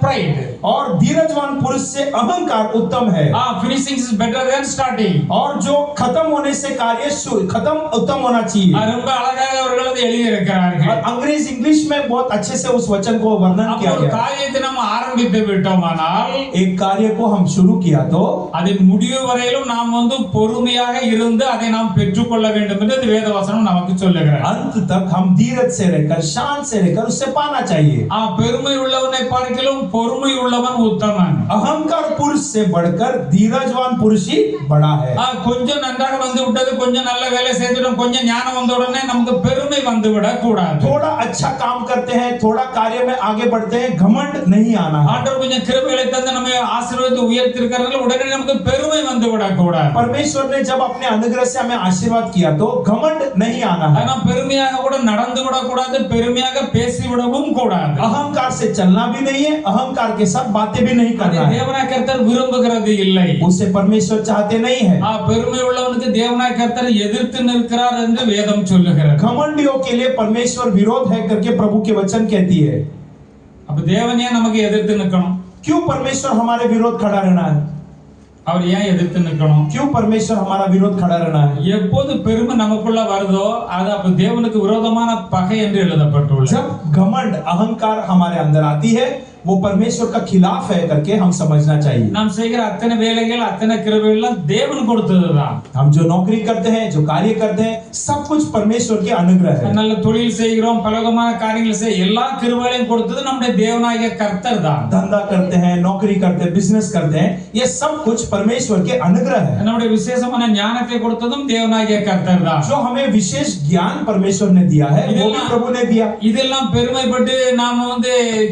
pride. और धीरजवान पुरुष से अहंकार उत्तम है। Finishing is better than starting. और जो खत्म होने से कार्य खत्म उत्तम होना चाहिए। ரொம்ப அழகாக அவர்கள் அதை எழுதி இருக்கிறார்கள். और अंग्रेज इंग्लिश में बहुत अच्छे से उस वचन को वर्णन किया गया। காரியத்தை நாம் ஆரம்பித்து விட்டோமானால், एक कार्य को हम शुरू किया तो அதன் முடிவு வரையிலும் நாம் பொறுமையாக இருந்து அதை நாம் பெற்றுக்கொள்ள வேண்டும் என்று வேதவசனம் நமக்கு சொல்லுகிறது. अंत तक हम धीरज से रहकर शांत से रहकर उससे पाना चाहिए। பெருமை உள்ளவனை பார்க்கிலும் பொறுமை உள்ளவன் உத்தமன். अहंकार पुरुष से बढ़कर धीरजवान पुरुष ही बड़ा है। கொஞ்சம் நன்றாக வந்து விட்டது, கொஞ்சம் நல்ல வேலை செய்துட்டோம், கொஞ்சம் ஞானம் வந்த உடனே நமக்கு பெருமை வந்து விட கூடாது. थोड़ा अच्छा काम करते हैं, थोड़ा कार्य में आगे बढ़ते हैं, घमंड नहीं आना है। ஆண்டவர் கொஞ்சம் கிருபைகளை தந்து நம்மை ஆசீர்வதித்து உயர்த்தி இருக்கிறார்கள், உடனே நமக்கு பெருமை வந்து விட கூடாது. परमेश्वर ने जब अपने अनुग्रह से हमें आशीर्वाद किया तो घमंड नहीं आना है। நாம் பெருமையாக கூட நடந்து விட கூடாது, பெருமையாக பேசி விடவும் கூடாது. अहंकार से चलना भी नहीं है, अहंकार के साथ बातें भी नहीं करना है। தேவனாய் கர்த்தர் விரும்புகிறது இல்லை. उसे परमेश्वर चाहते नहीं है। பெருமை உள்ளவனுக்கு தேவனாய் கர்த்தர் எதிர்த்து நிற்கிறார் என்று வேதம் சொல்லுகிறது. घमंडियों के लिए परमेश्वर विरोध है करके प्रभु के वचन कहती है। अब தேவன் ஏன் நமக்கு எதிர்த்து நிற்கணும்? क्यों परमेश्वर हमारे विरोध खड़ा रहना है? அவர் ஏன் எதிர்த்து நிற்கணும்? क्यों परमेश्वर हमारा विरोध खड़ा रहना है? எப்போது பெருமை நமக்குள்ள வருதோ அது அப்ப தேவனுக்கு விரோதமான பகை என்று எழுதப்பட்டுள்ளது. जब घमंड अहंकार हमारे अंदर आती है वो परमेश्वर का खिलाफ है करके हम समझना चाहिए। நாம் செய்கிற அத்தனை வேலைகள் அத்தனை கிருபைகள் தேவன் கொடுத்ததுதான். हम जो नौकरी करते हैं, जो कार्य करते हैं, सब कुछ परमेश्वर के अनुग्रह है। நல்ல தொழில் செய்கிறோம், பலவிதமான காரியங்கள் செய்ய எல்லா கிருபைகளையும் கொடுத்தது நம்முடைய தேவனாகிய கர்த்தர் தான். धंधा करते हैं, नौकरी करते हैं, बिजनेस करते हैं, ये सब कुछ परमेश्वर के अनुग्रह है। நம்முடைய விசேஷமான ஞானத்தை கொடுத்ததும் தேவனாகிய கர்த்தர் தான். जो हमें विशेष ज्ञान परमेश्वर ने दिया है वो भी प्रभु ने दिया। இதெல்லாம் பெருமைப்பட்டு நாம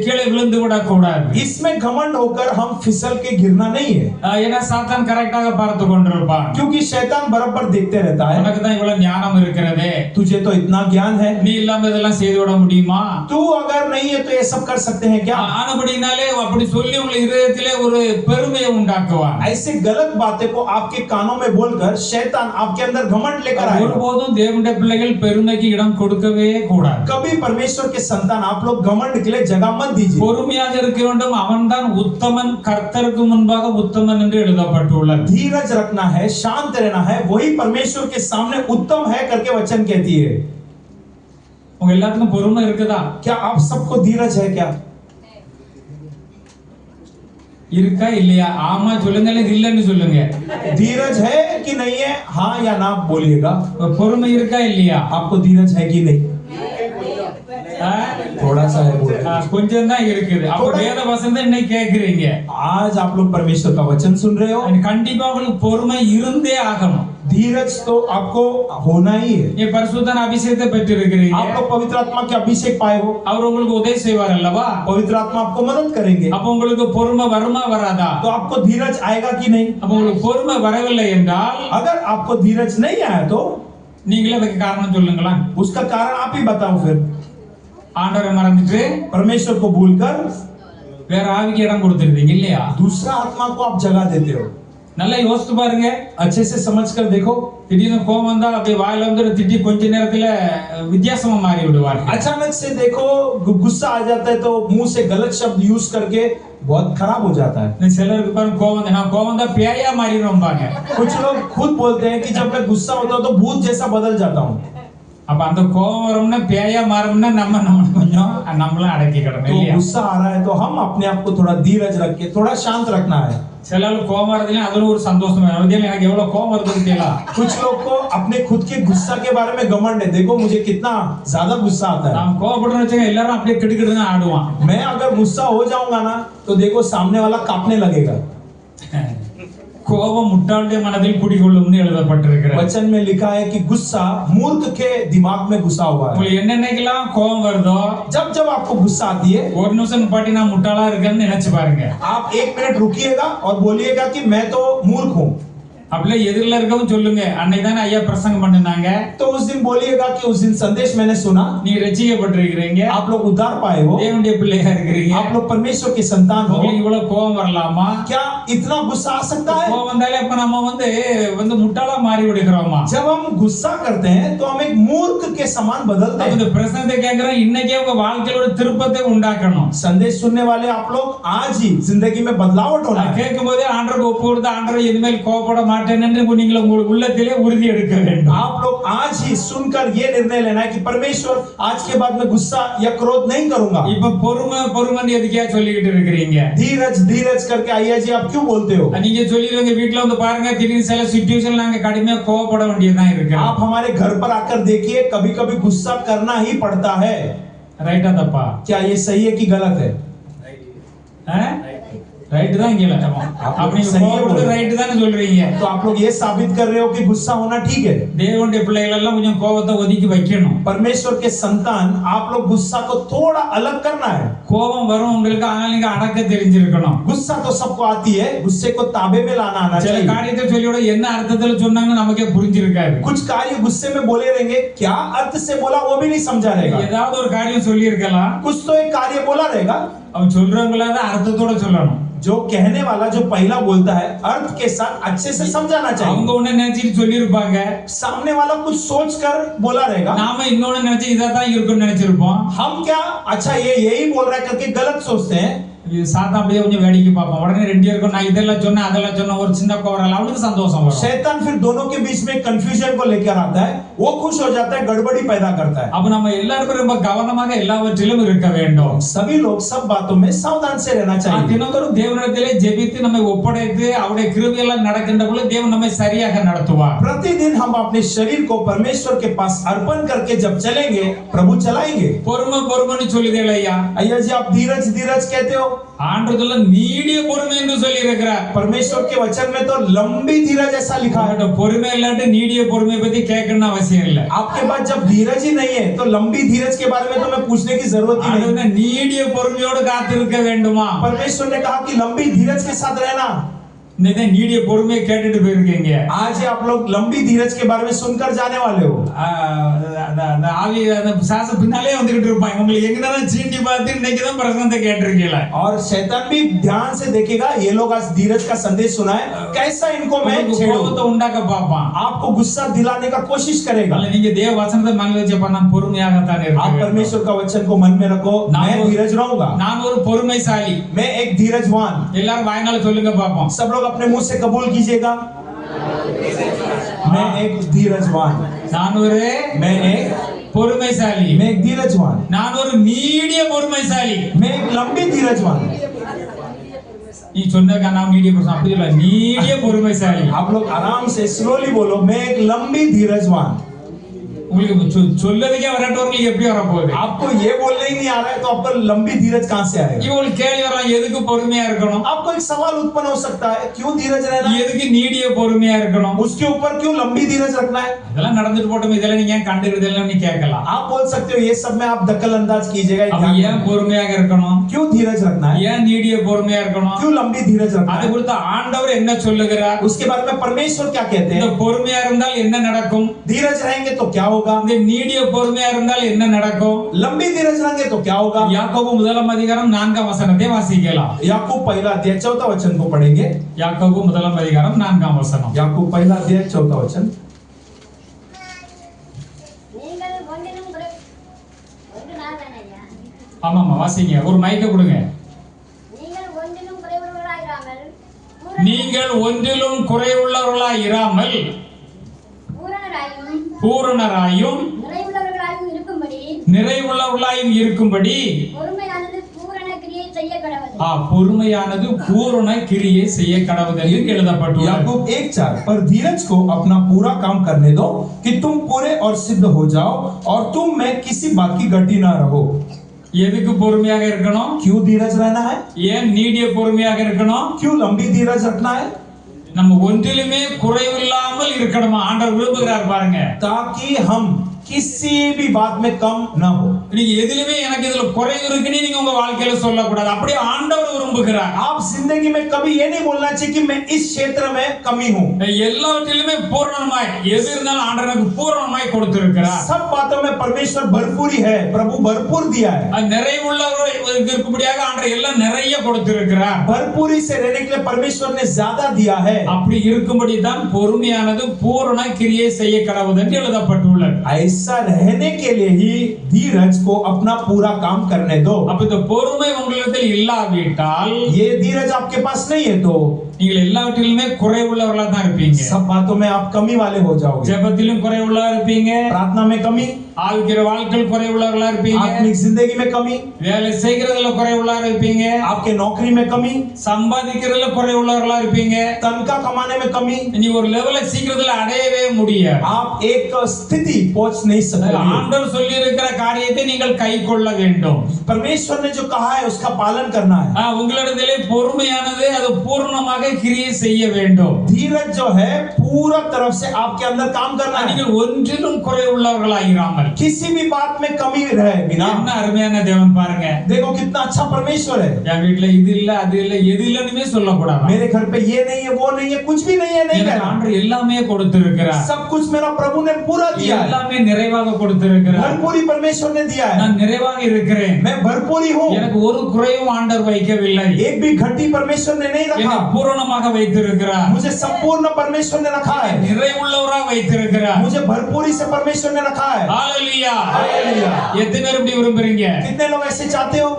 கீழே விழுந்து விட கூடாது. इसमें घमंड होकर हम फिसल के गिरना नहीं है। ஏன்னா சாத்தான் கரெக்ட்டாக பார்த்து கொண்டிருப்பான். क्योंकि शैतान बराबर देखते रहता है। உனக்கு தான் இவ்வளவு ஞானம் இருக்கிறதே, तुझे तो इतना ज्ञान है, நீ இல்லாம இதெல்லாம் செய்து விட முடியுமா? तू अगर नहीं है तो ये सब कर सकते हैं क्या? ஆனபடினாலே அப்படி சொல்லி உங்கள் இதயத்திலே ஒரு பெருமையை உண்டாக்குவான். ऐसे गलत बातें को आपके कानों में बोलकर शैतान आपके अंदर घमंड लेकर आएगा। ஒருபோதும் தேவனுடைய பிள்ளைகள் பெருமைக்கு இடம் கொடுக்கவே கூடாது. कभी परमेश्वर के संतान आप लोग घमंड के लिए जगह मत दीजिए। பொறுமையாக இருக்க வேண்டும், அவன்தான் உத்தமன், கர்த்தருக்கு முன்பாக உத்தமன் என்று எழுதப்பட்டுள்ளது. धीरज रखना है, शांत रहना है, वही परमेश्वर के सामने उत्तम है करके वचन कहती है। உங்க எல்லாத்துக்கும் பொறுமை இருக்குதா? क्या आप सबको धीरज है क्या? இருக்கா இல்லையா? ஆமா சொல்லுங்க, இல்ல இல்லன்னு சொல்லுங்க. धीरज है कि नहीं है? हाँ या ना बोलिएगा। பொறுமை இருக்கா இல்லையா? आपको धीरज है कि नहीं? थोड़ा सा है बोल। கொஞ்சம் தான் இருக்குது. அப்ப வேத வசனத்தை இன்னைக்கு கேக்குறீங்க. आज आप लोग परमेश्वर का वचन सुन रहे हो। கண்டிப்பா உங்களுக்கு பொறுமை இருந்தே ஆகணும். धीरज तो आपको होना ही है। ये பரிசுத்தன அபிஷேகத்தை பெற்றிருக்கிறீங்க. आप लोग पवित्र आत्मा के अभिषेक पाए हो। அவர் உங்களுக்கு உதவி செய்வார் அல்லவா? पवित्र आत्मा आपको मदद करेंगे। அப்ப உங்களுக்கு பொறுமை வருமா வராதா? तो आपको धीरज आएगा कि नहीं? அப்ப உங்களுக்கு பொறுமை வரவில்லை என்றால், अगर आपको धीरज नहीं आया तो நீங்களே அதுக்கு காரணம் சொல்லுங்களா? उसका कारण आप ही बताओ। फिर ஆண்டவரை மறந்துட்டு परमेश्वर को भूलकर வேற ஆவிக்கு இடம் கொடுத்துருந்தீங்க இல்லையா? दूसरा आत्मा को आप जगह देते हो। நல்லா யோசித்து பாருங்க, अच्छे से समझ कर देखो। திடீர்னு கோபம் வந்தா அப்படியே வாயில திட்டி கொஞ்ச நேரத்துல வித்தியாசமா மாறி விடுவார். अचानक से देखो गुस्सा आ जाता है तो मुंह से गलत शब्द यूज करके बहुत खराब हो जाता है। சிலருக்கு பாருங்க கோபம் தான் பேயா மாறிடுவாங்க. कुछ लोग खुद बोलते हैं कि जब मैं गुस्सा होता हूँ तो भूत जैसा बदल जाता हूँ। அப்ப அந்த கோபம் வரும்னா பேயா மாறும்னா நம்ம கொஞ்சம் நம்மளும் அடக்கிக்கணும் तो இல்லையா? गुस्सा आ रहा है तो हम अपने आप को थोड़ा धीरज रख के थोड़ा शांत रखना है। சிலருக்கு கோபம் வரதுல அதுல ஒரு சந்தோஷம் எனக்கு எவ்வளவு கோபம் வருது தெரியல. कुछ लोग को अपने खुद के गुस्सा के बारे में घमंड है। देखो मुझे कितना ज्यादा गुस्सा आता है। நாம் கோபப்படுறோம்னு வச்சுங்க எல்லாரும் அப்படியே கிடுகிடுன்னு ஆடுவான். मैं अगर गुस्सा हो जाऊंगा ना तो देखो सामने वाला कांपने लगेगा। கோபம் முட்டாளுடைய மனதில் குடிகொள்ளும்னு எழுதப்பட்டிருக்கிறது. वचन में लिखा है कि गुस्सा मूर्ख के दिमाग में घुसा हुआ है। உங்களுக்கு என்னென்னலாம் கோபம் வருதோ, जब जब आपको गुस्सा आती है ஒரு நிமிஷம் பாட்டி நான் முட்டாளா இருக்கேன்னு நினைச்சு பாருங்க. आप 1 मिनट रुकिएगा और बोलिएगा कि मैं तो मूर्ख हूँ। அப்படியே எதிரில இருக்கவும் சொல்லுங்க, அன்னைக்கு தானே ஐயா பிரசங்கம் பண்ணுனாங்க, तो उस दिन बोलिएगा कि उस दिन संदेश मैंने सुना, நீங்க ரட்சிக்கப்பட்டிருக்கிறீங்க, आप लोग उद्धार पाए हो, தேவனுடைய பிள்ளையா இருக்கிறீங்க, आप लोग परमेश्वर के संतान हो। உங்களுக்கு இவ்வளவு கோபம் வரலாமா? क्या इतना गुस्सा आ सकता है? கோபம் வந்தாலே அப்ப நம்ம வந்து முட்டாளா மாறி விடுகிறோமா? जब हम गुस्सा करते हैं तो हम एक मूर्ख के समान बदलते அப்ப हैं। இந்த பிரசங்கத்தை கேட்கிறோம், இன்னைக்கே உங்க வாழ்க்கையில ஒரு திருப்பத்தை உண்டாக்கணும். संदेश सुनने वाले आप लोग आज ही जिंदगी में बदलावट होना है। கேட்கும் போதே ஆண்டவருக்கு ஒப்பு கொடுத்து, ஆண்டவரை இனிமேல் கோபப்பட மாட்டேன்னு நீங்கள் உங்கள் உள்ளத்திலே உறுதி எடுக்க வேண்டும். आप लोग आज ही सुनकर ये निर्णय लेना है कि परमेश्वर आज के बाद मैं गुस्सा या क्रोध नहीं करूंगा। இப்ப பொறுமைன்னு எதுக்கே சொல்லிக்கிட்டு இருக்கிறீங்க? धीरज धीरज करके आइया जी आप क्यों बोलते हो? நீங்க சொல்லிடுவீங்க, வீட்ல வந்து பாருங்க, திடீர்னு சில சிச்சுவேஷன்ல நாங்க கடுமையா கோபப்பட வேண்டியதா இருக்கு. आप हमारे घर पर आकर देखिए, कभी कभी गुस्सा करना ही पड़ता है। ரைட்டா தப்பா? क्या ये सही है कि गलत है? ரைட் தான் கேள. அப்படி கோபப்படு ரைட் தானே சொல்றீங்க. तो आप लोग ये साबित कर रहे हो कि गुस्सा होना ठीक है। தேவனுடைய பிள்ளைகள் எல்லாம் கொஞ்சம் கோபத்தை ஒதுக்கி வைக்கணும். परमेश्वर के संतान आप लोग गुस्सा को थोड़ा अलग करना है। கோபம் வரும் உங்களுக்கு, ஆனால் நீங்க அடக்க தெரிஞ்சிருக்கணும். गुस्सा तो सबको आती है, गुस्से को ताबे में लाना आना சில चाहिए। காரியத்தை சொல்லியோட என்ன அர்த்தத்துல சொன்னாங்கன்னு நமக்கே புரிஞ்சிருக்காது. कुछ कार्य गुस्से में बोले रहेंगे, क्या अर्थ से बोला वो भी नहीं समझा रहेगा। ஏதாவது ஒரு காரியம் சொல்லி இருக்கலாம், कुछ तो एक कार्य बोला रहेगा, அவன் சொல்றவங்கள அர்த்தத்தோட சொல்லணும். जो कहने वाला जो पहला बोलता है अर्थ के साथ अच्छे से समझाना அவங்க चाहिए। ஒண்ணு நினைச்சிட்டு சொல்லி இருப்பாங்க, सामने वाला कुछ सोच कर बोला रहेगा, நாம இன்னொன்னு நினைச்சு இதான் இருக்கும்னு நினைச்சிருப்போம். हम क्या अच्छा ये यही बोल रहा है करके गलत सोचते हैं। இது சாத்தா அப்படியே கொஞ்சம் வேடிக்கை பார்ப்போம். உடனே ரெண்டு பேருக்கும் நான் இதெல்லாம் சொன்னேன் அதெல்லாம் சொன்னேன் ஒரு சின்ன கோவரல், அவனுக்கு சந்தோஷம் வரும். शैतान फिर दोनों के बीच में कंफ्यूजन को लेकर आता है, वो खुश हो जाता है, गड़बड़ी पैदा करता है। அப்ப நம்ம எல்லாருக்கும் ரொம்ப கவனமாக எல்லாவற்றிலும் இருக்க வேண்டும். सभी लोग सब बातों में सावधान से रहना चाहिए। தினந்தோறும் தேவனிடத்திலே ஜெபித்து நம்மை ஒப்படைத்து அவருடைய கிருபையெல்லாம் நடக்கின்ற பொழுது தேவன் நம்மை சரியாக நடத்துவார். प्रतिदिन हम अपने शरीर को परमेश्वर के पास अर्पण करके जब चलेंगे, प्रभु चलाएंगे। பொறுமைன்னு சொல்லுதே ஐயா. अय्या जी आप धीरज धीरज कहते हो, ஆண்டவர்ல நீடிய பொறுமை என்று சொல்லி இருக்கிறார். परमेश्वर के वचन में तो लंबी धीरज ऐसा लिखा है। பொறுமை இல்லாட்டி நீடிய பொறுமை பத்தி கேட்கணும்னு அவசியம் இல்லை. आपके पास जब धीरज ही नहीं है तो लंबी धीरज के बारे में तो मैं पूछने की जरूरत ही नहीं। ஆண்டவர் நீடிய பொறுமையோடு காத்திருக்க வேண்டுமா? परमेश्वर ने कहा कि लंबी धीरज के साथ रहना। இன்னைக்கு நீடிய பொறுமையை கேட்டுட்டு போயிருக்கீங்க. आज आप लोग लंबी धीरज के बारे में सुनकर जाने वाले हो। அந்த ஆவி அந்த பிசாசு பின்னாலே வந்துகிட்டு இருப்பாங்க. உங்களுக்கு எங்கதான் சீண்டி பார்த்து இன்னைக்கு தான் பிரசங்கத்தை கேட்டிருக்கீங்களா? और शैतान भी ध्यान से देखेगा, ये लोग आज धीरज का संदेश सुना है, कैसा इनको मैं छेड़ूं। கோபத்தை உண்டாக்க பார்ப்பான். आपको गुस्सा दिलाने का कोशिश करेगा। அல்ல நீங்க தேவ வசனத்தை மனதில் வச்சப்ப நான் பொறுமையாகத்தான் आप இருக்கேன். परमेश्वर का वचन को मन में रखो, मैं धीरज रहूंगा, நான் ஒரு பொறுமைசாலி. मैं एक धीरजवान। எல்லாரும் வாய்னால சொல்லுங்க பாப்போம். सब लोग अपने मुंह से कबूल कीजिएगा, मैं एक धीरजवान, நான் ஒரு मैं एक பொறுமைசாலி, मैं एक धीरजवान, நான் ஒரு நீடிய பொறுமைசாலி. मैं एक लंबी धीरजवान। நீ சொன்னதுக்கு நான் நீடிய பொறுமை அப்படி இல்ல, நீடிய பொறுமைசாலி. आप लोग आराम से स्लोली बोलो, मैं एक लंबी धीरजवान। உங்களுக்கு சொல்லதுக்கே வரட்டவங்களுக்கு எப்படி வர போகுது? आपको ये बोलने ही नहीं आ रहा है तो आपको लंबी धीरज कहां से आएगा? இவங்களுக்கு கேள்வி வரலாம், எதுக்கு பொறுமையா இருக்கணும்? आपको एक सवाल उत्पन्न हो सकता है, क्यों धीरज रहना है? எதுக்கு நீடிய பொறுமையா இருக்கணும்? उसके ऊपर क्यों लंबी धीरज रखना है? இதெல்லாம் நடந்துட்டு போட்டும், இதெல்லாம் நீங்க ஏன் கண்டுக்கிறதெல்லாம் நீ கேட்கலாம். आप बोल सकते हो, ये सब में आप दखल अंदाज कीजिएगा। அப்ப ஏன் பொறுமையாக இருக்கணும்? क्यों धीरज रखना है? ஏன் நீடிய பொறுமையா இருக்கணும்? क्यों लंबी धीरज रखना அது है? குறித்து ஆண்டவர் என்ன சொல்லுகிறார்? उसके बारे में परमेश्वर क्या कहते இந்த हैं? பொறுமையா இருந்தால் என்ன நடக்கும்? धीरज रहेंगे तो क्या होगा? இந்த நீடிய பொறுமையா இருந்தால் என்ன நடக்கும்? लंबी धीरज रहेंगे तो क्या होगा? யாக்கோபு முதலாம் அதிகாரம் 4ஆம் வசனத்தை வாசிக்கலாம். याकूब पहला अध्याय 4वां वचन को पढ़ेंगे। யாக்கோபு முதலாம் அதிகாரம் 4ஆம் வசனம். याकूब पहला अध्याय 4वां वचन। ஆமாமா வாசிங்க, ஒரு மைக்க கொடுங்க. நீங்கள் ஒன்றிலும் குறைவுள்ளவர்களாய் இராமல் பூரணராயும் நிறைவுள்ளவர்களாயும் இருக்கும்படி பொறுமையானது பூரண கிரியை செய்ய கடவுள் என்று எழுதப்பட்டுள்ளது. याकूब 1:4 पर धीरज को अपना पूरा काम करने दो कि तुम पूरे और सिद्ध हो जाओ और तुम में किसी बात की गड्डी ना रहो। எதுக்கு பொறுமையாக இருக்கணும்? क्यों धीरज रहना है? ஏன் நீடிய பொறுமையாக இருக்கணும்? क्यों लंबी धीरज रखना है? நம்ம ஒன்றிலுமே குறைவில்லாமல் இருக்கணுமா? ஆண்டவர் விரும்புகிறார் பாருங்க. ताकि हम किसी भी बात में कम न हो। நீங்க எதிலுமே எனக்கு இதுல குறை இருக்குன்னு நீங்க உங்க வாழ்க்கையில சொல்லக்கூடாது. அப்படியே ஆண்டவர் விரும்புகிறார். आप जिंदगी में कभी ये नहीं बोलना चाहिए कि मैं इस क्षेत्र में कमी हूँ। எல்லாவற்றிலுமே பூரணமாய் எது இருந்தாலும் ஆண்டவர் எனக்கு பூரணமாய் கொடுத்திருக்கிறார். सब बातों में परमेश्वर भरपूरी है, प्रभु भरपूर दिया है। நிறைவுள்ளவர்கள் இருக்கும்படியாக ஆண்டவர் எல்லாம் நிறைய கொடுத்திருக்கிறார். भरपूरी से रहने के लिए परमेश्वर ने ज्यादा दिया है। அப்படி இருக்கும்படி தான் பொறுமையானது பூரண கிரியை செய்ய கடவுது என்று எழுதப்பட்டுள்ளது. ऐसा रहने के लिए ही धीरज को अपना पूरा काम करने दो। அப்ப இந்த பொறுமை உங்களிடத்தில் இல்லாவிட்டால், ये धीरज आपके पास नहीं है तो நீங்கள் எல்லாவற்றிலுமே குறைவுள்ளவர்களா தான் இருப்பீங்க. सब बातों में आप कमी वाले हो जाओगे। ஜெபத்திலும் குறைவுள்ளவா இருப்பீங்க, प्रार्थना में कमी, ஆவிக்கிற வாழ்க்கையில் குறைவுள்ளவர்களா இருப்பீங்க, आत्मिक जिंदगी में कमी, வேலை செய்கிறதுல குறைவுள்ளவா இருப்பீங்க, आपके नौकरी में कमी, சம்பாதிக்கிறதுல குறைவுள்ளவர்களா இருப்பீங்க. तनख्वाह कमाने में कमी, நீ ஒரு லெவலை சீக்கிரத்துல அடையவே முடியாது. आप एक स्थिति पहुंच नहीं सकते। ஆண்டவர் சொல்லி இருக்கிற காரியத்தை நீங்கள் கை கொள்ள வேண்டும். परमेश्वर ने जो कहा है उसका पालन करना है। உங்களிடத்திலே பொறுமையானது அது பூர்ணமாக கிரியை செய்ய வேண்டும். धीरज जो है पूरा तरफ से आपके अंदर काम करना है। நீங்கள் ஒன்றிலும் குறைவுள்ளவர்களாயிராமல், किसी भी बात में कमी रहे बिना। என்ன அருமையான தேவன் பாருங்க. देखो कितना अच्छा परमेश्वर है। என் வீட்டுல இது இல்ல அது இல்ல எது இல்லன்னுமே சொல்லக்கூடாது. मेरे घर पे ये नहीं है वो नहीं है कुछ भी नहीं है नहीं எனக்கு कहना। ஆண்டவர் எல்லாமே கொடுத்திருக்கிறார். सब कुछ मेरा प्रभु ने पूरा दिया है। எல்லாமே நிறைவாக கொடுத்திருக்கிறார். भरपूरी परमेश्वर ने दिया है। நான் நிறைவாக இருக்கிறேன். मैं भरपूरी हूँ। எனக்கு ஒரு குறையும் ஆண்டவர் வைக்கவில்லை. एक भी घटी परमेश्वर ने नहीं रखा। என்னை பூரணமாக வைத்திருக்கிறார். मुझे संपूर्ण परमेश्वर ने रखा है। நிறைவுள்ளவராக வைத்திருக்கிறார். मुझे भरपूरी से परमेश्वर ने रखा है। ஹalleluya. हालेलुया। எத்தனை பேர் இப்படி விரும்புறீங்க? कितने लोग ऐसे चाहते हो?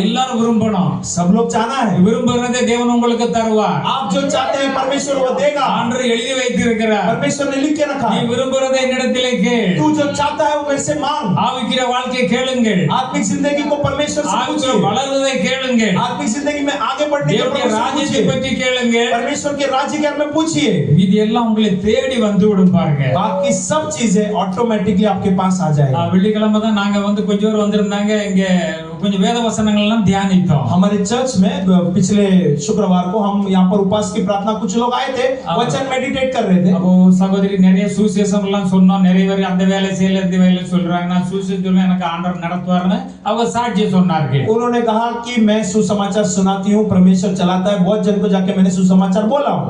எல்லாரும் விரும்பணும். सब लोग चाहना है। விரும்புறதை தேவன் உங்களுக்கு தருவார். आप जो चाहते हैं परमेश्वर वो देगा। ஆண்டவர் எழுதி வைத்திருக்கிறார். परमेश्वर ने लिख के रखा நீ है। விரும்புறதை என்னிடத்திலே கேள். तू जो चाहता है वो मेरे से मांग। ஆவிக்கிற வாழ்க்கையை கேளுங்கள். आत्मिक जिंदगी को परमेश्वर से ஆவிக்கிற पूछिए। வளர்வதை கேளுங்கள். आत्मिक जिंदगी में आगे बढ़ने के தேவனுடைய प्रभु से ராஜ்யத்தை पूछिए। பற்றி கேளுங்கள். परमेश्वर के राज्य के बारे में पूछिए। இது எல்லாம் உங்களை தேடி வந்து விடும் பாருங்க. बाकी सब चीजें ऑटोमेटिकली आपके पास आ जाएगी। வெள்ளிக்கிழமை தான் நாங்க வந்து கொஞ்சம் பேர் வந்திருந்தாங்க. இங்க கொஞ்சம் வேத வசனங்கள் எல்லாம் தியானித்தோம். हमारे चर्च में पिछले शुक्रवार को हम यहाँ पर उपवास की प्रार्थना कुछ लोग आए थे, वचन मेडिटेट कर रहे थे। அப்போ சகோதரி நிறைய சுவிசேஷம் எல்லாம் சொன்னோம். நிறைய பேர் அந்த வேலை செய்யல இந்த வேலை சொல்றாங்க. நான் சுவிசேஷம் எனக்கு ஆண்டவர் நடத்துவார்னு அவங்க சாட்சியம் சொன்னார்கள். उन्होंने कहा कि मैं सुसमाचार सुनाती हूँ, परमेश्वर चलाता है। बहुत जन को जाके मैंने सुसमाचार बोला हूँ।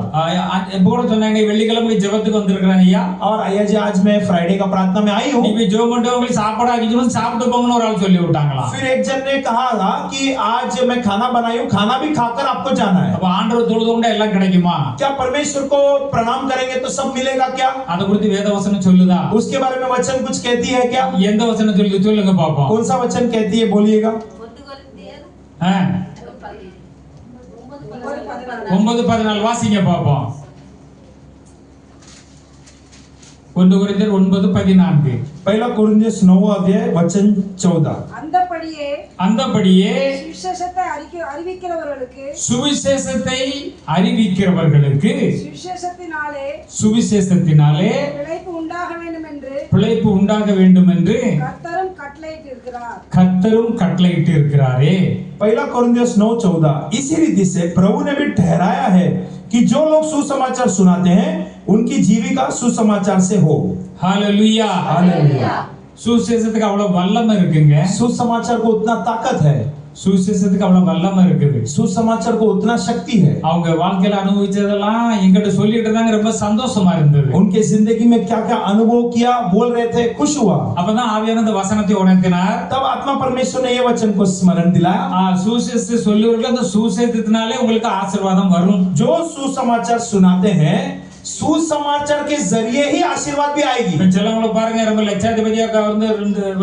இப்போ கூட சொன்னாங்க வெள்ளிக்கிழமை ஜெபத்துக்கு வந்திருக்காங்க ஐயா. और अय्या जी आज मैं फ्राइडे का प्रार्थना में आई हूँ। நீங்க ஜெபம் பண்ணிட்டு உங்களுக்கு சாப்பாடு ஆகிச்சு சாப்பிட்டு போங்கன்னு ஒரு ஆள் சொல்லி விட்டாங்களா. फिर एक जन ने कहा था कि आज मैं खाना बनाई हूँ, खाना भी खाकर आपको जाना है। அப்ப ஆண்டவர் தொழுதுண்டா எல்லாம் கிடைக்குமா? क्या परमेश्वर को प्रणाम करेंगे तो सब मिलेगा क्या? அத குறித்து வேத வசனம் சொல்லுதா? उसके बारे में वचन कुछ कहती है क्या? எந்த வசனம் சொல்லுங்க பாப்போம். कौन सा वचन कहती है बोलिएगा। 9:14 வாசிங்க பாப்போம். 1 கொரிந்தியர் 9:14. पहला कुरिन्थियों 9 अध्याय वचन 14। அந்தபடியே சுவிசேஷத்தை அறிவிக்கிறவர்களுக்கு சுவிசேஷத்தினாலே பிழைப்பு உண்டாக வேண்டும் என்று கர்த்தரும் கட்டளையிட்டு இருக்கிறாரே. पहला कुरिन्थियों 9:14। इसी रीति से प्रभु ने भी ठहराया है कि जो लोग सुसमाचार सुनाते हैं उनकी जीविका सुसमाचार से हो। Hallelujah hallelujah. சுவிசேஷத்துக்கு அவ்வளவு வல்லமை இருக்குங்க. सुसमाचार को उतना ताकत है। சுவிசேஷத்துக்கு அவ்வளவு வல்லமை இருக்குது. सुसमाचार को उतना शक्ति है। அவங்க வாழ்க்கையில அனுபவிச்சதெல்லாம் என்கிட்ட சொல்லிட்டு இருந்தாங்க. ரொம்ப சந்தோஷமா இருந்தது. उनके जिंदगी में क्या क्या अनुभव किया बोल रहे थे, खुश हुआ। அப்பதான் ஆவியானவர் இந்த வசனத்தை உணர்த்தினார். तब आत्मा परमेश्वर ने ये वचन को स्मरण दिलाया। சுவிசேஷத்தை சொல்லுவர்கள் அந்த சுவிசேஷத்தினாலே உங்களுக்கு ஆசீர்வாதம் வரும். जो सुसमाचार सुनाते हैं सुसमाचार के जरिए ही आशीर्वाद भी आएगी। சிலவங்களை பாருங்க ரொம்ப லட்சாதிபதியா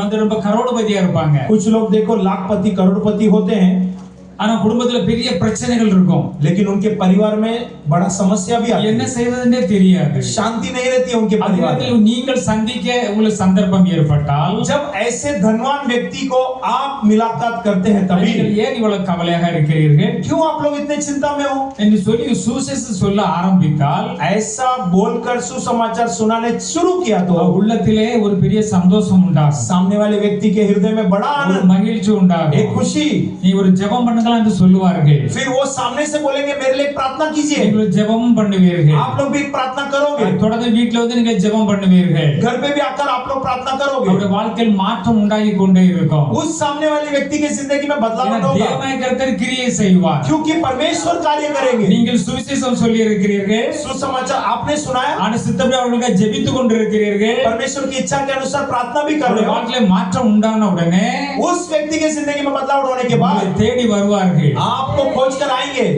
வந்து ரொம்ப கரோடபதியா இருப்பாங்க. कुछ लोग देखो लाखपति करोड़पति होते हैं, ஆனா குடும்பத்துல பெரிய பிரச்சனைகள் இருக்கும். लेकिन उनके परिवार में बड़ा समस्या भी आती என்ன है। செய்வதுன்னே தெரியாது. शांति नहीं रहती है उनके परिवार में। நீங்கள் சந்திக்க உங்களுக்கு சந்தர்ப்பம் ஏற்பட்டால், जब ऐसे धनवान व्यक्ति को आप मुलाकात करते हैं तभी நீங்கள் ஏன் இவ்வளவு கவலையாக இருக்கிறீர்கள்? क्यों आप लोग इतने चिंता में हो என்று சொல்லி சுவிசேஷம் சொல்ல ஆரம்பித்தால், ऐसा बोलकर सुसमाचार सुनाने शुरू किया तो உள்ளத்திலே ஒரு பெரிய சந்தோஷம் உண்டாகும். सामने वाले व्यक्ति के हृदय में बड़ा ஒரு आनंद, மகிழ்ச்சி एक உண்டாகும். खुशी। நீ ஒரு ஜெபம் பண்ணுங்க ஜெபம் என்று சொல்லுவார்கள். फिर वो सामने से बोलेंगे मेरे लिए प्रार्थना कीजिए, நீங்கள் ஜெபம் பண்ணுவீர்கள். आप लोग भी प्रार्थना करोगे, தொடர்ந்து வீட்ல வந்து நீங்க ஜெபம் பண்ணுவீர்கள். घर पे भी आकर आप लोग प्रार्थना करोगे, அவருடைய வாழ்க்கையில் மாற்றம் உண்டாகி கொண்டே இருக்கும். उस सामने वाले व्यक्ति की जिंदगी में बदलाव ஏன்னா होगा, தேவனாய் கர்த்தர் கிரியை செய்வார். क्योंकि परमेश्वर कार्य करेंगे। நீங்கள் சுவிசேஷம் சொல்லி இருக்கிறீர்கள், सुसमाचार आपने सुनाया, ஆன சித்தப்படி அவர்களுக்கு ஜெபித்துக் கொண்டிருக்கிறீர்கள். परमेश्वर की इच्छा के अनुसार प्रार्थना भी कर रहे அவருடைய हो, வாழ்க்கையில மாற்றம் உண்டான உடனே उस व्यक्ति की जिंदगी में बदलाव होने के बाद உங்களை தேடி வருவார்கள். आपको खोज कर आएंगे।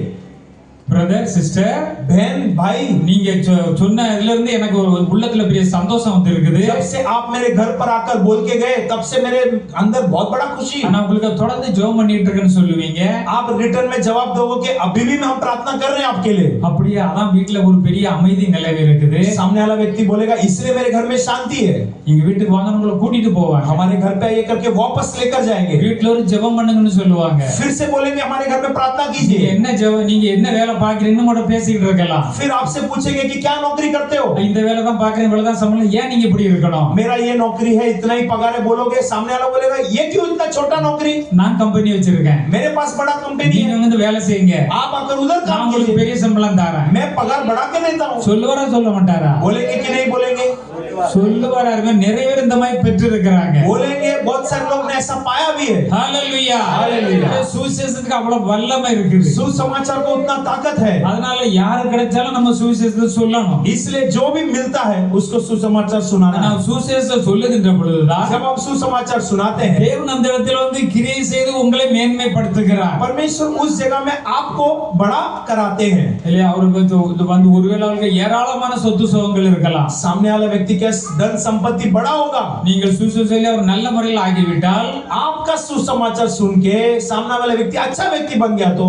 பிரதர் சிஸ்டர், बहन भाई, நீங்க சொன்ன இதுல இருந்து எனக்கு ஒரு உள்ளத்துல பெரிய சந்தோஷம் வந்திருக்குது. जब से आप मेरे घर पर आकर बोल के गए तब से मेरे अंदर बहुत बड़ा खुशी। ஆனா உங்களுக்கு தொடர்ந்து ஜெபம் பண்ணிட்டு இருக்கேன்னு சொல்லுவீங்க. आप रिटर्न में जवाब दोगे कि अभी भी हम प्रार्थना कर रहे हैं आपके लिए। அப்படியே அதான் வீட்ல ஒரு பெரிய அமைதி நிலவி இருக்குது. सामने वाला व्यक्ति बोलेगा इसलिए मेरे घर में शांति है, எங்க வீட்டுக்கு வாங்க உங்களை கூட்டிட்டு போவாங்க. हमारे घर पे ये करके वापस लेकर जाएंगे, வீட்ல ஒரு ஜெபம் பண்ணுங்கன்னு சொல்லுவாங்க. फिर से बोलेंगे हमारे घर में प्रार्थना நீங்க कीजिए, என்ன ஜெபம், நீங்க என்ன வேலை பாக்குறீங்கன்னு கூட பேசிக்கிட்டு இருக்கலாம். फिर आपसे पूछेंगे कि क्या नौकरी करते हो, இந்த வேலை தான் பாக்குறேன், இவ்வளவு தான் சம்பளம், ஏன் நீங்க இப்படி இருக்கணும்? मेरा ये नौकरी है इतना ही पगार है, बोलोगे सामने वाला बोलेगा ये क्यों इतना छोटा नौकरी, நான் கம்பெனி வச்சிருக்கேன், मेरे पास बड़ा कंपनी நீங்க है, வந்து வேலை செய்யுங்க, आप आकर उधर நான் काम உங்களுக்கு कीजिए, பெரிய சம்பளம் தரேன். मैं पगार बढ़ा के देता हूँ। சொல்லுவாரா சொல்ல மாட்டாரா? बोलेंगे कि नहीं बोलेंगे, சொல்லுவாரா? நிறைய பேர் இந்த மாதிரி பெற்று இருக்கிறாங்க. बोलेंगे, बहुत सारे लोग ने ऐसा पाया भी है। ஹalleluya, Hallelujah. சுவிசேஷத்துக்கு அவ்வளவு வல்லமை இருக்குது. सुसमाचार को उतना ताकत है, அதனால யாரு கிடைச்சாலும் நம்ம சுவிசேஷத்தை சொல்லணும். इसलिए जो भी मिलता है उसको सुसमाचार सुनाना है। நான் சுவிசேஷத்தை சொல்லுகின்ற பொழுதுதான் जब हम सुसमाचार सुनाते हैं, தேவன் அந்த இடத்துல வந்து கிரியை செய்து உங்களை மேன்மைப்படுத்துகிறார். परमेश्वर उस जगह में आपको बड़ा कराते हैं। இல்லையா? அவருக்கு இது வந்து ஒருவேளை அவருக்கு ஏராளமான சொத்து சுகங்கள் இருக்கலாம். सामने वाला व्यक्ति का धन संपत्ति बड़ा होगा, நீங்கள் சுவிசேஷத்தை ஒரு நல்ல முறையில் ஆகிவிட்டால் आपका सुसमाचार सुन के सामने वाला व्यक्ति अच्छा व्यक्ति बन गया तो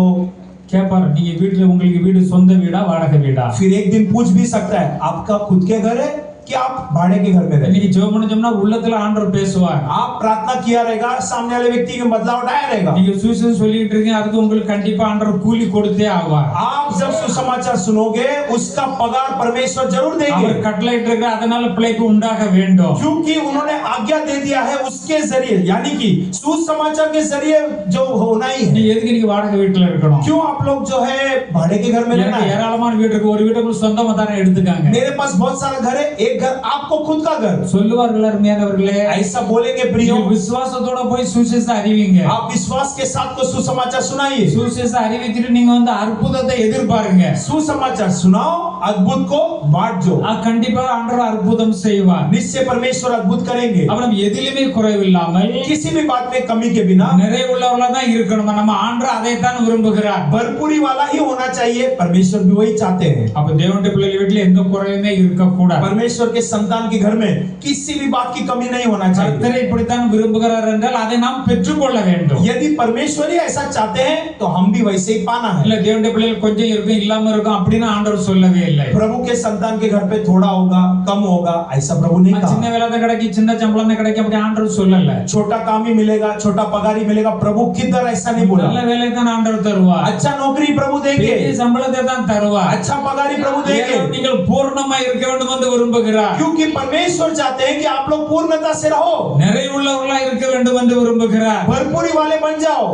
கேட்பாரு, நீங்க வீட்டுல உங்களுக்கு வீடு சொந்த வீடா வாடகை வீடா? फिर एक दिन पूछ भी सकता है आपका खुद के घर है कि आप भाड़े के घर में रहते हैं। இன்னைக்கு ஜெபம் பண்ணோம்னா உள்ளத்துல ஆண்டவர் பேசுவார். आप प्रार्थना किया रहेगा, सामने वाले व्यक्ति में बदलाव आया रहेगा। நீங்க சுவிசேஷம் சொல்லிட்டு இருக்கீங்க, அதுக்கு உங்களுக்கு கண்டிப்பா ஆண்டவர் கூலி கொடுத்தே ஆவார். आप जब सुसमाचार सुनोगे उसका पगार परमेश्वर जरूर देंगे, அவர் கட்டளையிட்டு இருக்க, அதனால பிழைப்பு உண்டாக வேண்டும். क्योंकि उन्होंने आज्ञा दे दिया है उसके जरिए, यानी कि सुसमाचार के जरिए जो होना ही है। நீ எதுக்கு நீங்க வாடகை வீட்டுல இருக்கணும்? क्यों आप लोग जो है भाड़े के घर में रहना எனக்கு है? ஏராளமான வீடு இருக்கு, ஒரு வீட்டை கூட சொந்தமா தானே எடுத்துக்காங்க. मेरे पास बहुत सारा घर है, एक घर आपको खुद का घर। சொல்லுவார்கள் அருமையானவர்களே, ऐसा बोलेंगे प्रियो, நீங்க விசுவாசத்தோட போய் சுவிசேஷத்தை அறிவிங்க. आप विश्वास के साथ को सुसमाचार सुनाइए, சுவிசேஷத்தை அறிவிச்சிட்டு நீங்க வந்து அற்புதத்தை எதிர்பாருங்க. सुसमाचार सुनाओ, अद्भुत को बांट दो, கண்டிப்பா ஆண்டவர் அற்புதம் செய்வார். निश्चय परमेश्वर अद्भुत करेंगे। அப்புறம் எதிலுமே குறைவில்லாமல் किसी भी बात में कमी के बिना நிறைவுள்ளவர்களா தான் இருக்கணும். நம்ம ஆண்டவர் அதைத்தான் விரும்புகிறார். भरपूरी वाला ही होना चाहिए, परमेश्वर भी वही चाहते हैं। அப்ப தேவனுடைய பிள்ளைகள் வீட்டுல எந்த குறையுமே இருக்க கூடாது. परमेश्वर के संतान के घर में किसी भी बात की कमी नहीं होना चाहिए। கர்த்தர் இப்படித்தான் விரும்புகிறார் என்றால் அதை நாம் பெற்றுக்கொள்ள வேண்டும். यदि परमेश्वर ही ऐसा चाहते हैं तो हम भी वैसे ही पाना है। இல்ல தேவனுடைய பிள்ளைகள் கொஞ்சம் இருக்கும் இல்லாம இருக்கும் அப்படின்னு ஆண்டவர் சொல்லவே இல்லை. प्रभु के संतान के घर पे थोड़ा होगा कम होगा ऐसा प्रभु नहीं சின்ன कहा। வேலை தான் கிடைக்கும், சின்ன சம்பளம் தான் கிடைக்கும் அப்படி ஆண்டவர் சொல்லல. छोटा काम ही मिलेगा, छोटा पगार ही मिलेगा, प्रभु किधर ऐसा नहीं बोला। நல்ல வேலை தான் ஆண்டவர் தருவார். अच्छा नौकरी प्रभु देंगे, பெரிய சம்பளத்தை தான் தருவார். अच्छा पगार ही प्रभु देंगे, ஏனோ நீங்கள் பூர்ணமா இருக்க வேண்டும் என்று விரும்புகிறார். क्योंकि परमेश्वर चाहते हैं कि आप लोग पूर्णता से रहो, நிறைவுள்ளவர்களா இருக்க வேண்டும் என்று விரும்புகிறார். भरपूरी वाले बन जाओ,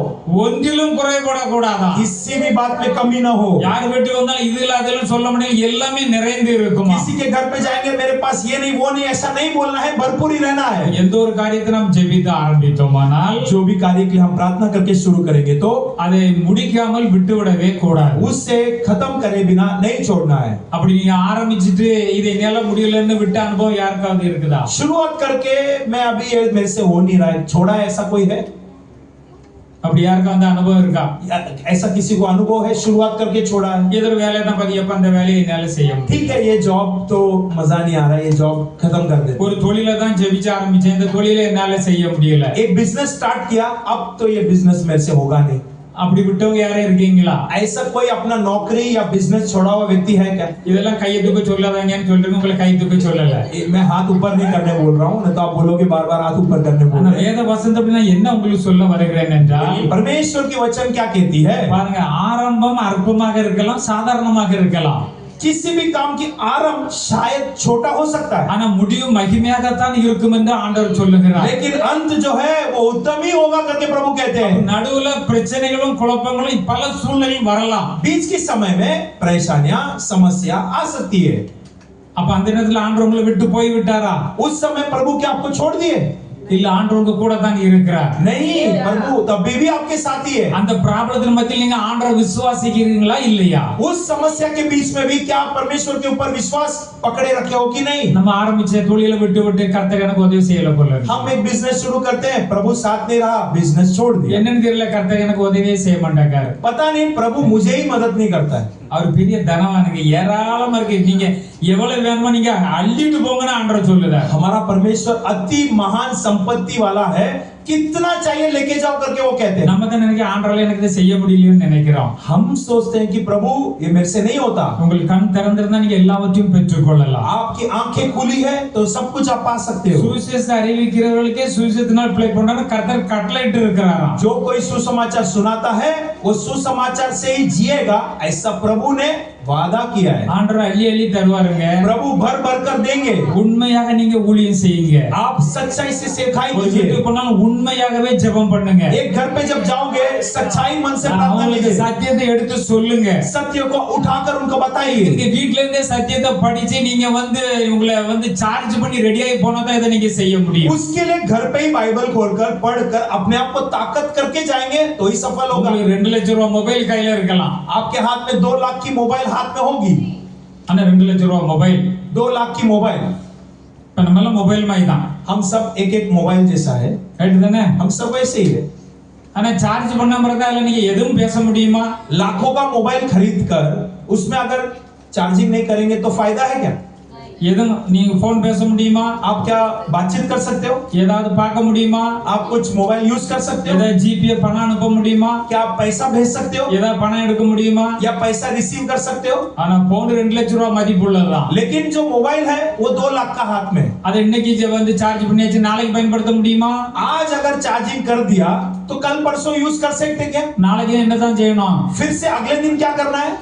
ஒன்றிலும் குறைபடக்கூடாதா. किसी भी बात में कमी ना हो। யார் வீட்டுக்கு வந்தாலும் இதுல அதெல்லாம் சொல்ல முடியும், எல்லாமே நிறைந்து இருக்குமா. किसी के घर पे जाएंगे मेरे पास ये नहीं वो नहीं ऐसा नहीं बोलना है, भरपूरी रहना है। எந்த ஒரு காரியத்தை நாம் ஜெபித்து ஆரம்பித்தோமானால் जो भी कार्य के लिए हम प्रार्थना करके शुरू करेंगे तो அதை முடிக்காமல் விட்டுவிடவே கூடாது. उससे खत्म करे बिना नहीं छोड़ना है। அப்படி நீங்க ஆரம்பிச்சிட்டு இது என்னால முடியலன்னு விட்ட அனுபவம் யாருக்காவது இருக்குதா? शुरुआत करके मैं अभी ये मेरे से हो नहीं रहा है, छोड़ा है, ऐसा कोई है? அப்படி யாருக்கும் அந்த அனுபவம் இருக்கா? ऐसा किसी को अनुभव है शुरुआत करके छोड़ा है? ஏதோ ஒரு வேலையை தான் பதியப்ப அந்த வேலையை என்னால செய்ய முடியும். ठीक है ये जॉब तो मजा नहीं आ रहा है, ये जॉब खत्म कर दे। ஒரு தொழிலை தான் ஜெபிச்சு ஆரம்பிச்சேன், இந்த தொழிலை என்னால செய்ய முடியல. एक बिजनेस स्टार्ट किया, अब तो ये बिजनेस मेरे से होगा नहीं। அப்படி விட்டவங்க யாரும் இருக்கீங்களா? ऐसा कोई अपना नौकरी या बिजनेस छोड़ा हुआ व्यक्ति है क्या? இதெல்லாம் கையை தூக்க சொல்லாதீங்கன்னு சொல்றேன், உங்களை கை தூக்க சொல்லல. मैं हाथ ऊपर नहीं करने बोल रहा हूँ, नहीं तो आप बोलोगे बार बार हाथ ऊपर करने बोल ஆனா रहे हैं। வேத வசனம் அப்படின்னா என்ன உங்களுக்கு சொல்ல வருகிறேன் என்றால், परमेश्वर की वचन क्या कहती है? பாருங்க, ஆரம்பம் அற்பமாக இருக்கலாம், சாதாரணமாக இருக்கலாம். किसी भी काम की आरंभ शायद छोटा हो सकता है, ஆனா முடிவு மகிமையாகத்தான் இருக்கும் என்று ஆண்டவர் சொல்லுகிறார். लेकिन अंत जो है वो उत्तम ही होगा करके प्रभु कहते हैं। நடுவுல பிரச்சனைகளும் குழப்பங்களும் பல சூழ்நிலையில் வரலாம். बीच के समय में परेशानियां समस्या आ सकती है। அப்ப அந்த நேரத்துல ஆண்டவர் உங்களை விட்டு போய் விட்டாரா? उस समय प्रभु क्या आपको छोड़ दिए? இல்ல, ஆண்டவர் உங்க கூட தான் இருக்கிறார். नहीं, प्रभु तभी भी आपके साथ ही है। அந்த ப்ராப்ளத்தின் மத்தியில் நீங்க ஆண்டவரை விசுவாசிக்கிறீங்களா இல்லையா? उस समस्या के बीच में भी क्या आप परमेश्वर के ऊपर विश्वास पकड़े रखे हो कि नहीं? நம்ம ஆரம்பிச்ச தொழிலை விட்டு விட்டு கர்த்தர் எனக்கு உதவி செய்யல போல இருக்கு. हम एक बिजनेस शुरू करते हैं, प्रभु साथ नहीं रहा, बिजनेस छोड़ दिया। என்னன்னு தெரியல, கர்த்தர் எனக்கு உதவியே செய்ய மாட்டாங்க. पता नहीं प्रभु मुझे ही मदद नहीं करता है। அவர் பெரிய தனவானுங்க, ஏராளமா இருக்கு, நீங்க எவ்வளவு வேணுமோ நீங்க அள்ளிட்டு போங்கன்னு ஆண்டவர் சொல்லுறார். हमारा परमेश्वर अति महान संपत्ति वाला है, कितना चाहिए लेके जाओ करके वो कहते हैं। நம்ம தான் நினைக்க ஆண்டவரால எனக்கு இதை செய்ய முடியலையோன்னு நினைக்கிறோம். हम सोचते हैं कि प्रभु ये मेरे से नहीं होता। உங்களுக்கு கண் திறந்திருந்தா நீங்க எல்லாவற்றையும் பெற்றுக்கொள்ளலாம். आपकी आंखें खुली है तो सब कुछ आप पा सकते हो। சுவிசேஷ அறிவிக்கிறவர்களுக்கே சுவிசேஷத்தினால் பிழை கொண்டாட கர்த்தர் கட்டளையிட்டு இருக்கிறாராம். जो कोई सुसमाचार सुनाता है वो सुसमाचार से ही जिएगा, ऐसा प्रभु ने वादा किया है। ஆண்டவர் அள்ளி அள்ளி தருவாருங்க. प्रभु भर भर कर देंगे। உண்மையாக நீங்க ஊழியம் செய்யுங்க. आप सच्चाई से सिखाई ஒரு दीजिए। வீட்டுக்கு போனாலும் உண்மையாகவே ஜெபம் பண்ணுங்க. एक घर पे जब जाओगे सच्चाई मन से प्रार्थना அவங்களுக்கு कीजिए। சத்தியத்தை எடுத்து சொல்லுங்க. सत्य को उठाकर उनको बताइए। நீங்க வீட்ல இருந்தே சத்தியத்தை படிச்சு நீங்க உங்களை சார்ஜ் பண்ணி ரெடியாகி போனாதான் இதை நீங்க செய்ய முடியும். उसके लिए घर पे ही बाइबल खोलकर पढ़कर अपने आप को ताकत करके जाएंगे तो ही सफल होगा। உங்களுக்கு 2 லட்சம் ரூபாய் மொபைல் கையில இருக்கலாம். आपके हाथ में 2 लाख की मोबाइल हाथ में होगी। ஆனா 2 லட்சம் ரூபாய் மொபைல், 2 लाख की मोबाइल, இப்ப நம்ம எல்லாம் மொபைல் மாதிரி தான். हम सब एक एक मोबाइल जैसा है, ரைட் தானே? हम सब वैसे ही है। ஆனா சார்ஜ் பண்ணாம இருந்தா அதுல நீங்க எதுவும் பேச முடியுமா? लाखों का मोबाइल खरीद कर उसमें अगर चार्जिंग नहीं करेंगे तो फायदा है क्या? எதுவும் நீங்க போன் பேச முடியுமா? आप क्या बातचीत कर सकते हो? ஏதாவது பார்க்க முடியுமா? आप कुछ मोबाइल यूज कर सकते हो? ஏதாவது ஜிபே பணம் அனுப்ப முடியுமா? क्या आप पैसा भेज सकते हो ஏதாவது பணம் எடுக்க முடியுமா? या पैसा रिसीव कर सकते हो? ஆனா போன் 2 லட்சம் ரூபாய் மதிப்புள்ளதுதான். लेकिन जो मोबाइल है वो 2 लाख का हाथ में। அதை இன்னைக்கு சார்ஜ் பண்ணியாச்சு, நாளைக்கு பயன்படுத்த முடியுமா? आज अगर चार्जिंग कर दिया तो कल परसों यूज कर सकते क्या? நாளைக்கு என்னதான் செய்யணும்? फिर से अगले दिन क्या करना है?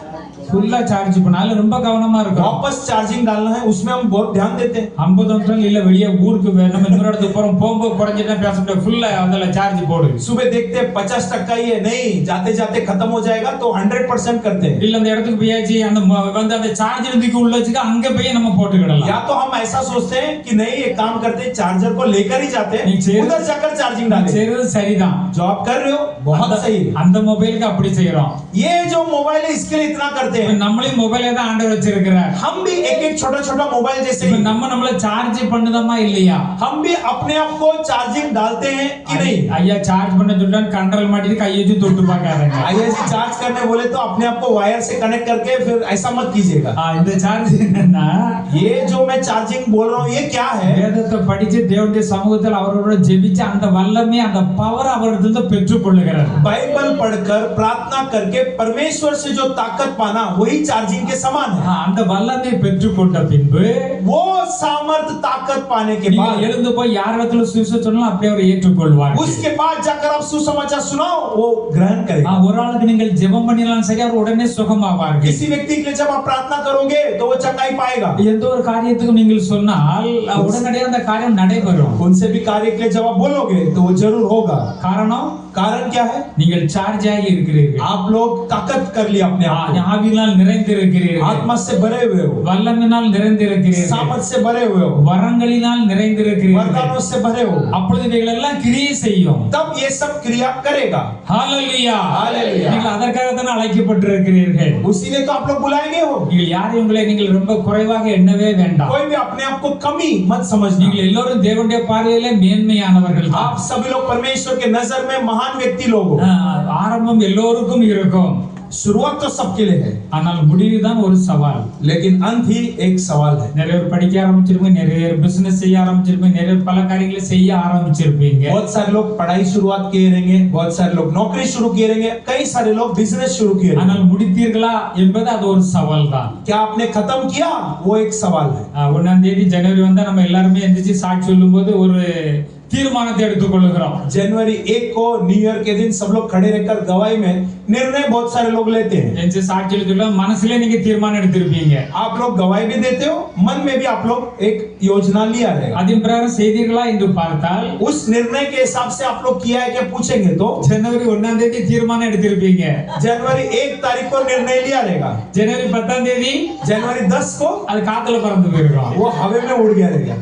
ஃபுல்லா சார்ஜ் பண்ணால ரொம்ப கவனமா இருக்கும். वापस चार्जिंग डालना है, उसमें हम बहुत ध्यान देते हैं। 50 நிமிஷம் இல்ல வெளியே ஊருக்கு நம்ம இன்னொரு இடத்துக்கு போறோம், போகும்போது குறைஞ்சிட்டா பேச முடியாது, ஃபுல்லா அதுல சார்ஜ் போடு. सुबह देखते हैं 50% ही है, नहीं जाते जाते खत्म हो जाएगा तो 100% करते हैं। இல்ல அந்த இடத்துக்கு போயாச்சு அந்த சார்ஜ் இருந்துக்கு உள்ள வச்சுக்க அங்க போய் நம்ம போட்டுக்கிடலாம். या तो हम ऐसा सोचते हैं कि नहीं एक काम करते हैं, चार्जर को लेकर ही जाते हैं, उधर जाकर चार्जिंग डालें। செய்யறது சரிதான், जो आप कर रहे हो बहुत सही है। அந்த மொபைலுக்கு அப்படி செய்யறோம். ये जो मोबाइल है इसके लिए इतना करते हैं। நம்மளே மொபைலே தான் ஆண்டவர் வச்சிருக்கிறார். हम भी एक एक छोटा छोटा मोबाइल जैसे ही நம்மள சார்ஜ் பண்ணுதமா இல்லையா? हम भी अपने आप को चार्जिंग डालते हैं कि नहीं? ஐயா சார்ஜ் பண்ண சொல்றா कंट्रोल மாட்டிட்டு கையை வச்சு தொட்டு பார்க்காதீங்க. ऐसे चार्ज करने बोले तो अपने आप को वायर से कनेक्ट करके फिर ऐसा मत कीजिएगा। இந்த சார்ஜ் என்னன்னா, ये जो मैं चार्जिंग बोल रहा हूँ ये क्या है? வேதத்தை படிச்சு தேவனுடைய சமூகத்தில் அவரோட ஜெபிச்சு அந்த வல்லமை அந்த பவர் அவரிடத்துல பெற்றுக் கொள்ளுகிறார். बाइबल पढ़कर प्रार्थना करके परमेश्वर से जो ताकत पाना वही चार्जिंग के समान है। அந்த வல்லமை பெற்றுக்கொண்ட பின்பு वो सामर्थ ताकत पाने के நீங்க बाद எழுந்து போய் யார் இடத்துல சுவிசேஷம் சொன்னாலும் அப்படியே அவர் ஏற்றுக்கொள்வார். उसके बाद जाकर आप सुसमाचार सुनाओ वो ग्रहण करेगा। ஒரு ஆளுக்கு நீங்கள் ஜெபம் பண்ணினாலும் சரி அவர் உடனே சுகமாவார்கள். किसी व्यक्ति के लिए जब आप प्रार्थना करोगे तो वो चंगाई पाएगा। எந்த ஒரு காரியத்துக்கு நீங்கள் சொன்னால் உடனடியாக அந்த காரியம் நடைபெறும். उनसे भी कार्य के लिए जब आप बोलोगे तो वो जरूर होगा। காரணம் कारण क्या है? நீங்கள் சார்ஜ் ஆகி இருக்கிறீர்கள். आप लोग ताकत कर लिया अपने आप को, ஆவியினால் நிறைந்திருக்கிறீர்கள், आत्मा से भरे हुए हो, வல்லமையினால் நிறைந்திருக்கிறீர்கள், सामर्थ से भरे हुए हो, வரங்களினால் நிறைந்திருக்கிறீர்கள். वरदानों से भरे हो, அப்பொழுது இவைகள் எல்லாம் கிரியை செய்யும். तब ये सब क्रिया करेगा। ஹalleluya, ஹalleluya. நீங்கள் அதற்காக தான் அழைக்கப்பட்டிருக்கிறீர்கள். उसीलिए तो आप लोग बुलाए गए हो। நீங்கள் யாரையும் உங்களை நீங்கள் ரொம்ப குறைவாக எண்ணவே வேண்டாம். कोई भी अपने आप को कमी मत समझना। நீங்கள் எல்லோரும் தேவனுடைய பார்வையிலே மேன்மையானவர்கள். आप सभी लोग परमेश्वर के नजर में महान व्यक्ति लोग हो। ஆரம்பம் எல்லோருக்கும் இருக்கும், शुरुआत तो सबके लिए है, ஆனால் முடிவுதான் ஒரு சவால். लेकिन अंत ही एक सवाल है। நிறைய பேர் படிக்க ஆரம்பிச்சிருப்பீங்க, நிறைய பேர் பிசினஸ் செய்ய ஆரம்பிச்சிருப்பீங்க, நிறைய பேர் பல காரியங்களை செய்ய ஆரம்பிச்சிருப்பீங்க. बहुत सारे लोग पढ़ाई शुरुआत किए रहेंगे, बहुत सारे लोग नौकरी शुरू किए रहेंगे, कई सारे लोग बिजनेस शुरू किए रहेंगे। ஆனால் முடித்தீர்களா என்பது அது ஒரு சவால் தான். क्या आपने खत्म किया वो एक सवाल है। 1ஆம் தேதி ஜனவரி வந்தா நம்ம எல்லாருமே எந்திரிச்சு சாட்சி சொல்லும்போது ஒரு தீர்மானத்தை எடுத்துக்கொள்கிறோம். जनवरी 1 को न्यू ईयर के दिन सब लोग खड़े रहकर गवाही में निर्णय बहुत सारे लोग लेते हैं. என்று சாட்சியில் சொல்ல மனசுல நீங்க தீர்மானம் எடுத்திருப்பீங்க. आप लोग गवाही भी देते हो, मन में भी आप लोग एक योजना लिया रहेगा. அதன் பிரகாரம் செய்தீர்களா என்று பார்த்தால் उस निर्णय के हिसाब से आप लोग किया है क्या पूछेंगे तो ஜனவரி 1ஆம் தேதி தீர்மானம் எடுத்திருப்பீங்க. जनवरी 1 तारीख को निर्णय लिया रहेगा. ஜனவரி 10ஆம் தேதி जनवरी 10 को அது காத்துல பறந்து போயிருக்கும். वो हवा में उड़ गया रहेगा.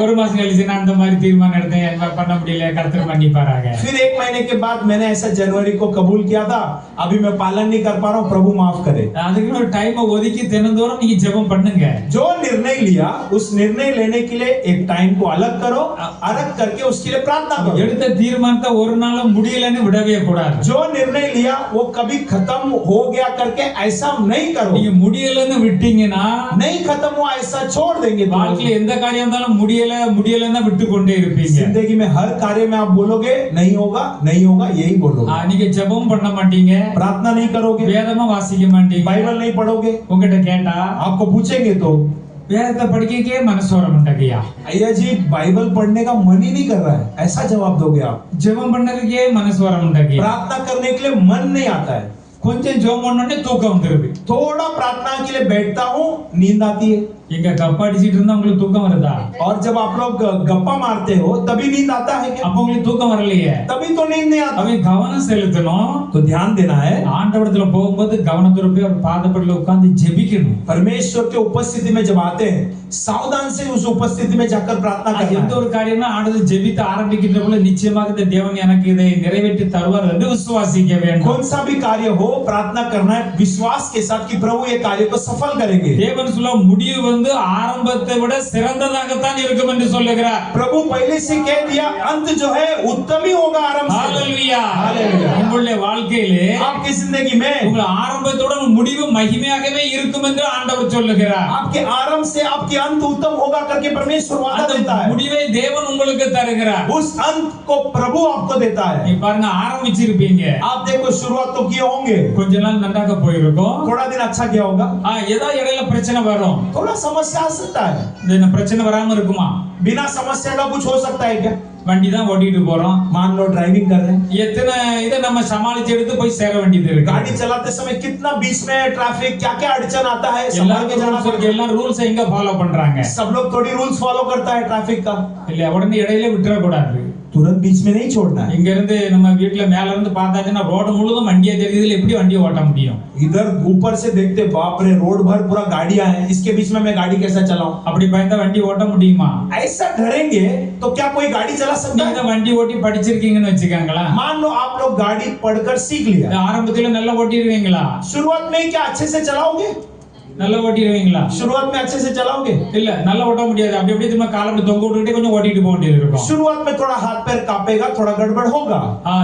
ஒரு மாசம் கழிச்சு நான் அந்த மாதிரி தீர்மானம் எடுத்தேன், என்ன பண்ண முடியல, கர்த்தர் மன்னிப்பாராக. फिर 1 महीने के बाद मैंने ऐसा जनवरी को कबूल किया था, अभी मैं पालन नहीं कर पा रहा हूँ, प्रभु माफ करे. அதுக்கு ஒரு டைம் ஒதுக்கி தினந்தோறும் நீங்க ஜெபம் பண்ணுங்க. जो निर्णय लिया उस निर्णय लेने के लिए एक टाइम को अलग करो, अलग करके उसके लिए प्रार्थना करो. எடுத்த தீர்மானத்தை ஒரு நாளும் முடியலன்னு விடவே கூடாது. जो निर्णय लिया वो कभी खत्म हो गया करके ऐसा नहीं करो. நீங்க முடியலன்னு விட்டீங்கன்னா नहीं खत्म हुआ ऐसा छोड़ देंगे. வாழ்க்கையில எந்த காரியம் இருந்தாலும் முடியலன்னா விட்டு கொண்டே இருப்பீங்க. जिंदगी में हर कार्य में आप बोलोगे नहीं होगा यही बोलोगे. நீங்க ஜெபம் பண்ண மாட்டீங்க, प्रार्थना नहीं करोगे, வேதமா வாசிக்க மாட்டீங்க, बाइबल नहीं पढ़ोगे. உங்ககிட்ட கேட்டா आपको पूछेंगे तो வேதத்தை படிக்கவே மனசு வர மாட்டேங்கயா, अय्या जी बाइबल पढ़ने का मन ही नहीं कर रहा है, ऐसा जवाब दोगे आप. ஜெபம் பண்ணதுக்கே மனசு வர மாட்டேங்கயா, प्रार्थना करने के लिए मन नहीं आता है. கொஞ்சம் ஜெபம் பண்ணோடனே தூக்கம் வந்துருது. थोड़ा प्रार्थना के लिए बैठता हूँ नींद आती है. எங்க கப்ப அடிச்சிட்டு இருந்தா உங்களுக்கு தூக்கம் வருதா? और जब आप लोग गप्पा मारते हो तभी नींद आता है क्या? அப்ப உங்களுக்கு தூக்கம் வரலையே. तभी तो नींद नहीं आता. அவன் கவனம் செலுத்தணும். तो ध्यान देना है. ஆண்டவரத்துல போகும்போது கவனத்தோட போய் அவர் பாதப்படியில உட்கார்ந்து ஜெபிக்கணும். परमेश्वर के उपस्थिति में जब आते हैं सावधान से उस उपस्थिति में जाकर प्रार्थना करना எந்த है. ஒரு காரியம்னா ஆண்டவர் ஜெபித்து ஆரம்பிக்கிறதுக்குள்ள நிச்சயமாக இந்த தேவன் எனக்கு இதை நிறைவேற்றி தருவார் என்று விசுவாசிக்க வேண்டும். कौन सा भी कार्य हो प्रार्थना करना है विश्वास के साथ कि प्रभु ये कार्य को सफल करेंगे. தேவன் சொல்ல முடிவு வந்து ஆரம்பத்தை விட சிறந்ததாகத்தான் இருக்கும் என்று சொல்லுகிறார். प्रभु पहले से कह दिया अंत जो है उत्तम ही होगा आरंभ से. ஹalleluya. ஹalleluya. உங்களுடைய வாழ்க்கையிலே आपकी जिंदगी में உங்கள் ஆரம்பத்தோட முடிவு மகிமையாகவே இருக்கும் என்று ஆண்டவர் சொல்லுகிறார். आपके आरंभ से आपके अंत उत्तम होगा करके परमेश्वर वादा देता அந்த है. முடிவை தேவன் உங்களுக்கு தருகிறார். उस अंत को प्रभु आपको देता है. நீ பாருங்க ஆரம்பிச்சிருப்பீங்க, आप देखो शुरुआत तो किए होंगे, கொஞ்ச நாள் நன்றாக போயிருக்கும், थोड़ा दिन अच्छा किया होगा, ஏதோ இடையில பிரச்சனை வரும். थोड़ा समस्या आ सकता है. இந்த பிரச்சனை வராம இருக்குமா? बिना समस्या का कुछ हो सकता है क्या? வண்டி தான் ஓட்டிட்டு போறோம், मान लो ड्राइविंग कर रहे हैं, எத்தனை இதை நம்ம சமாளிச்சு எடுத்து போய் சேர வேண்டியது இருக்கு. गाड़ी चलाते समय कितना बीच में ट्रैफिक क्या क्या अड़चन आता है, संभाल के जाना पड़ता है. எல்லா ரூல்ஸ் எங்க ஃபாலோ பண்றாங்க? सब लोग थोड़ी रूल्स फॉलो करता है ट्रैफिक का. இல்ல உடனே இடையில விட்டுற கூடாது. तुरंत बीच में नहीं छोड़ना है. இங்க இருந்து நம்ம வீட்ல மேல இருந்து பார்த்தாச்சுன்னா ரோடு முழுதும் வண்டியே தெரியுது, எப்படி வண்டியை ஓட்ட முடியும்? इधर ऊपर से देखते बाप रे रोड भर पूरा गाड़ियां हैं, इसके बीच में मैं गाड़ी कैसे चलाऊं? அப்படி பயந்தா வண்டி ஓட்ட முடியுமா? ऐसा डरेंगे तो क्या कोई गाड़ी चला सकता நீங்க है? வண்டி ஓட்டி படிச்சிருக்கீங்கன்னு வச்சுக்கோங்களா, मान लो आप लोग गाड़ी पढ़कर सीख लिया, ஆரம்பத்துல நல்லா ஓட்டிடுவீங்களா? शुरुआत में क्या अच्छे से चलाओगे? நல்லா ஓட்டிடுவீங்களா? शुरुआत में अच्छे से चलाओगे? இல்ல நல்லா ஓட்ட முடியாது. அப்படி அப்படியே திரும்ப காலை அப்படி தொங்க விட்டுக்கிட்டே கொஞ்சம் ஓட்டிட்டு போக வேண்டியது இருக்கும். शुरुआत में थोड़ा हाथ पैर कांपेगा, थोड़ा गड़बड़ होगा.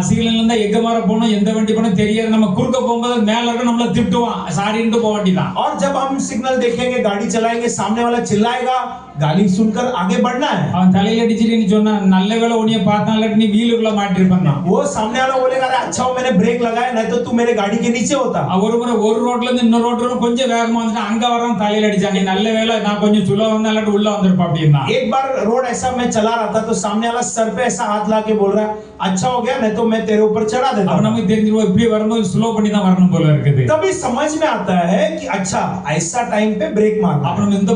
சிக்னல்ல இருந்தா எங்க மாற போகணும், எந்த வண்டி போகணும் தெரியாது. நம்ம குறுக்க போகும்போது மேல இருக்க நம்மள திட்டுவான், சாரின்னு போக வேண்டியதான். और जब हम सिग्नल देखेंगे गाड़ी चलाएंगे सामने वाला चिल्लाएगा, गाली सुनकर आगे बढ़ना है. அவன் தலையில அடிச்சிட்டு சொன்னா நல்ல வேளை உனிய பார்த்தால நீ வீலுக்குள்ள மாட்டிருப்பான். वो सामने वाला बोलेगा अरे अच्छा हो मैंने ब्रेक लगाया, नहीं तो तू मेरे गाड़ी के नीचे होता. ஒரு முறை ஒரு ரோட்ல இருந்து இன்னொரு ரோட் கொஞ்சம் வேகமா வந்துட்டு அங்க வரவன் தலையில அடிச்சான். நீ நல்ல வேளை நான் கொஞ்சம் சுலோ வந்தாலும் உள்ள வந்திருப்பா அப்படின்னா. एक बार रोड ऐसा मैं चला रहा था तो सामने वाला सर पे ऐसा हाथ ला के बोल रहा है अच्छा हो गया, नहीं तो मैं तेरे ऊपर चढ़ा देता. அப்ப நமக்கு தெரிஞ்சிரும் இப்படி வரும்போது ஸ்லோ பண்ணி தான் வரணும் போல இருக்குது. तभी समझ में आता है कि अच्छा ऐसा टाइम पे ब्रेक मारना. அப்ப நம்ம இந்த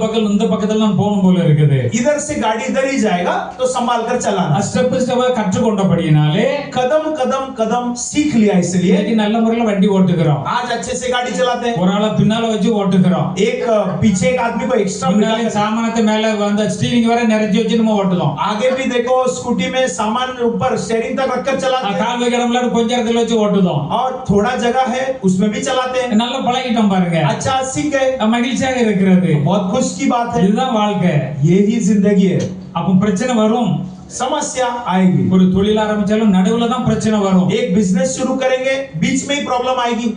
பக்கத்துல தான் போகணும் போல இருக்குது. इधर से गाड़ी इधर ही जाएगा तो संभाल कर चलाना. ஸ்டெப் ஸ்டெப்பா கற்றுக்கொண்டபடியினாலே कदम कदम कदम सीख लिया, इसलिए இன்னைக்கு நல்ல முறையில வண்டி ஓட்டுகிறோம். आज अच्छे से गाड़ी चलाते हैं. ஒரு ஆளை பின்னால வச்சு ஓட்டுகிறோம். एक पीछे एक आदमी को एक्स्ट्रा முன்னாலே சாமானத்தை மேல அந்த ஸ்டீரிங் வரை நிறைச்சு வச்சு நம்ம ஓட்டுறோம். आगे भी देखो स्कूटी में सामान ऊपर स्टीयरिंग तक रखकर चलाते हैं. கால் வைக்கிறோம்ல கொஞ்ச இடத்துல வச்சு ஓட்டுறோம். और थोड़ा जगह है उसमें भी चलाते हैं. நல்லா பழகிட்டோம் பாருங்க. अच्छा सीख गए, மகிழ்ச்சியாக இருக்கிறது. बहुत खुश की बात है. இதுதான் வாழ்க்கை. यही जिंदगी है. அப்ப பிரச்சனை வரும். समस्या आएगी. ஒரு தொழில் ஆரம்பிச்சாலும் நடுவுல தான் பிரச்சனை வரும். एक बिजनेस शुरू करेंगे बीच में ही प्रॉब्लम आएगी.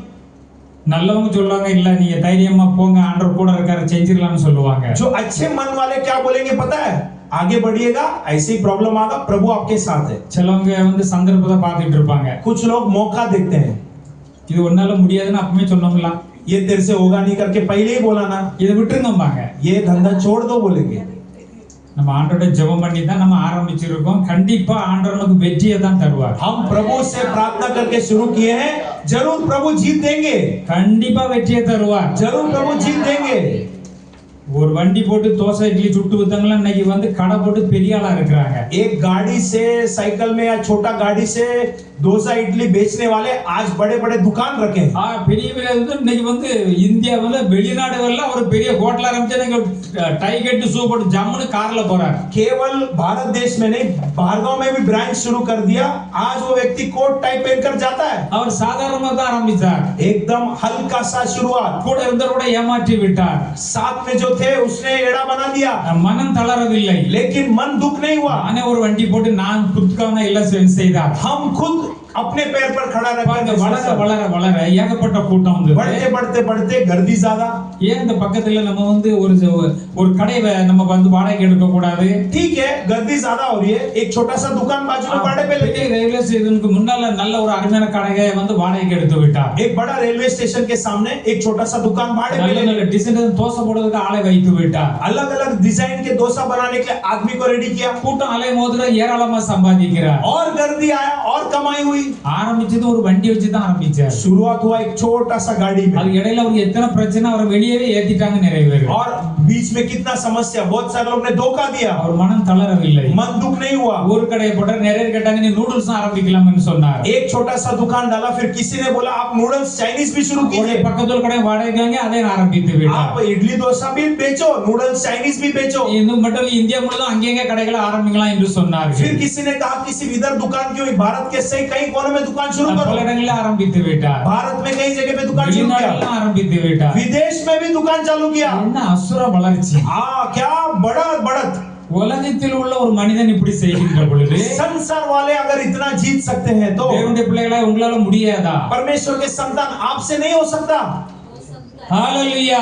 நல்லவங்க சொல்லுவாங்க இல்ல நீங்க தைரியமா போங்க ஆண்டவர் கூட இருக்காரு செஞ்சிரலாம்னு சொல்லுவாங்க. जो अच्छे मन वाले क्या बोलेंगे पता है, आगे बढ़िएगा ऐसे ही प्रॉब्लम आएगा, प्रभु आपके साथ है. சிலவங்க வந்து சந்தர்ப்பத்தை பார்த்துட்டு இருப்பாங்க. कुछ लोग मौका देखते हैं, இது ஒன்னால முடியாதுன்னு அப்பவே சொன்னோம்ல, ये तेरे से होगा नहीं करके पहले ही बोला ना, இதை விட்டுருங்கம்பாங்க. ये धंधा छोड़ दो बोलेंगे. நம்ம ஆண்டோட ஜெபம் பண்ணி தான் நம்ம ஆரம்பிச்சிருக்கோம். கண்டிப்பா ஆண்டவர் நமக்கு வெற்றியை தான் தருவார். हम प्रभु से प्रार्थना करके शुरू किए हैं, जरूर प्रभु जीत देंगे, கண்டிப்பா வெற்றியை தருவார். जरूर प्रभु जीत देंगे। ஒரு வண்டி போட்டு தோசை இட்லி சுட்டு வித்தவங்க இன்னைக்கு வந்து கடை போட்டு பெரிய ஆளா இருக்கிறாங்க. एक गाड़ी से, साइकिल में या छोटा गाड़ी से डोसा इडली बेचने वाले आज बड़े बड़े दुकान रखे हैं। பெரிய பெரிய வந்து இன்னைக்கு வந்து இந்தியாவுல வெளிநாடுகள்ல ஒரு பெரிய ஹோட்டல் ஆரம்பிச்சு நீங்க டை கட்டி ஷூ போட்டு ஜம்முன்னு கார்ல போறாங்க. केवल भारत देश में नहीं, बाहर गांव में भी ब्रांच शुरू कर दिया। आज वो व्यक्ति कोट टाई पहनकर जाता है। அவர் சாதாரணமா தான் ஆரம்பிச்சார். एकदम हल्का सा शुरुआत, கூட இருந்தவரோட ஏமாற்றி விட்டார். साथ में जो थे उसने एड़ा बना दिया, மனம் தளரவில்லை. लेकिन मन दुख नहीं हुआ। நானே ஒரு வண்டி போட்டு நான் குத்துக்கான எல்லாம் செய்தார். हम खुद अपने पैर पर खड़ा பாருங்க, रहकर வளர வளர வளர ஏகப்பட்ட கூட்டம் வந்து बढ़ते बढ़ते बढ़ते गर्दी ज्यादा। ஏன் இந்த பக்கத்துல நம்ம வந்து ஒரு கடையை நம்ம வந்து வாடகைக்கு எடுக்க கூடாது? ठीक है, गर्दी ज्यादा हो रही है, एक छोटा सा दुकान बाजू में भाड़े पे लेके। ரயில்வே ஸ்டேஷனுக்கு முன்னால நல்ல ஒரு அருமையான கடையை வந்து வாடகைக்கு எடுத்து விட்டார். एक बड़ा रेलवे स्टेशन के सामने एक छोटा सा दुकान भाड़े पे நல்ல लेके, நல்ல டிசைன் தோசை போடுறதுக்கு ஆளை வைத்து விட்டார். अलग अलग डिजाइन के डोसा बनाने के लिए आदमी को रेडी किया। கூட்டம் அலை மோதுற ஏராளமா சம்பாதிக்கிறார். और गर्दी आया और कमाई हुई। ஆரம்பிச்சது ஒரு வண்டி வச்சு தான் ஆரம்பிச்சார். शुरुआत हुआ एक छोटा सा गाड़ी में, அது இடையில அவருக்கு எத்தனை பிரச்சனை, அவரை வெளியவே ஏத்திட்டாங்க நிறைய பேர். और बीच में कितना समस्या, बहुत सारे लोग ने धोखा दिया। அவர் மனம் தளரவில்லை. मन दुख नहीं हुआ। ஒரு கடையை போட்டார், நிறைய பேர் கேட்டாங்க நீ நூடுல்ஸ் ஆரம்பிக்கலாம்னு சொன்னார். एक छोटा सा दुकान डाला, फिर किसी ने बोला आप नूडल्स चाइनीज भी शुरू ஒரு कीजिए, பக்கத்துல கடை வாடகைக்காங்க, அதை ஆரம்பித்து விட்டார். आप इडली डोसा भी बेचो, नूडल्स चाइनीज भी बेचो। இது மட்டும் இல்ல, இந்தியா முழுவதும் அங்கங்க கடைகளை ஆரம்பிக்கலாம் என்று சொன்னார். फिर किसी ने कहा किसी इधर दुकान क्यों, भारत के सही कई कोने में दुकान शुरू பல करो। இடங்களில் ஆரம்பித்து விட்டார். भारत में कई जगह पे दुकान शुरू வெளிநாடுல किया, ஆரம்பித்து விட்டார். विदेश में भी दुकान चालू किया। என்ன அசுர வளர்ச்சி! हाँ, क्या बढ़त बढ़त। உலகத்தில் உள்ள ஒரு மனிதன் இப்படி செய்கின்ற பொழுது संसार वाले अगर इतना जीत सकते हैं तो தேவனுடைய பிள்ளைகளா உங்களால முடியாதா? परमेश्वर के संतान आपसे नहीं हो सकता। ஹalleluya!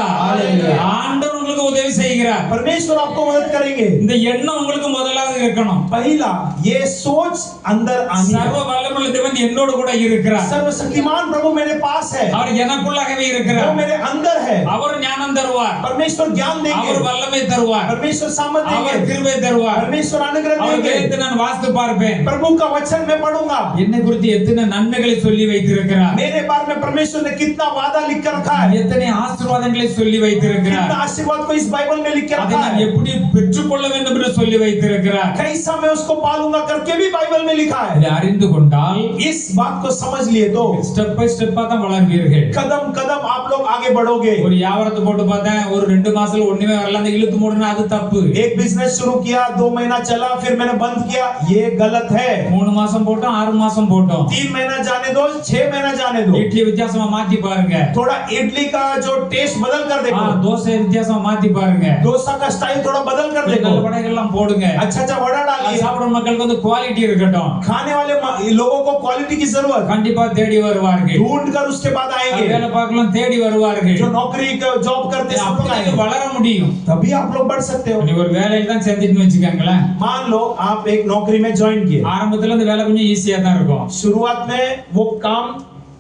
ஆண்டவர் உங்களுக்கு உதவி செய்கிறார். परमेश्वर आपको मदद करेंगे। இந்த எண்ணம் உங்களுக்கு முதலாவது இருக்கணும். पहला ये सोच अंदर आनी है। சர்வ வல்லமையுள்ள தேவன் என்னோடு கூட இருக்கிறார். सर्वशक्तिमान प्रभु मेरे पास है, அவர் எனக்குள்ளாகவே वो இருக்கிறார். मेरे अंदर है। அவர் ஞானம் தருவார். परमेश्वर ज्ञान देंगे, அவர் வல்லமை தருவார். परमेश्वर सामर्थ्य அவர் देंगे, கிருபை தருவார். परमेश्वर अनुग्रह அவர் देंगे। வேதத்தை நான் வாசித்து பார்ப்பேன். प्रभु का वचन मैं पढ़ूंगा। என்னை குறித்து எத்தனை நன்மைகளை சொல்லி வைத்திருக்கிறார். मेरे बारे में परमेश्वर ने कितना वादा लिख कर रखा है, எத்தனை ஆசீர்வாதங்களை சொல்லி வைத்திருக்கிறார். कितना आशीर्वाद को इस बाइबल में लिख के அதை रखा நான் है, எப்படி பெற்றுக்கொள்ள வேண்டும் என்று சொல்லி வைத்திருக்கிறார். कैसा मैं उसको पालूंगा करके भी बाइबल में लिखा है। இதை அறிந்து கொண்டால் इस बात को समझ लिए तो ஸ்டெப் பை ஸ்டெப்பா தான் வளர்வீர்கள். कदम कदम आप लोग आगे बढ़ोगे। ஒரு வியாபாரத்தை போட்டு பார்த்தேன், ஒரு 2 மாசத்துல ஒண்ணுமே வரல, அந்த இழுத்து மூடுனா அது தப்பு. एक बिजनेस शुरू किया, 2 महीना चला, फिर मैंने बंद किया, ये गलत है। 3 மாசம் போட்டோம், 6 மாசம் போட்டோம். 3 महीना जाने दो, 6 महीना जाने दो। இட்லி வித்தியாசமா மாத்தி பாருங்க. थोड़ा इडली का जो टेस्ट बदल कर देखो, தோசை வித்தியாசமா மாத்தி பாருங்க. डोसा का स्टाइल थोड़ा बदल कर நல்ல देखो, வடைகள் எல்லாம் போடுங்க. अच्छा अच्छा वड़ा அது डालिए। சாப்பிடுற மக்களுக்கு வந்து குவாலிட்டி இருக்கட்டும். खाने वाले लोगों को क्वालिटी की जरूरत, கண்டிப்பா தேடி வருவார்கள். ढूंढ कर उसके बाद आएंगे। வேலை பார்க்கலாம் தேடி வருவார்கள். जो नौकरी जॉब करते सब लोग அப்படி आएंगे, வளர முடியும். तभी आप लोग बढ़ सकते हो। நீ ஒரு வேலையில தான் சேர்ந்துட்டு வச்சுக்கோங்களேன். मान लो आप एक नौकरी में ज्वाइन किए, ஆரம்பத்துல இந்த வேலை கொஞ்சம் ஈஸியா தான் இருக்கும். शुरुआत में वो काम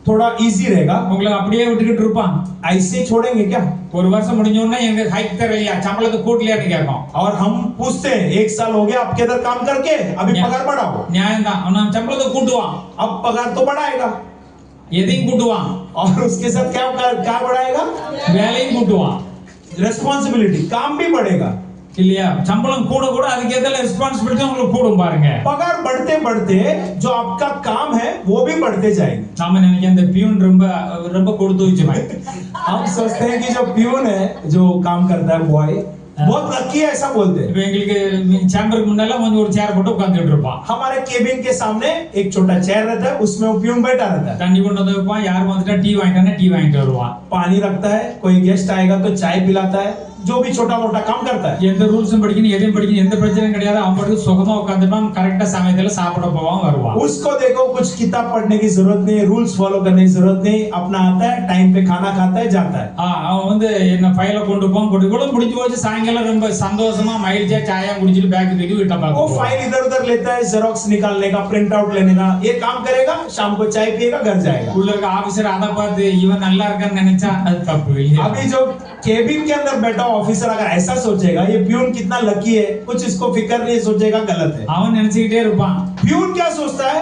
थोड़ा इजी रहेगा, உங்களை அப்படியே விட்டுக்கிட்டு இருப்பான். ऐसे ही छोड़ेंगे क्या? ஒரு வருஷம் முடிஞ்ச உடனே எங்க ஹைக் தரலையா, சம்பளத்தை கூட்டலையான்னு கேட்கும். और हम पूछते हैं 1 साल हो गया आपके इधर काम करके, अभी पगार बढ़ाओ। நியாயம் தான். அவன் சம்பளத்தை கூட்டுவான், अब पगार तो बढ़ाएगा, எதையும் கூட்டுவான், और उसके साथ क्या बढ़ाएगा? வேலையும் கூட்டுவான். रेस्पॉन्सिबिलिटी, काम भी बढ़ेगा। இல்லையா? சம்பளம் கூட கூட அதுக்கு எதிர ரெஸ்பான்சிபிலிட்டி உங்களுக்கு கூடும் பாருங்க. पगार बढ़ते बढ़ते जो आपका काम है वो भी बढ़ते जाएंगे। நாம நினைக்க இந்த பியூன் ரொம்ப ரொம்ப கொடுத்து வச்சுவாங்க. हम सोचते हैं कि जो प्यून है, जो काम करता है बॉय, बहुत लकी है, ऐसा बोलते हैं। இப்போ எங்களுக்கு சேம்பருக்கு முன்னால கொஞ்சம் ஒரு சேர் போட்டு உட்கார்ந்துட்டு இருப்பான். हमारे केबिन के सामने एक छोटा चेयर रहता है, उसमें वो प्यून बैठा रहता है, தண்ணி கொண்டு வந்து வைப்பான், யார் வந்துட்டா டீ வாங்கிட்டானா டீ வாங்கிட்டு வருவான். पानी रखता है, कोई गेस्ट आएगा तो चाय पिलाता है, जो भी छोटा मोटा काम करता है। எந்த ரூல்ஸும் படிக்கணும், எதையும் படிக்கணும், எந்த பிரச்சனையும் கிடையாது. அவன் பாட்டுக்கு சுகமா உட்கார்ந்துப்பான், கரெக்டா சமயத்துல சாப்பிட போவான், வருவான். उसको देखो कुछ किताब पढ़ने की जरूरत नहीं, रूल्स फॉलो करने की जरूरत नहीं, अपना आता है, टाइम पे खाना खाता है, जाता है। அவன் வந்து என்ன ஃபைல கொண்டு போவான், கொண்டு கூட முடிஞ்சு போச்சு. சாயங்காலம் ரொம்ப சந்தோஷமா மகிழ்ச்சியா சாயா குடிச்சிட்டு பேக் தூக்கி வீட்டை वो பார்க்க फाइल इधर उधर लेता है, जेरोक्स निकालने का, प्रिंट आउट लेने का, ये काम करेगा, शाम को चाय पिएगा, घर जाएगा। உள்ள இருக்க ஆபீசர் அதை பார்த்து இவன் நல்லா இருக்கான்னு நினைச்சா அது தப்பு இல்லையா? अभी जो केबिन के अंदर बैठा ऑफिसर अगर ऐसा सोचेगा ये प्यून कितना लकी है, कुछ इसको फिक्र नहीं, सोचेगा गलत है। அவன் நினைச்சுக்கிட்டே இருப்பான், प्यून क्या सोचता है,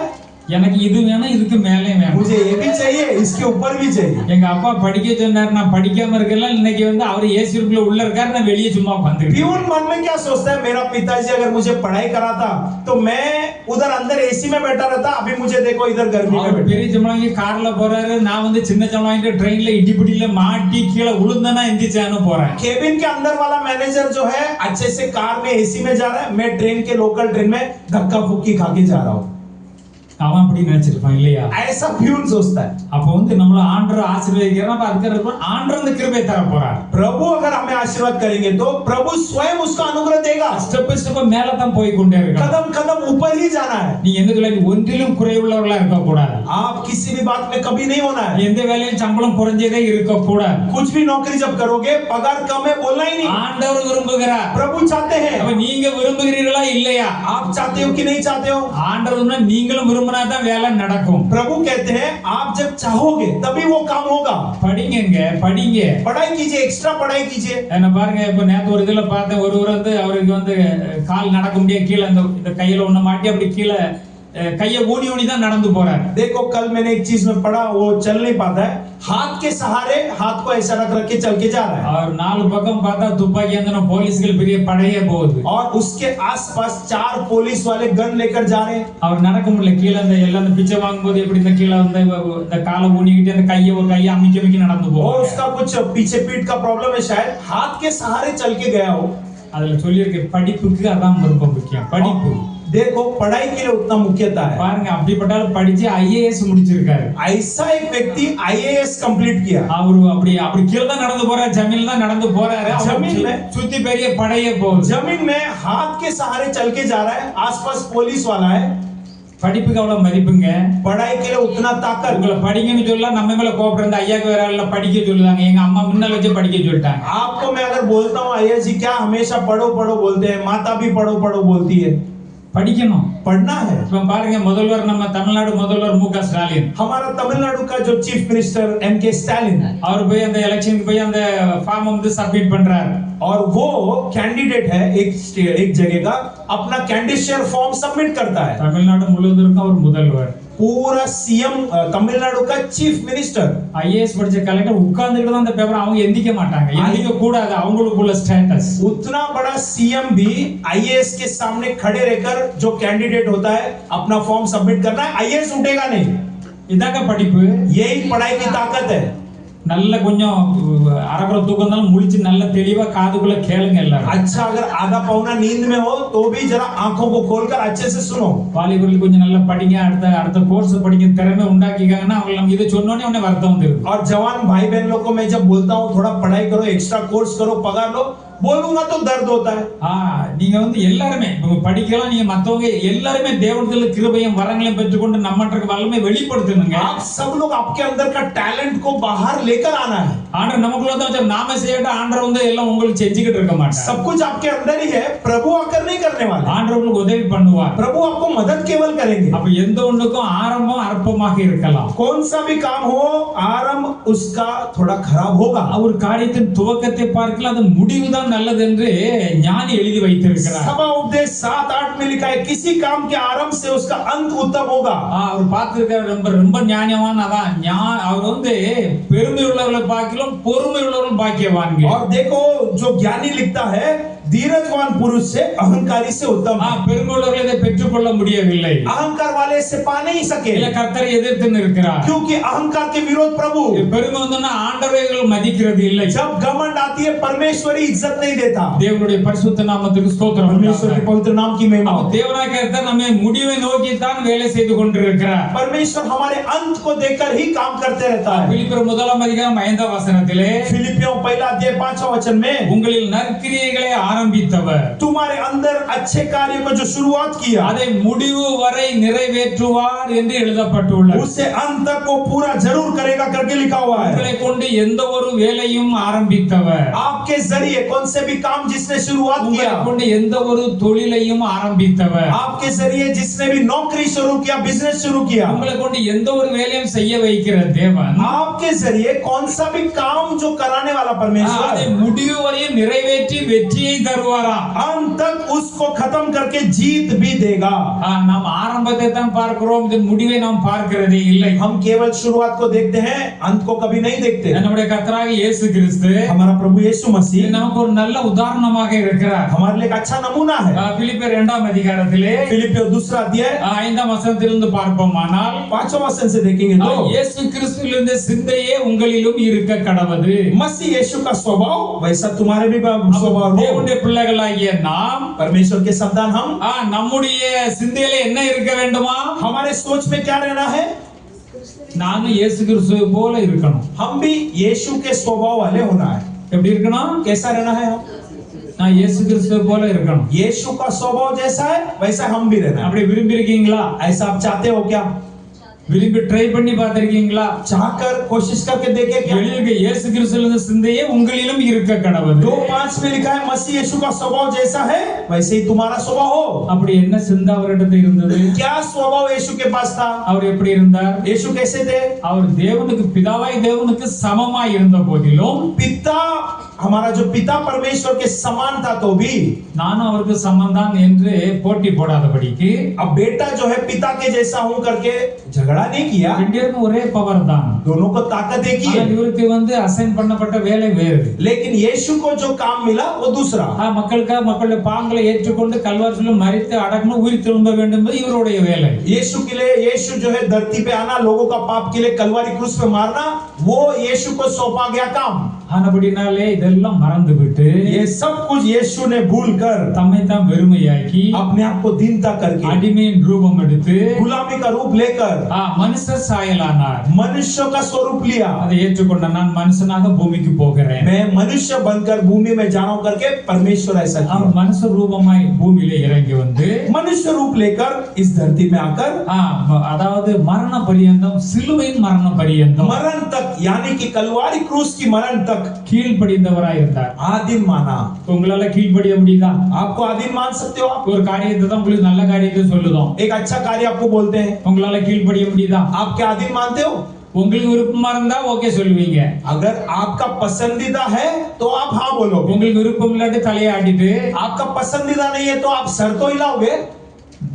எனக்கு இது வேணும், இதுக்கு மேலே வேணும். मुझे ये भी चाहिए, इसके ऊपर भी चाहिए। எங்க அப்பா படிக்க சொன்னார், நான் படிக்காம இருக்கல, இன்னைக்கு வந்து அவர் ஏசி ரூம்ல உள்ள இருக்காரு, நான் வெளியே சும்மா உட்கார்ந்துருக்கேன். प्यून मन में क्या सोचता है, मेरा पिताजी अगर मुझे पढ़ाई कराता तो मैं उधर अंदर एसी में बैठा रहता, अभी मुझे देखो इधर गर्मी में அவர் बैठा। பெரிய சம்பளம் வாங்கி கார்ல போறாரு, நான் வந்து சின்ன சம்பளம் வாங்கிட்டு ட்ரெயின்ல இடிபிடியில மாட்டி கீழே விழுந்தனா எந்திரிச்சானு போறேன். केबिन के अंदर वाला मैनेजर जो है अच्छे से कार में एसी में जा रहा है, मैं ट्रेन के लोकल ट्रेन में धक्का फुक्की खा के जा रहा हूँ। அவன் அப்படி நினைச்சிருப்பான் இல்லையா? ऐसा प्यून सोचता है। அப்ப வந்து நம்மள ஆண்டவர் ஆசீர்வதிக்கிறார், அதுக்கு ஆண்டவர் அந்த கிருபையை தர போறார். प्रभु अगर हमें आशीर्वाद करेंगे तो प्रभु स्वयं उसका अनुग्रह देगा। ஸ்டெப் பை ஸ்டெப் மேல தான் போய் கொண்டே இருக்கணும். कदम कदम ऊपर ही जाना है। நீ எந்த வேலையில ஒன்றிலும் குறைவுள்ளவர்களா இருக்க கூடாது. आप किसी भी बात में कभी नहीं होना है। எந்த வேலையிலும் சம்பளம் குறைஞ்சதே இருக்க கூடாது. कुछ भी नौकरी जब करोगे पगार कम है बोलना ही नहीं। ஆண்டவர் விரும்புகிறார், प्रभु चाहते हैं। அப்ப நீங்க விரும்புகிறீர்களா இல்லையா? आप चाहते हो कि नहीं चाहते हो? ஆண்டவர்னா நீங்களும் விரும்பினா தான் வேலை நடக்கும். प्रभु कहते हैं आप जब चाहोगे तभी वो काम होगा। படிங்கங்க, படிங்க. पढ़ाई कीजिए, एक्स्ट्रा पढ़ाई कीजिए। என்ன பாருங்க, இப்ப நேத்து ஒரு இதுல பார்த்தேன், ஒருவர் வந்து அவருக்கு வந்து கால் நடக்க முடியாது, கீழே இந்த கையில ஒண்ணு மாட்டி அப்படி கீழே கையை ஊனி ஊனி தான் நடந்து போறாரு. देखो कल मैंने एक चीज में पढ़ा, वो चल नहीं पाता है, हाथ के सहारे हाथ को ऐसा रख के चल के जा रहा है। அவர் நாலு பக்கம் பார்த்தா துப்பாக்கி அந்த போலீஸ்கள் பெரிய படையே போகுது. और उसके आसपास 4 पुलिस वाले गन लेकर जा रहे हैं। அவர் நடக்க முடியல, கீழே அந்த எல்லாம் அந்த பிச்சை வாங்கும்போது எப்படி இந்த கீழே வந்து இந்த காலை ஊனிக்கிட்டு அந்த கையை ஒரு கையை அமிக்கி அமிக்கி நடந்து और போவாங்க. उसका कुछ पीछे पीठ का प्रॉब्लम है, शायद हाथ के सहारे चल के गया हो। அதுல சொல்லியிருக்கு படிப்புக்கு அதான் ரொம்ப முக்கியம். படிப்பு देखो पढ़ाई के लिए उतना मुख्यता है। பாருங்க, அப்படிப்பட்டாலும் படிச்சு ஐஏஎஸ் முடிச்சிருக்காரு. ऐसा एक व्यक्ति आईएएस कंप्लीट किया। அவரு அப்படி அப்படி கீழே தான் நடந்து போறாரு, ஜமீன்ல தான் நடந்து போறாரு. ஜமீன் में சுத்தி பெரிய படையே போகுது. जमीन में हाथ के सहारे चल के जा रहा है, आसपास पुलिस वाला है। படிப்புக்கு அவ்வளவு மதிப்புங்க. पढ़ाई के लिए उतना ताकत। உங்களை படிங்கன்னு சொல்ல நம்ம மேல கோபப்படுற இந்த ஐயாக்கு வேற ஆள்ல படிக்க சொல்லுவாங்க. எங்க அம்மா முன்னால வச்சு படிக்க சொல்லிட்டாங்க. आपको मैं अगर बोलता हूँ अय्या जी क्या हमेशा पढ़ो पढ़ो बोलते हैं, माता भी पढ़ो पढ़ो बोलती है। படிக்கணும், पढ़ना है। இப்ப பாருங்க, முதல்வர் நம்ம தமிழ்நாடு முதல்வர் மு க ஸ்டாலின், हमारा तमिलनाडु का जो चीफ मिनिस्टर एमके स्टालिन, அவர் போய் அந்த எலெக்ஷனுக்கு போய் அந்த ஃபார்ம் வந்து சப்மிட் பண்றாரு. और वो कैंडिडेट है एक जगह का, अपना कैंडिडेट फॉर्म सबमिट करता है। தமிழ்நாடு முழுவதற்கும் அவர் முதல்வர், पूरा सीएम तमिलनाडु का चीफ मिनिस्टर। ஐஏஎஸ் படிச்ச கலெக்டர் உட்கார்ந்துட்டு தான் அந்த பேப்பர், அவங்க எந்திக்க மாட்டாங்க, எந்திக்க கூடாது, அவங்களுக்குள்ள ஸ்டேட்டஸ். उतना बड़ा सीएम भी आईएएस के सामने खड़े रहकर जो कैंडिडेट होता है अपना फॉर्म सबमिट करना है, आईएएस उठेगा नहीं। இதாங்க படிப்பு. यही पढ़ाई की ताकत है। நல்ல கொஞ்சம் அரகுற தூக்கம் இருந்தாலும் முழிச்சு நல்ல தெளிவா காதுக்குள்ள கேளுங்க எல்லாரும். अच्छा अगर आधा पौना नींद में हो तो भी जरा आंखों को खोलकर अच्छे से सुनो। வாலிபர்கள் கொஞ்சம் நல்லா படிங்க, அடுத்த கோர்ஸ் படிங்க, திறமை உண்டாக்கிக்காங்கன்னா அவங்க நம்ம இதை சொன்னோனே உடனே வருத்தம் வந்துருது. और जवान भाई बहन लोग को मैं जब बोलता हूँ थोड़ा पढ़ाई करो, एक्स्ट्रा कोर्स करो, पगार लो, बोलूंगा तो दर्द होता है। நீங்க வந்து எல்லாருமே இப்ப படிக்கலாம், நீங்க மத்தவங்க எல்லாருமே தேவனத்துல கிருபையும் வரங்களையும் பெற்றுக்கொண்டு நம்மட்ட வல்லமை வெளிப்படுத்தணுங்க. आप सब लोग आपके अंदर का टैलेंट को बाहर लेकर आना है। ஆண்டவர் நமக்குள்ள தான் வச்சார், நாம செய்யட்ட ஆண்டவர் வந்து எல்லாம் உங்களுக்கு செஞ்சுக்கிட்டு இருக்க மாட்டார். सब कुछ आपके अंदर ही है, प्रभु आकर नहीं करने वाला। ஆண்டவர் உங்களுக்கு உதவி பண்ணுவார். प्रभु आपको मदद केवल करेंगे। அப்ப எந்த ஒண்ணுக்கும் ஆரம்பம் அற்பமாக இருக்கலாம். कौन सा भी काम हो आरंभ उसका थोड़ा खराब होगा। ஒரு காரியத்தின் துவக்கத்தை பார்க்கலாம், அது முடிவுதான் நல்லது என்று ஞானி எழுதி வைத்திருக்கிறார். सभा उपदेश 7-8 में लिखा है किसी काम के आरंभ से उसका अंत उत्तम होगा। அவர் பார்த்திருக்காரு, ரொம்ப ரொம்ப ஞானவான். அதான் அவர் வந்து பெருமை உள்ளவர்களை பார்க்கலாம், பொறுமை உள்ளவர்கள் பாக்கியவான்கள். और देखो जो ज्ञानी लिखता है धीरजवान पुरुष से अहंकारी से उत्तम है। பெருமை உள்ளவர்கள் இதை பெற்றுக்கொள்ள முடியவில்லை, अहंकार वाले से पा नहीं सके, இல்ல கர்த்தரை எதிர்த்து நிற்கிறார். क्योंकि अहंकार के विरोध प्रभु। பெருமை வந்தோன்னா ஆண்டவர்கள் மதிக்கிறது இல்லை. जब घमंड आती है परमेश्वरी इज्जत नहीं देता। தேவனுடைய பரிசுத்த நாமத்துக்கு ஸ்தோத்திரம். परमेश्वर के पवित्र नाम की महिमा हो। தேவனாகிய கர்த்தர் நம்மை முடிவை நோக்கி தான் வேலை செய்து கொண்டிருக்கிறார். परमेश्वर हमारे अंत को देखकर ही काम करते रहता है। பிலிப்பியர் 1-ம் அதிகாரம் 5-ம் வசனத்திலே, फिलिपियों 1 अध्याय 5वां वचन में உங்களில் நற்கிரியைகளை ஆரம்பித்தவர் तुम्हारे अंदर अच्छे कार्य को जो शुरुआत किया அதை முடிவு வரை நிறைவேற்றுவார் என்று எழுதப்பட்டுள்ளது. उसे अंत तक को पूरा जरूर करेगा करके लिखा हुआ है। உங்களை கொண்டு எந்த ஒரு வேலையும் ஆரம்பித்தவர், आपके जरिए कौन से भी काम जिसने शुरुआत உங்களை किया, கொண்டு எந்த ஒரு தொழிலையும் ஆரம்பித்தவர், आपके जरिए जिसने भी नौकरी शुरू किया, बिजनेस शुरू किया, உங்களை கொண்டு எந்த ஒரு வேலையும் செய்ய வைக்கிற தேவன் आपके जरिए कौन सा भी काम जो कराने वाला அதை परमेश्वर முடிவு வரையும் நிறைவேற்றி வெற்றியை தருவாராம். अंत तक उसको खत्म करके जीत भी देगा। நாம் ஆரம்பத்தை தான் பார்க்கிறோம், இது முடிவை நாம் பார்க்கிறதே இல்லை. हम केवल शुरुआत को देखते हैं, अंत को कभी नहीं देखते। நம்முடைய கர்த்தராகிய இயேசு கிறிஸ்து हमारा प्रभु यीशु मसीह நமக்கு ஒரு நல்ல உதாரணமாக இருக்கிறார். हमारे लिए एक अच्छा नमूना है। பிலிப்பியர் 2ஆம் அதிகாரத்திலே फिलिपियों दूसरा अध्याय 5ஆம் வசனத்திலிருந்து பார்ப்போமானால் 5वां वचन से देखेंगे तो இயேசு கிறிஸ்துவிலிருந்து சிந்தையே உங்களிலும் இருக்க கடவது. मसीह यीशु का स्वभाव वैसा तुम्हारे भी स्वभाव हो। தேவனுடைய பிள்ளைகளாகிய நாம் परमेश्वर के संतान हम, நம்முடைய சிந்தையில என்ன இருக்க வேண்டுமா? हमारे सोच में क्या रहना है? நானும் இயேசு கிறிஸ்துவை போல இருக்கணும். हम भी यीशु के स्वभाव वाले होना है। எப்படி இருக்கணும்? कैसा रहना है? हम நான் இயேசு கிறிஸ்துவை போல இருக்கணும். यीशु का स्वभाव जैसा है वैसा हम भी रहना है। அப்படி விரும்பி இருக்கீங்களா? ऐसा आप चाहते हो क्या? விரும்பி ட்ரை பண்ணி பார்த்திருக்கீங்களா? चाहकर कोशिश करके देखे क्या? வெளியில இயேசு கிறிஸ்துவிலிருந்து சிந்தையே உங்களிலும் இருக்க கடவது. 2:5 में लिखा है मसीह यीशु का स्वभाव जैसा है वैसे ही तुम्हारा स्वभाव हो। அப்படி என்ன சிந்தை அவரிடத்தில் இருந்தது? क्या स्वभाव यीशु के पास था? அவர் எப்படி இருந்தார்? यीशु कैसे थे? அவர் தேவனுக்கு பிதாவாய் தேவனுக்கு சமமாய் இருந்த போதிலும் पिता, हमारा जो पिता परमेश्वर के समान था तो भी நானும் அவருக்கு சமம்தான் என்று போட்டி போடாதபடிக்கு अब बेटा जो है पिता के जैसा हूं करके झगड़ा नहीं किया। ரெண்டு பேருக்கும் ஒரே பவர் தான். दोनों को ताकत एक ही है, இவருக்கு அசைன் பண்ணப்பட்ட வேலை வேறு. लेकिन यीशु को जो काम मिला वो दूसरा। மக்களுக்காக மக்களுடைய பாவங்களை ஏற்றுக்கொண்டு கல்வாரியில் மரித்து அடக்கணும் உயிர் திரும்ப வேண்டும் என்பது இவருடைய வேலை. यीशु के लिए, यीशु जो है धरती पे आना, लोगों का पाप के लिए कलवारी क्रूस पे मारना, वो यीशु को सौंपा गया काम। ஆனபடினாலே இதெல்லாம் மறந்துவிட்டு ये सब कुछ यीशु ने भूल कर தம்மை தாம் வெறுமையாக்கி अपने आप को दीनता करके அடிமையின் ரூபம் எடுத்து गुलामी का रूप लेकर மனுஷர் சாயலானார். मनुष्य का स्वरूप लिया। அதை ஏற்றுக்கொண்ட நான் மனுஷனாக பூமிக்கு போகிறேன். मैं मनुष्य बनकर भूमि में जा रहा हूं करके परमेश्वर ऐसा किया। அவர் மனுஷ ரூபமாய் பூமியிலே இறங்கி வந்து मनुष्य रूप लेकर इस धरती में आकर அதாவது மரண பரியந்தம், சிலுவையின் மரண பரியந்தம், मरण तक यानी कि कलवारी क्रूस की मरण तक கீழ்ப்படிந்தவராய் இருந்தார். आदिम माना। உங்களால கீழ்ப்படிய முடியுதா? आपको आदिम मान सकते हो? आप ஒரு காரியத்தை தான் உங்களுக்கு நல்ல காரியத்தை சொல்லுதோம். एक अच्छा कार्य आपको बोलते हैं, உங்களால கீழ்ப்படிய முடியுதா? आप क्या आदिम मानते हो? உங்களுக்கு விருப்பமா இருந்தா ஓகே சொல்லுவீங்க. अगर आपका पसंदीदा है तो आप हाँ बोलोगे। உங்களுக்கு விருப்பம் இல்லாட்டி தலையை ஆட்டிட்டு, आपका पसंदीदा नहीं है तो आप सर तो हिलाओगे।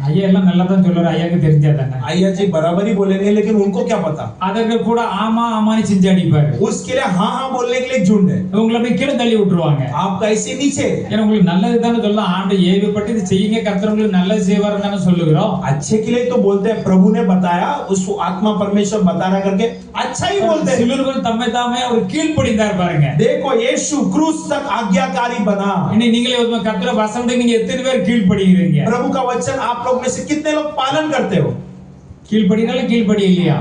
ஐயா எல்லாம் நல்லா தான் சொல்றாரு, ஐயாக்கு தெரிஞ்சா தானே. अय्या जी बराबर ही बोलेंगे, लेकिन उनको क्या पता? அதற்கு கூட ஆமா ஆமான்னு செஞ்சு அடிப்பாரு. उसके लिए हाँ हाँ बोलने के लिए एक झुंड है। உங்களை அப்படியே கீழே தள்ளி விட்டுருவாங்க. आपका ऐसे नीचे। ஏன்னா உங்களுக்கு நல்லது தானே சொல்லலாம். ஆண்டு ஏவிப்பட்டு இது செய்யுங்க, கர்த்தர் உங்களுக்கு நல்லது செய்வார் தானே சொல்லுகிறோம். अच्छे के लिए तो बोलते हैं, प्रभु ने बताया, उसको आत्मा परमेश्वर बता रहा करके अच्छा ही बोलते हैं। சிலர்கள் தம்மை தாமே அவர் கீழ்ப்படிந்தார் பாருங்க. देखो यीशु क्रूस तक आज्ञाकारी बना। இனி நீங்களே கர்த்தர் வசனத்தை நீங்க எத்தனை பேர் கீழ்ப்படிகிறீங்க? प्रभु का वचन आप लोग में से कितने लोग पालन करते हो? கீழ்ப்படினால கீழ்ப்படி இல்லையா?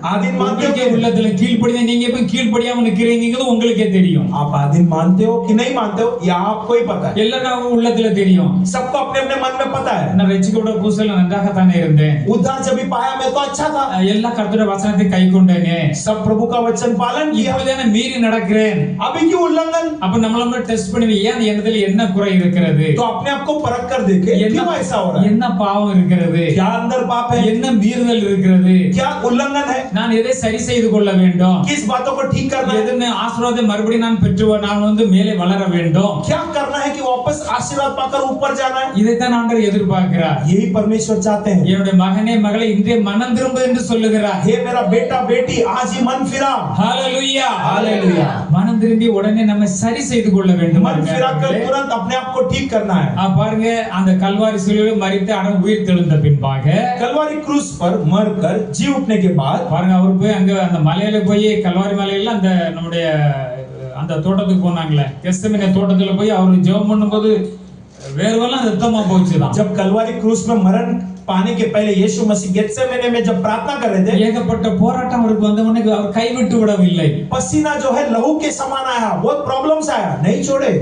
आदिम मानते हो உங்களுக்கே कि உள்ளத்துல கீழ்ப்படினா நீங்க எப்ப கீழ்ப்படியாம நிக்கிறீங்கிறது உங்களுக்கே தெரியும். आप आदिम मानते हो कि नहीं मानते हो, या आपको ही पता है? எல்லாரும் உள்ளத்துல தெரியும். सबको अपने अपने मन में पता है। நான் ரட்சிக்கப்பட புதுசுல நன்றாகத்தானே இருந்தேன். उद्धार जब भी पाया मैं तो अच्छा था, எல்லா கர்த்தருடைய வசனத்தை கைக்கொண்டேனே. सब प्रभु का वचन पालन किया, இப்பொழுது மீறி நடக்கிறேன். अभी क्यों उल्लंघन? அப்ப நம்மள டெஸ்ட் பண்ணுவீங்க, ஏன் அந்த எண்ணத்துல என்ன குறை இருக்கிறது? तो अपने आप को परख कर देखे क्यों ऐसा हो रहा है? என்ன பாவம் இருக்கிறது? क्या अंदर पाप है? என்ன மீறுதல் இருக்கிறது? क्या उल्लंघन है? நான் எதை சரி செய்து கொள்ள வேண்டும்? किस बातों को ठीक करना है? எதனை ஆசீர்வாதத்தை மறுபடியும் நான் பெற்று நான் மேலே வளர வேண்டும்? क्या करना है कि वापस आशीर्वाद पाकर ऊपर जाना है? இதைத்தான் ஆண்டவர் எதிர்பார்க்கிறார். यही परमेश्वर चाहते हैं। என்னுடைய மகனே மகளே இன்றே மனம் திரும்பு என்று சொல்லுகிறார். हे मेरा बेटा बेटी आज ही मन फिरा। ஹalleluya हालेलुया। மனம் திரும்பி உடனே நம்ம சரி செய்து கொள்ள வேண்டும். मन फिरा कर तुरंत अपने आप को ठीक करना है। பாருங்க, அந்த கல்வாரி சிலுவையில் மரித்து அடக்கம் உயிர் தெழுந்த பின்பாக कलवारी क्रूस पर मरकर जी उठने के बाद பாருங்க, அவர் போய் அங்க அந்த மலையில போய் கல்வாரி மலையில அந்த நம்முடைய அந்த தோட்டத்துக்கு போனாங்களே, கெத்செமனே தோட்டத்துல போய் அவர் ஜெபம் பண்ணும்போது வேர்வெல்லாம் ரத்தமா போச்சுதான். जब कलवारी क्रूस में मरण पाने के पहले यीशु मसीह गेत्सेमने में जब प्रार्थना कर रहे थे, ஏகப்பட்ட போராட்டம் அவருக்கு வந்த உடனே அவர் கைவிட்டு விடவில்லை. पसीना जो है लहू के समान आया, बहुत प्रॉब्लम्स आया, नहीं छोड़े।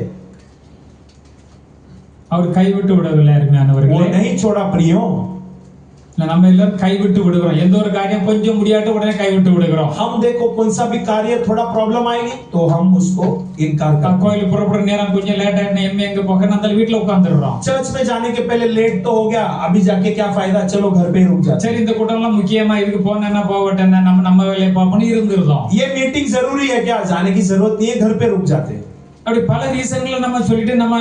அவர் கைவிட்டு விடவில்லை वो அருமையானவர்களே. नहीं छोड़ा प्रियो। நம்ம எல்லாரும் கைவிட்டு விடுகிறோம். எந்த ஒரு காரியம் கொஞ்சம் முடியாட்ட உடனே கைவிட்டு விடுகிறோம். हम देखो कौन सा भी कार्य थोड़ा प्रॉब्लम आएगी तो हम उसको इनकार करते हैं। கோயில் புறப்படுற நேரம் கொஞ்சம் லேட் ஆயிடுனா எங்க போக நம்ம வீட்ல உட்கார்ந்துறோம். चर्च में जाने के पहले लेट तो हो गया, अभी जाके क्या फायदा, चलो घर पे रुक जाते। சரி இந்த கூட்டம்லாம் முக்கியமா இதுக்கு போனா போகட்டேன், நம்ம வேலையை பார்ப்போம் இருந்துறோம். ये मीटिंग जरूरी है क्या, जाने की जरूरत नहीं है, घर पे रुक जाते। அப்படி பல ரீசன்களை நம்ம சொல்லிட்டு நம்ம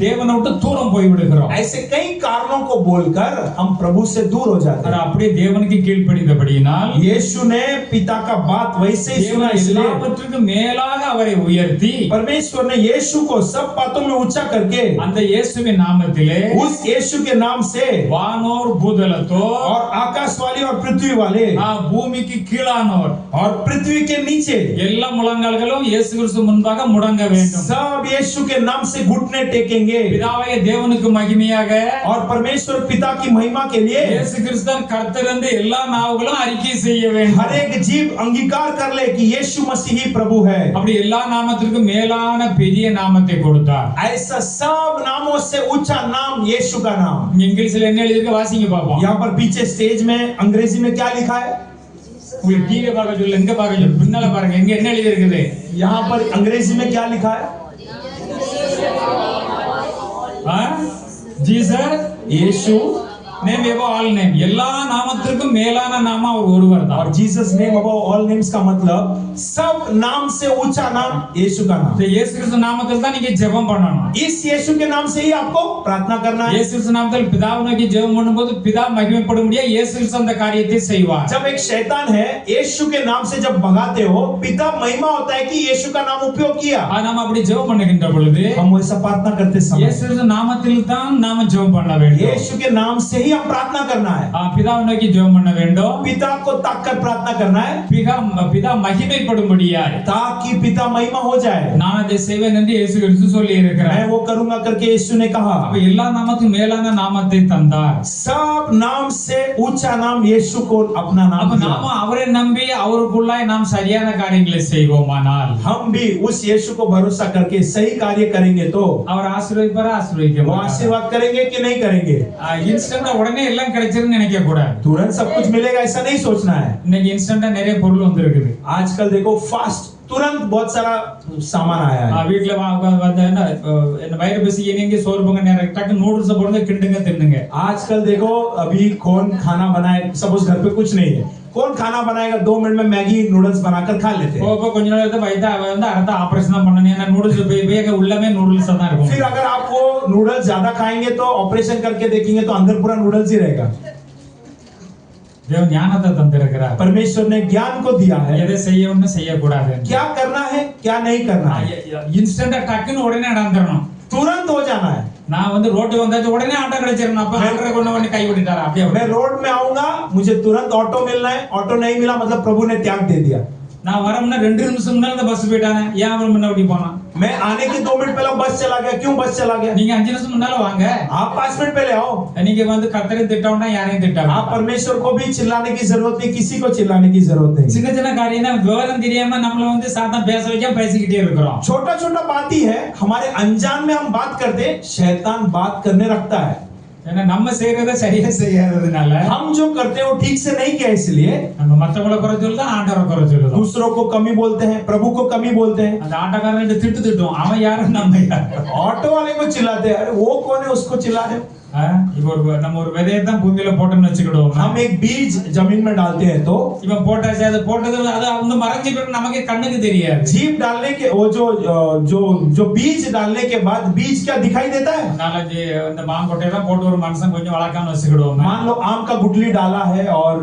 தேவனை விட்டு தூரம் போய் விடுகிறோம். ऐसे कई कारणों को बोलकर हम प्रभु से दूर हो जाते हैं। அப்படியே தேவனுக்கு கீழ்ப்படிந்தபடியினால் यीशु ने पिता का बात वैसे ही सुना, इसलिए எல்லாவற்றுக்கு மேலாக அவரை உயர்த்தி परमेश्वर ने यीशु को सब बातों में ऊंचा करके அந்த இயேசுவின் நாமத்திலே उस यीशु के नाम से வானோர் பூதலத்தோர் और आकाश वाले और पृथ्वी वाले பூமிக்கு கீழானோர் और पृथ्वी के नीचे எல்லா முழங்கால்களும் இயேசு கிறிஸ்து முன்பாக முடங்க வேண்டும். सब यीशु के नाम से घुटने टेकेंगे பிதாவாகிய தேவனுக்கு மகிமையாக और परमेश्वर पिता की महिमा के लिए இயேசு கிறிஸ்து கர்த்தர் என்று எல்லா நாவுகளும் அறிக்கை செய்ய வேண்டும். हर एक जीव अंगीकार कर ले कि यीशु मसीह ही प्रभु है। அப்படி எல்லா நாமத்திற்கும் மேலான பெரிய நாமத்தை கொடுத்தார். ऐसा सब नामों से ऊंचा नाम यीशु का नाम। இங்கிலீஷ்ல என்ன எழுதிருக்கு வாசிங்க பாப்போம். यहाँ पर पीछे स्टेज में अंग्रेजी में क्या लिखा है, உங்களுக்கு டிவி பார்க்க சொல்ல, எங்க பார்க்க சொல்ல, பின்னால பாருங்க எங்க என்ன எழுதி இருக்குது. यहाँ पर अंग्रेजी में क्या लिखा है, ஜீசஸ் यीशु நேம் எபோ ஆல் நேம், எல்லா நாமத்திற்கும் மேலான நாமம் அவர் ஒருவர் தான். और Jesus name above all names का मतलब सब नाम से ऊंचा नाम यीशु का नाम। இந்த இயேசு கிறிஸ்து நாமத்தில் தான் நீங்க ஜெபம் பண்ணணும். इस यीशु के नाम से ही आपको प्रार्थना करना है। இயேசு கிறிஸ்து நாமத்தில் பிதாவை நோக்கி ஜெபம் பண்ணும்போது பிதா மகிமைப்படும்படியா இயேசு கிறிஸ்து அந்த காரியத்தை செய்வார். जब एक शैतान है यीशु के नाम से जब भगाते हो, पिता महिमा होता है कि यीशु का नाम उपयोग किया। நாம அப்படி ஜெபம் பண்ணுகின்ற பொழுது हम वैसा प्रार्थना करते समय இயேசு கிறிஸ்து நாமத்தில் தான் நாம ஜெபம் பண்ண வேண்டும். यीशु के नाम से ही हम प्रार्थना करना है। பிதாவை நோக்கி ஜெபம் பண்ண வேண்டும். पिता को ताककर प्रार्थना करना है பிதா மகிமைப்படும்படியா ताकि पिता महिमा हो जाए। நான் அதை செய்வேன் என்று இயேசு கிறிஸ்து சொல்லி இருக்கிறார். मैं वो करूंगा करके यीशु ने कहा। அப்ப எல்லா நாமத்துக்கும் மேலான நாமத்தை தந்தார். सब नाम से ऊंचा नाम यीशु को अपना नाम அப்ப दिया। நாம அவரை நம்பி அவருக்குள்ளாய் நாம் சரியான காரியங்களை செய்வோமானால் हम भी उस यीशु को भरोसा करके सही कार्य करेंगे तो அவர் ஆசீர்வதிப்பாரா वो ஆசீர்வதிக்க आशीर्वाद करेंगे कि नहीं करेंगे। இன்ஸ்டன்டா உடனே எல்லாம் கிடைச்சிருன்னு நினைக்க கூடாது. तुरंत सब कुछ मिलेगा ऐसा नहीं सोचना है। இன்னைக்கு இன்ஸ்டன்டா நிறைய பொருள் வந்திருக்குது. आजकल देखो फास्ट तुरंत बहुत सारा सामान आया है। வீட்டுல வந்து என்ன வயிறு பசி நீங்க சோறு பொங்க நேரம் டக்கு நூடுல்ஸ் போடுங்க கிண்டுங்க தின்னுங்க. आजकल देखो अभी कौन खाना बनाए, सपोज घर पे कुछ नहीं है, कौन खाना बनाएगा, 2 मिनट में मैगी नूडल्स बनाकर खा लेते हैं। போக கொஞ்ச நாள் வயித்தா வந்து அடுத்த ஆபரேஷன் தான் பண்ணணும். ஏன்னா நூடுல்ஸ் போய் உள்ளமே நூடுல்ஸ் தான் இருக்கும். फिर अगर आप वो नूडल्स ज्यादा खाएंगे तो ऑपरेशन करके देखेंगे तो अंदर पूरा नूडल्स ही रहेगा। தேவன் ஞானத்தை தந்திருக்கிறார். परमेश्वर ने ज्ञान को दिया है, எதை செய்யணும்னு செய்யக்கூடாது. क्या करना है क्या नहीं करना है, இன்ஸ்டன்டா டக்குன்னு உடனே நடந்துடணும். तुरंत हो जाना है। நான் வந்து ரோட்டுக்கு வந்தாச்சு உடனே ஆட்டோ கிடைச்சிடணும். அப்ப ஆட்டோ கொண்டு வந்து கை விட்டுட்டாரா அப்படியே मैं रोड में आऊंगा, मुझे तुरंत ऑटो मिलना है, ऑटो नहीं मिला मतलब प्रभु ने त्याग दे दिया। நான் வரமுன்னா 2 நிமிஷம் முன்னால அந்த பஸ் போயிட்டானே, ஏன் அவர் முன்ன ஓடி போனா? मैं आने के 2 मिनट पहले बस चला गया, क्यों बस चला गया? நீங்க 5 நிமிஷம் முன்னால வாங்க. आप 5 मिनट पहले आओ। நீங்க வந்து கர்த்தரை திட்டவும்னா யாரையும் திட்டாம. आप परमेश्वर को भी चिल्लाने की जरूरत नहीं, किसी को चिल्लाने की जरूरत नहीं। சின்ன சின்ன காரியம் தான் விவரம் தெரியாம நம்மள வந்து சாத்தான் பேச வைக்க பேசிக்கிட்டே இருக்கிறோம். छोटा छोटा बात ही है, हमारे अनजान में हम बात करते, शैतान बात करने रखता है। ஏன்னா நம்ம செய்யறத சரியா செய்யாததுனால हम जो करते हैं वो ठीक से नहीं किया, इसलिए நம்ம மத்தவங்கள குறை சொல்லுதா ஆண்டவரை குறை சொல்லுதோம். दूसरों को कमी बोलते हैं, प्रभु को कमी बोलते हैं। அந்த ஆட்டோக்காரன் திட்டுவோம், அவன் யாரு நம்ம யாரு? ऑटो वाले को चिल्लाते हैं, अरे वो कौन है उसको चिल्ला रहे हो। இப்போ நம்ம ஒரு விதையை தான் பூமியில போட்டோம்னு வச்சுக்கிடுவோம். हम एक बीज जमीन में डालते हैं तो இவன் போட்டாச்சு, அது போட்டது அது வந்து மறைஞ்சிக்கிட்டு நமக்கு கண்ணுக்கு தெரியாது. जीव डालने के वो जो बीज डालने के बाद बीज क्या दिखाई देता है। நாலஞ்சு இந்த மாங்கொட்டையெல்லாம் போட்டு ஒரு மனுஷன் கொஞ்சம் வளர்க்காம வச்சுக்கிடுவோம். मान लो आम का गुठली डाला है और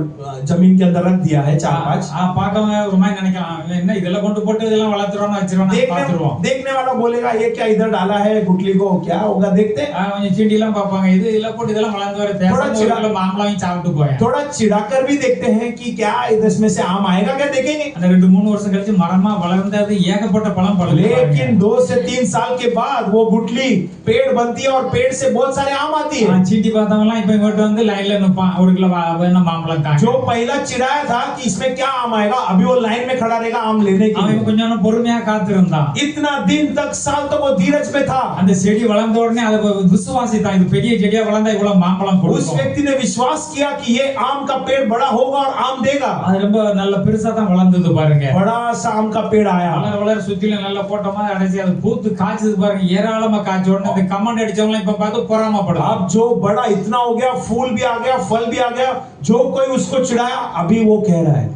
जमीन के अंदर रख दिया है 4-5। பார்க்கவங்க ஒரு மாதிரி நினைக்கலாம், என்ன இதெல்லாம் கொண்டு போட்டு இதெல்லாம் வளர்த்துறோம்னு வச்சிருவோம் பார்த்துருவோம். देखने वाला बोलेगा ये क्या इधर डाला है गुठली को, क्या होगा देखते हैं। கொஞ்சம் சீண்டி எல்லாம் பார்ப்பாங்க, இது இல்ல போட்டு இதெல்லாம் வளர்ந்து வர थोड़ा தேசம் चिड़ा- ஒரு மாம்பழம் வாங்கி சாப்பிட்டு போயேன். थोड़ा चिढ़ाकर भी देखते हैं कि क्या इसमें से आम आएगा, क्या देखेंगे। அந்த 2-3 வருஷம் கழிச்சு மரமா வளர்ந்தது ஏகப்பட்ட பழம் பழுது. लेकिन 2 से 3 साल के बाद वो गुठली पेड़ बनती है और पेड़ से बहुत सारे आम आती है। சீட்டி பார்த்தவங்கலாம் இப்ப இங்கோட்டு வந்து லைன்ல நிப்பான், ஒரு கிலோ வேணும் மாம்பழம் தாங்க. जो पहला चिढ़ाया था कि इसमें क्या आम आएगा, अभी वो लाइन में खड़ा रहेगा आम लेने के அவன் लिए। கொஞ்சம் பொறுமையா காத்திருந்தான். इतना दिन तक, साल तक वो धीरज में था। அந்த செடி வளர்ந்த உடனே அதை விசுவாசித்தான், இது பெரிய செடியா வளர்ந்தா இவ்வளவு மாம்பழம் उस கொடுக்கும். व्यक्ति ने विश्वास किया कि ये आम का पेड़ बड़ा होगा और आम देगा। அது ரொம்ப நல்ல பெருசா தான் வளர்ந்தது பாருங்க. बड़ा सा आम का पेड़ आया। வளர வளர சுத்தில நல்ல போட்டமா அடைச்சி அது பூத்து காய்ச்சது பாருங்க, ஏராளமா காய்ச்ச உடனே இந்த கமெண்ட் அடிச்சவங்க இப்ப பார்த்து பொறாமப்படுது. अब जो बड़ा इतना हो गया, फूल भी आ गया, फल भी आ गया, जो कोई उसको चिढ़ाया अभी वो कह रहा है।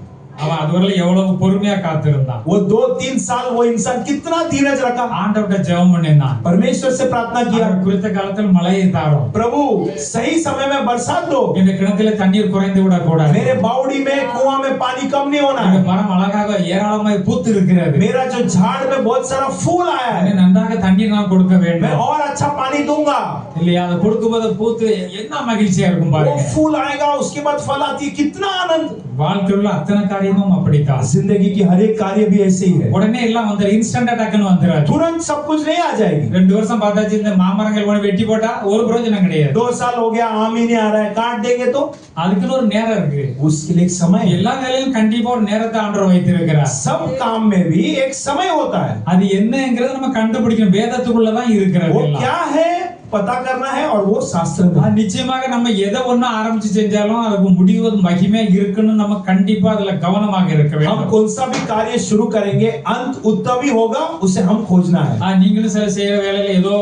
அவன் அதுவரை எவ்வளவு பொறுமையா காத்திருந்தான். वो 2-3 साल वो इंसान कितना धीरज रखा, ஆண்டவர்ட்ட ஜெபம் பண்ணினான். परमेश्वर से प्रार्थना किया, அவர் குறித்த காலத்தில் மழையை தாரும், प्रभु सही समय में बरसात दो, இந்த கிணத்துல தண்ணீர் குறைந்து விட கூடாது, मेरे बावड़ी में कुआं में पानी कम नहीं होना இந்த है, மரம் அழகாக ஏராளமாய் பூத்து இருக்கிறது, मेरा जो झाड़ में बहुत सारा फूल आया है, எனக்கு நன்றாக தண்ணீர் நான் கொடுக்க मैं வேண்டும். और अच्छा पानी दूंगा। இல்லையா, அதை கொடுக்கும்போது பூத்து என்ன மகிழ்ச்சியா இருக்கும் वो பாருங்க. फूल आएगा, उसके बाद फल आती है, कितना आनंद। வாழ்க்கையுள்ள அத்தனை காரியமும் அப்படித்தான். जिंदगी की हर एक कार्य भी ऐसे ही है, உடனே எல்லாம் வந்து இன்ஸ்டன்ட் அட்டாக்னு வந்துறாரு. तुरंत सब कुछ नहीं आ जाएगी। 2 வருஷம் பார்த்தாச்சு, இந்த மாமரங்கள் ஒன்று வெட்டி போட்டா ஒரு பிரயோஜனம் கிடையாது. 2 साल हो गया, आम ही नहीं आ रहा है, काट देंगे तो அதுக்குன்னு ஒரு நேரம் இருக்கு. उसके लिए एक समय है। எல்லா வேலையும் கண்டிப்பா ஒரு நேரத்தை ஆண்டவர் வைத்திருக்கிறார். सब काम में भी एक समय होता है। அது என்னங்கிறது நம்ம கண்டுபிடிக்கணும். வேதத்துக்குள்ள தான் இருக்கிறது वो எல்லாம். क्या है पता करना है, और वो शास्त्र में है। நிச்சயமாக நம்ம எதை ஒண்ணு ஆரம்பிச்சு செஞ்சாலும் அதுக்கு முடிவு மகிமையா இருக்குன்னு நம்ம கண்டிப்பா அதுல கவனமாக இருக்க हम வேண்டும். कौन सा भी कार्य शुरू करेंगे, अंत उत्तम ही होगा, उसे हम खोजना है। நீங்களும் சில செய்யற வேலையில ஏதோ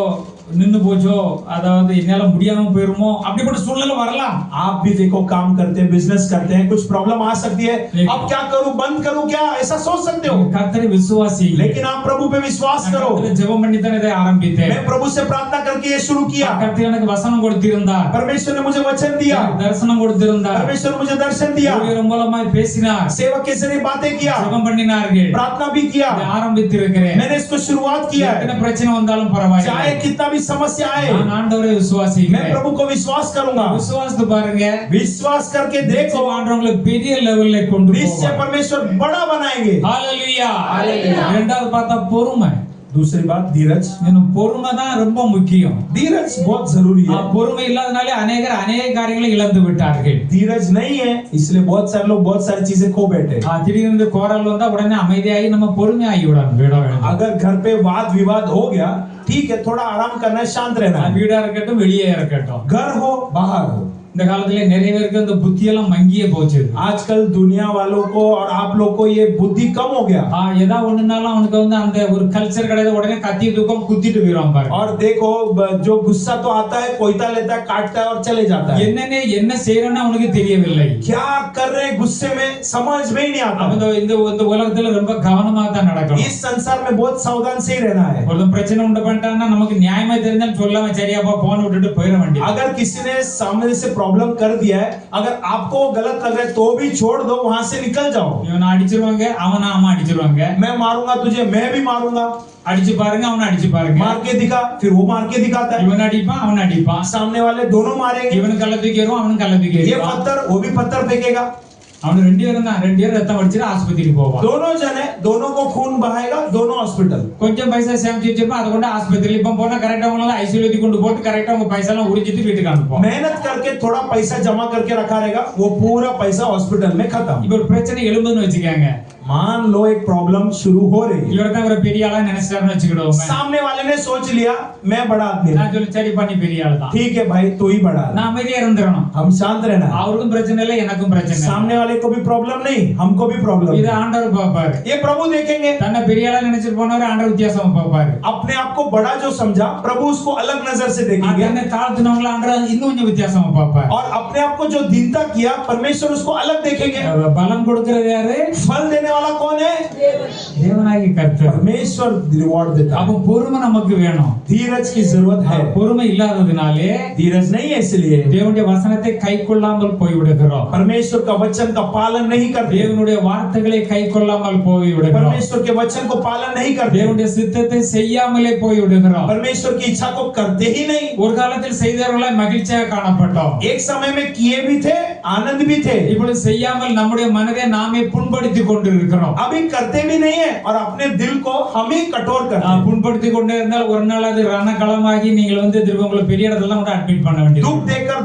நின்னு போச்சோ, அதாவது என்னால முடியாம போயிருமோ அப்படிப்பட்ட சூழ்நிலை வரலாம். आप भी देखो, काम करते हैं, बिजनेस करते हैं, कुछ प्रॉब्लम आ सकती है, अब क्या करूं, बंद करूं क्या, ऐसा सोच सकते हो। கர்த்தரை விசுவாசி. लेकिन आप प्रभु पे विश्वास करो। ஜெபம் பண்ணி தான் இதை ஆரம்பித்தேன். मैं प्रभु से प्रार्थना करके ये शुरू किया। கர்த்தர் எனக்கு வசனம் கொடுத்திருந்தார், परमेश्वर ने मुझे वचन दिया, தரிசனம் கொடுத்திருந்தார், परमेश्वर मुझे दर्शन दिया, ஊழியர் மூலமாய் பேசினார், सेवक के जरिए बातें किया, ஜெபம் பண்ணினார்கள், प्रार्थना भी किया, இதை ஆரம்பித்திருக்கிறேன். मैंने इसको शुरुआत किया எத்தனை है। பிரச்சனை வந்தாலும் चाहे பரவாயில்லை, कितना भी समस्या आए, நான் ஆண்டவரை मैं விசுவாசிக்கிறேன். प्रभु को विश्वास करूंगा। விசுவாசத்து பாருங்க, विश्वास करके देखो, ஆண்டவங்களை பெரிய லெவல்ல கொண்டு निश्चय போவார். परमेश्वर बड़ा बनाएंगे। ஹalleluya. Hallelujah. இரண்டாவது பார்த்தா பொறுமை. दूसरी बात धीरज। பொறுமை தான் ரொம்ப முக்கியம். धीरज बहुत जरूरी है। பொறுமை இல்லாதனாலே அநேகர் அநேக காரியங்களை இழந்து விட்டார்கள். धीरज नहीं है, इसलिए बहुत सारे लोग बहुत सारी चीजें खो बैठे। திடீர்னு கோரல் வந்தா உடனே அமைதியாகி நம்ம பொறுமையாகி விட வேண்டும். अगर घर पे वाद विवाद हो गया, ठीक है, थोड़ा आराम करना है, शांत रहना है। வீடா இருக்கட்டும், வெளியே இருக்கட்டும். घर हो बाहर हो, இந்த காலத்துல நிறைய பேருக்கு அந்த புத்தியெல்லாம் மங்கியே போச்சு. आजकल दुनिया वालों को और आप लोग को ये बुद्धि कम हो गया। ஏதா ஒண்ணுனாலும் அவனுக்கு வந்து அந்த ஒரு கல்ச்சர் கிடையாது, உடனே கத்தி தூக்கம் குத்திட்டு போயிடும் பாருங்க. और देखो, जो गुस्सा तो आता है, कोयता लेता है, काटता है और चले जाता है। என்ன செய்யறன்னு அவனுக்கு தெரியவில்லை. क्या कर रहे हैं गुस्से में, समझ में ही नहीं आता। இந்த உலகத்துல ரொம்ப கவனமா தான் நடக்கணும். इस संसार में बहुत सावधान से ही रहना है। ஒருத்தன் பிரச்சனை உண்டு பண்ணிட்டான்னா நமக்கு நியாயமா தெரிஞ்சாலும் சொல்லாம சரியாப்பா போன விட்டுட்டு போயிட வேண்டியது. अगर किसी ने सामने से प्रॉब्लम कर दिया है, अगर आपको गलत लग रहा है तो भी छोड़ दो, वहां से निकल जाओ। இவனை அடிச்சிருவாங்க, அவனை அம்மா அடிச்சிருவாங்க. मैं मारूंगा तुझे, मैं भी मारूंगा, அடிச்சு பாருங்க, அவனை அடிச்சு பாருங்க. मार के दिखा, फिर वो मार के दिखाता है। இவன் அடிப்பான், அவன் அடிப்பான். सामने वाले दोनों मारेंगे, இவனு கல்ல தூக்கி எறிவான், அவனும் கல்ல தூக்கி ये எறிவான். पत्थर, वो भी पत्थर फेंकेगा। அவனு 2 பேரும் தான், 2 பேரும் ரத்தம் அடிச்சிட்டு ஆஸ்பத்திரிக்கு போவான். दोनों जने, दोनों को खून बहाएगा, दोनों हॉस्पिटल। கொஞ்சம் பைசா சேமிச்சு வச்சிருப்பா, அதை கொண்டு ஆஸ்பத்திரியில இப்ப போனா கரெக்டா அவங்கள ஐசியூல கொண்டு போட்டு கரெக்டா உங்க பைசா எல்லாம் உறிஞ்சிட்டு வீட்டுக்கு அனுப்புவோம். मेहनत करके थोड़ा पैसा जमा करके रखा रहेगा, वो पूरा पैसा हॉस्पिटल में खत्म। இப்ப ஒரு பிரச்சனை எழும்புதுன்னு வச்சுக்கோங்க, मान लो एक प्रॉब्लम शुरू हो रही है, இவர் தான் ஒரு பெரிய ஆளா நினைச்சாருன்னு வச்சுக்கிடுவோம். सामने वाले ने सोच लिया मैं बड़ा आदमी हूं। நான் சொல்லி சரி பண்ணி பெரிய ஆள் தான், ठीक है भाई, तू ही बड़ा है, நான் அமைதியா இருந்துடணும். हम शांत रहना है। அவருக்கும் பிரச்சனை இல்லை, எனக்கும் பிரச்சனை இல்லை. सामने वाले को भी प्रॉब्लम नहीं, हमको भी प्रॉब्लम இது है। ஆண்டவர் பாப்பாரு. ये प्रभु देखेंगे। தன்னை பெரிய ஆளா நினைச்சிட்டு போனவர் ஆண்டவர் வித்தியாசமா பாப்பாரு. अपने आप को बड़ा जो समझा, प्रभु उसको अलग नजर से देखेंगे, தன்னை தாழ்த்தினவங்கள ஆண்டவர் இன்னும் கொஞ்சம் வித்தியாசமா பாப்பாரு. और अपने आप को जो दीनता किया, परमेश्वर उसको अलग देखेंगे। பலம் கொடுக்கிறது யாரு? फल देने वाला कौन है? தேவனாகி கர்த்தர். परमेश्वर रिवॉर्ड देता है। அப்ப பொறுமை நமக்கு வேணும். धीरज की जरूरत है। பொறுமை இல்லாததினாலே धीरज नहीं है इसलिए தேவனுடைய வசனத்தை கைக்கொள்ளாமல் போய்விடுகிறோம். परमेश्वर का वचन का पालन नहीं करते। தேவனுடைய வார்த்தைகளை கைக்கொள்ளாமல் போய்விடுகிறோம். परमेश्वर के वचन को पालन नहीं करते। தேவனுடைய சித்தத்தை செய்யாமலே போய்விடுகிறோம். परमेश्वर की इच्छा को करते ही नहीं। ஒரு காலத்தில் செய்தவர்களாய் மகிழ்ச்சியாக காணப்பட்டோம். एक समय में किए भी थे, आनंद भी थे। இப்பொழுது செய்யாமல் நம்முடைய மனதை நாமே புண்படுத்திக் கொண்டிருக்கிறோம். अभी करते भी नहीं है और अपने दिल को हम ही कठोर करते हैं। புண்படுத்திக் கொண்டே இருந்தால் ஒரு நாள் அது ரணகளமாகி நீங்கள் வந்து திரும்ப உங்களை பெரிய இடத்துல கூட அட்மிட் பண்ண வேண்டியது.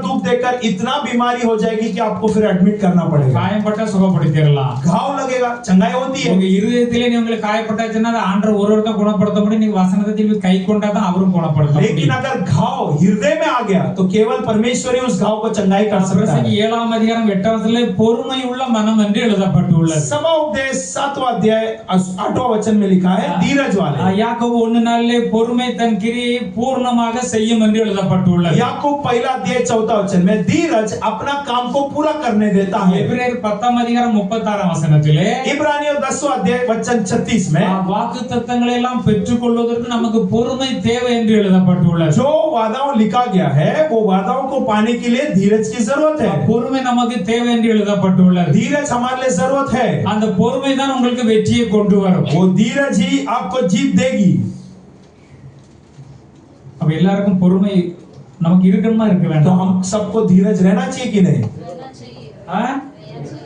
दुख देकर इतना बीमारी हो जाएगी कि आपको फिर एडमिट करना पड़ेगा। காயம்பட்டா சுகப்படுத்திடலாம். घाव लगेगा, चंगाई होती है। உங்க இருதயத்திலே உங்களுக்கு காயப்பட்டாச்சுன்னா ஆண்டவர் ஒருவர்தான் குணப்படுத்த முடியும். நீங்க வசனத்தை திரும்பி கை கொண்டாதான் அவரும் குணப்படுத்த முடியும். लेकिन अगर घाव हृदय में आ गया तो केवल परमेश्वर ही उस घाव को चंगाई कर सकता है। பிரசங்கி 7ஆம் அதிகாரம் 8ஆம் வசனத்திலே பொறுமை உள்ள மனம் என்று எழுதப்பட்டுள்ளது. सभा उपदेश 7वां अध्याय 8वां वचन में लिखा है धीरज वाले। யாக்கோபு 1:4 பொறுமை தன் கிரியை பூர்ணமாக செய்யும் என்று எழுதப்பட்டுள்ளது. याकूब 1 अध्याय 4 वचन में धीरज अपना काम को पूरा करने देता है। எபிரேயர் 10ஆம் அதிகாரம் 36ஆம் வசனத்திலே इब्रानियों 10वां अध्याय वचन 36 में வாக்குத்தத்தங்களை எல்லாம் பெற்றுக்கொள்வதற்கு நமக்கு பொறுமை தேவை என்று எழுதப்பட்டுள்ளது. जो वादाओं लिखा गया है वो वादाओं को पाने के लिए धीरज की जरूरत है। பொறுமை நமக்கு தேவை என்று எழுதப்பட்டுள்ளது. धीरज हमारे लिए जरूरत है। அந்த பொறுமை தான் உங்களுக்கு வெற்றியை கொண்டு வரும். वो धीरज ही आपको जीत देगी। அப்ப எல்லாருக்கும் பொறுமை நமக்கு இருக்கணுமா இருக்க तो வேண்டாம்? हम सबको धीरज रहना चाहिए कि नहीं?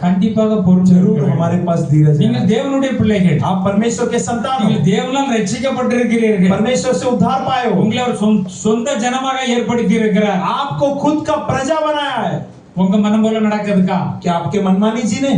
கண்டிப்பாக பொறுமை जरूर இருக்க हमारे வேண்டும். पास धीरज है। நீங்கள் தேவனுடைய பிள்ளைகள். आप परमेश्वर के संतान हो। நீங்கள் தேவனால் ரட்சிக்கப்பட்டிருக்கிறீர்கள். परमेश्वर से उद्धार पाए हो। உங்களை அவர் சொந்த ஜனமாக ஏற்படுத்தி இருக்கிறார். आपको खुद का प्रजा बनाया है। உங்க மனம் போல நடக்குதுக்கா? क्या आपके मनमानी जीने?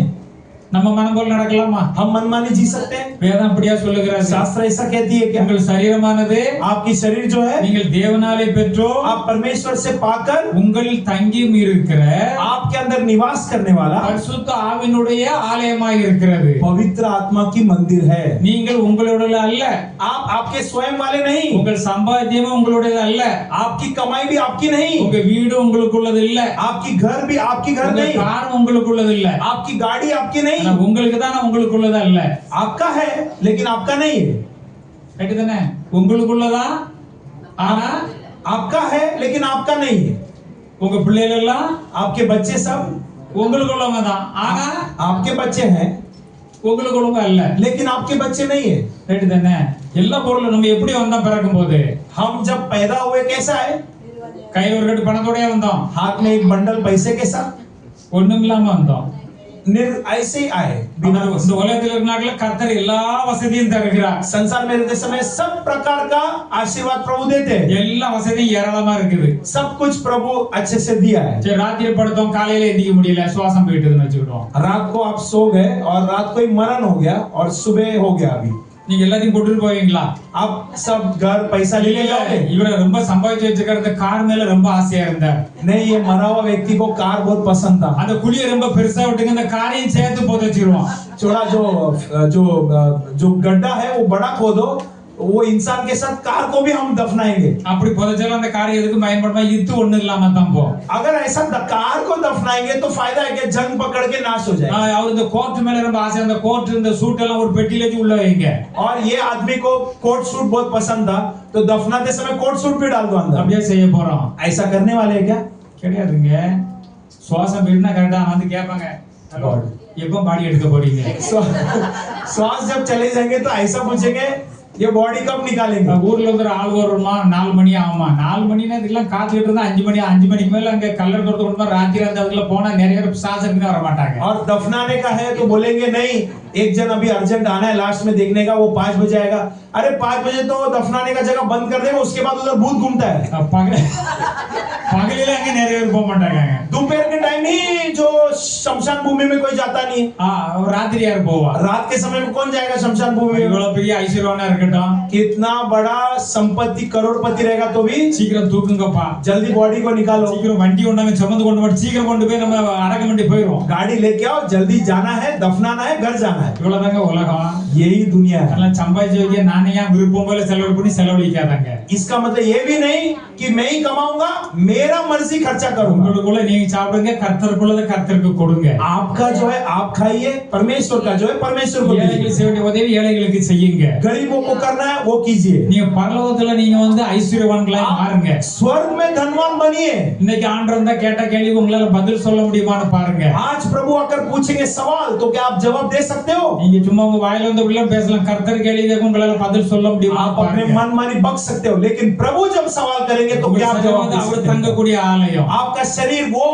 நம்ம மனம் போல நடக்கலாமா? हम मनमानी जी सकते हैं? வேதம் அப்படியே சொல்லுகிறது. शास्त्र ऐसा कहती है क्या? உங்கள் சரீரமானது आपकी शरीर जो है நீங்கள் தேவனாலே பெற்றோ आप परमेश्वर से पाकर உங்களில் தங்கியும் இருக்கிற आपके अंदर निवास करने वाला பரிசுத்த ஆவியினுடைய ஆலயமாய் இருக்கிறது. पवित्र आत्मा की मंदिर है। நீங்கள் உங்களுடையது அல்ல. आप आपके स्वयं वाले नहीं। உங்கள் சம்பாத்தியமும் உங்களுடையது அல்ல. आपकी कमाई भी आपकी नहीं। உங்க வீடு உங்களுக்குள்ளது இல்ல. आपकी घर भी आपकी घर உங்க नहीं। கார் உங்களுக்குள்ளது இல்ல. आपकी गाड़ी आपकी नहीं। ஆனா உங்களுக்கு தான் உங்களுக்குள்ளது அல்ல. आपका है लेकिन आपका नहीं है। ரைட் தானே? உங்களுக்குள்ளதா ஆனா आपका है लेकिन आपका नहीं है। உங்க பிள்ளைகள் எல்லாம் आपके बच्चे सब உங்களுக்குள்ளவங்க தான். ஆனா आपके बच्चे हैं உங்களுக்குள்ளவங்க அல்ல. लेकिन आपके बच्चे नहीं है। ரைட் தானே? எல்லா பொருளும் நம்ம எப்படி வந்தா பிறக்கும் போது हम जब पैदा हुए कैसा है? கையில ஒரு கட்டு பணத்தோடய வந்தோம். हाथ में एक बंडल पैसे के साथ ஒண்ணும் இல்லாம வந்தோம். ऐसे ही आए। இந்த உலகத்தில் இருக்கிற கர்த்தர் எல்லா வசதியும் தருகிறார். संसार में रहते समय सब प्रकार का आशीर्वाद प्रभु देते हैं। எல்லா வசதியும் ஏராளமா இருக்குது. सब कुछ प्रभु अच्छे से दिया है। சரி, ராத்திரி படுத்தோம், காலையில எந்திக்க முடியல, சுவாசம் போயிட்டுதுன்னு வச்சுக்கிட்டோம். रात को आप सो गए और रात को ही मरण हो गया और सुबह हो गया। अभी நீங்க எல்லாத்தையும் கொண்டு போவீங்களா? आप सब घर पैसा ले जाओगे? இவரை ரொம்ப சம்பாதிச்சு வச்சுக்கிறது கார் மேல ரொம்ப ஆசையா இருந்தார். नहीं, ये मरा हुआ व्यक्ति को कार बहुत पसंद था। அந்த குழியை ரொம்ப பெருசா விட்டுங்க, அந்த காரையும் சேர்த்து புதைச்சிருவோம். थोड़ा जो गड्ढा है वो बड़ा खोदो, वो इंसान के साथ कार को भी हम दफनाएंगे। அப்படி புதைச்சாலும் அந்த காரை எதுக்கு பயன்படுமா? இத்து ஒண்ணு இல்லாம தான் போ. अगर ऐसा कार को दफनाएंगे तो फायदा है कि जंग पकड़ के नाश हो जाए। அவர் இந்த கோர்ட் மேல ரொம்ப ஆசை, அந்த கோர்ட் இந்த சூட் எல்லாம் ஒரு பெட்டியில வச்சு உள்ள வைங்க. और ये आदमी को कोट सूट बहुत पसंद था, तो दफनाते समय कोट सूट भी डाल दो अंदर। அப்படியே செய்ய போறோம். ऐसा करने वाले हैं क्या? கிடையாதுங்க. சுவாசம் விடுனா கரெக்டா வந்து கேட்பாங்க, ஹலோ எப்போ பாடி எடுக்க போறீங்க? श्वास जब चले जाएंगे तो ऐसा पूछेंगे ये बॉडी कब निकालेंगे? ஊர்ல இருந்து ஆள் வருமா, 4 மணி ஆகுமா? 4 மணினா இதெல்லாம் காத்துக்கிட்டு இருந்தா 5 மணிக்கு மேல அங்க கல்லர் கொடுத்து கொண்டு ராத்திரி அந்த அதுல போனா நிறைய பேர் சாசனமே வர மாட்டாங்க. और दफनाने का है तो बोलेंगे नहीं, एक जन अभी अर्जेंट आना है लास्ट में देखने का, वो 5 बजे आएगा। अरे 5 बजे तो दफनाने का जगह बंद कर देगा, उसके बाद उधर भूत घूमता है। பகலில அங்க நிறைய பேர் போக மாட்டாங்க। दोपहर के टाइम ही जो शमशान भूमि में कोई जाता नहीं है। ராத்திரி யார் போவா? रात के समय में कौन जाएगा शमशान भूमि में? இவ்வளவு பெரிய ஐஸ்வர்யவானா இருக்கட்டும், कितना बड़ा संपत्ति करोड़पति रहेगा तो भी சீக்கிரம் தூக்குங்கப்பா, जल्दी बॉडी को निकालो, சீக்கிரம் வண்டி கொண்டாங்க சுமந்து கொண்டு போய் சீக்கிரம் கொண்டு போய் நம்ம அடக்கம் பண்ணி போயிடுவோம்। गाड़ी लेके आओ, जल्दी जाना है, दफनाना है, घर जाना है। இவ்வளவுதாங்க உலகம்। यही दुनिया है। அதனால சம்பாதிச்சு வைக்க நானே ஏன் விருப்பம் போல செலவு பண்ணி செலவழிக்காதாங்க. इसका मतलब ये भी नहीं कि मैं ही कमाऊंगा, मेरा मर्जी खर्चा करूंगा। உங்களுக்குள்ள நீங்க சாப்பிடுங்க, கர்த்தருக்குள்ளத கர்த்தருக்கு கொடுங்க. आपका जो है आप खाइए, परमेश्वर का जो है परमेश्वर को दीजिए। ஏழைகளுக்கு செய்ய வேண்டிய உதவி ஏழைகளுக்கு செய்யுங்க. गरीबों को करना है वो कीजिए। நீங்க பரலோகத்துல நீங்க வந்து ஐஸ்வர்யவான்களா மாறுங்க. स्वर्ग में धनवान बनिए। இன்னைக்கு ஆண்டவர் தான் கேட்ட கேள்வி உங்களால பதில் சொல்ல முடியுமான்னு பாருங்க. आज प्रभु आकर पूछेंगे सवाल तो क्या आप जवाब दे सकते हो? நீங்க சும்மா உங்க வாயில வந்து உள்ள பேசலாம், கர்த்தர் கேள்வி கேட்க உங்களால பதில் சொல்ல முடியுமா आप अपने मनमानी बक सकते हो, लेकिन प्रभु जब सवाल करेंगे तो क्या आप जवाब दे அவர் सकते हो? தங்கக்கூடிய ஆலயம். आपका शरीर वो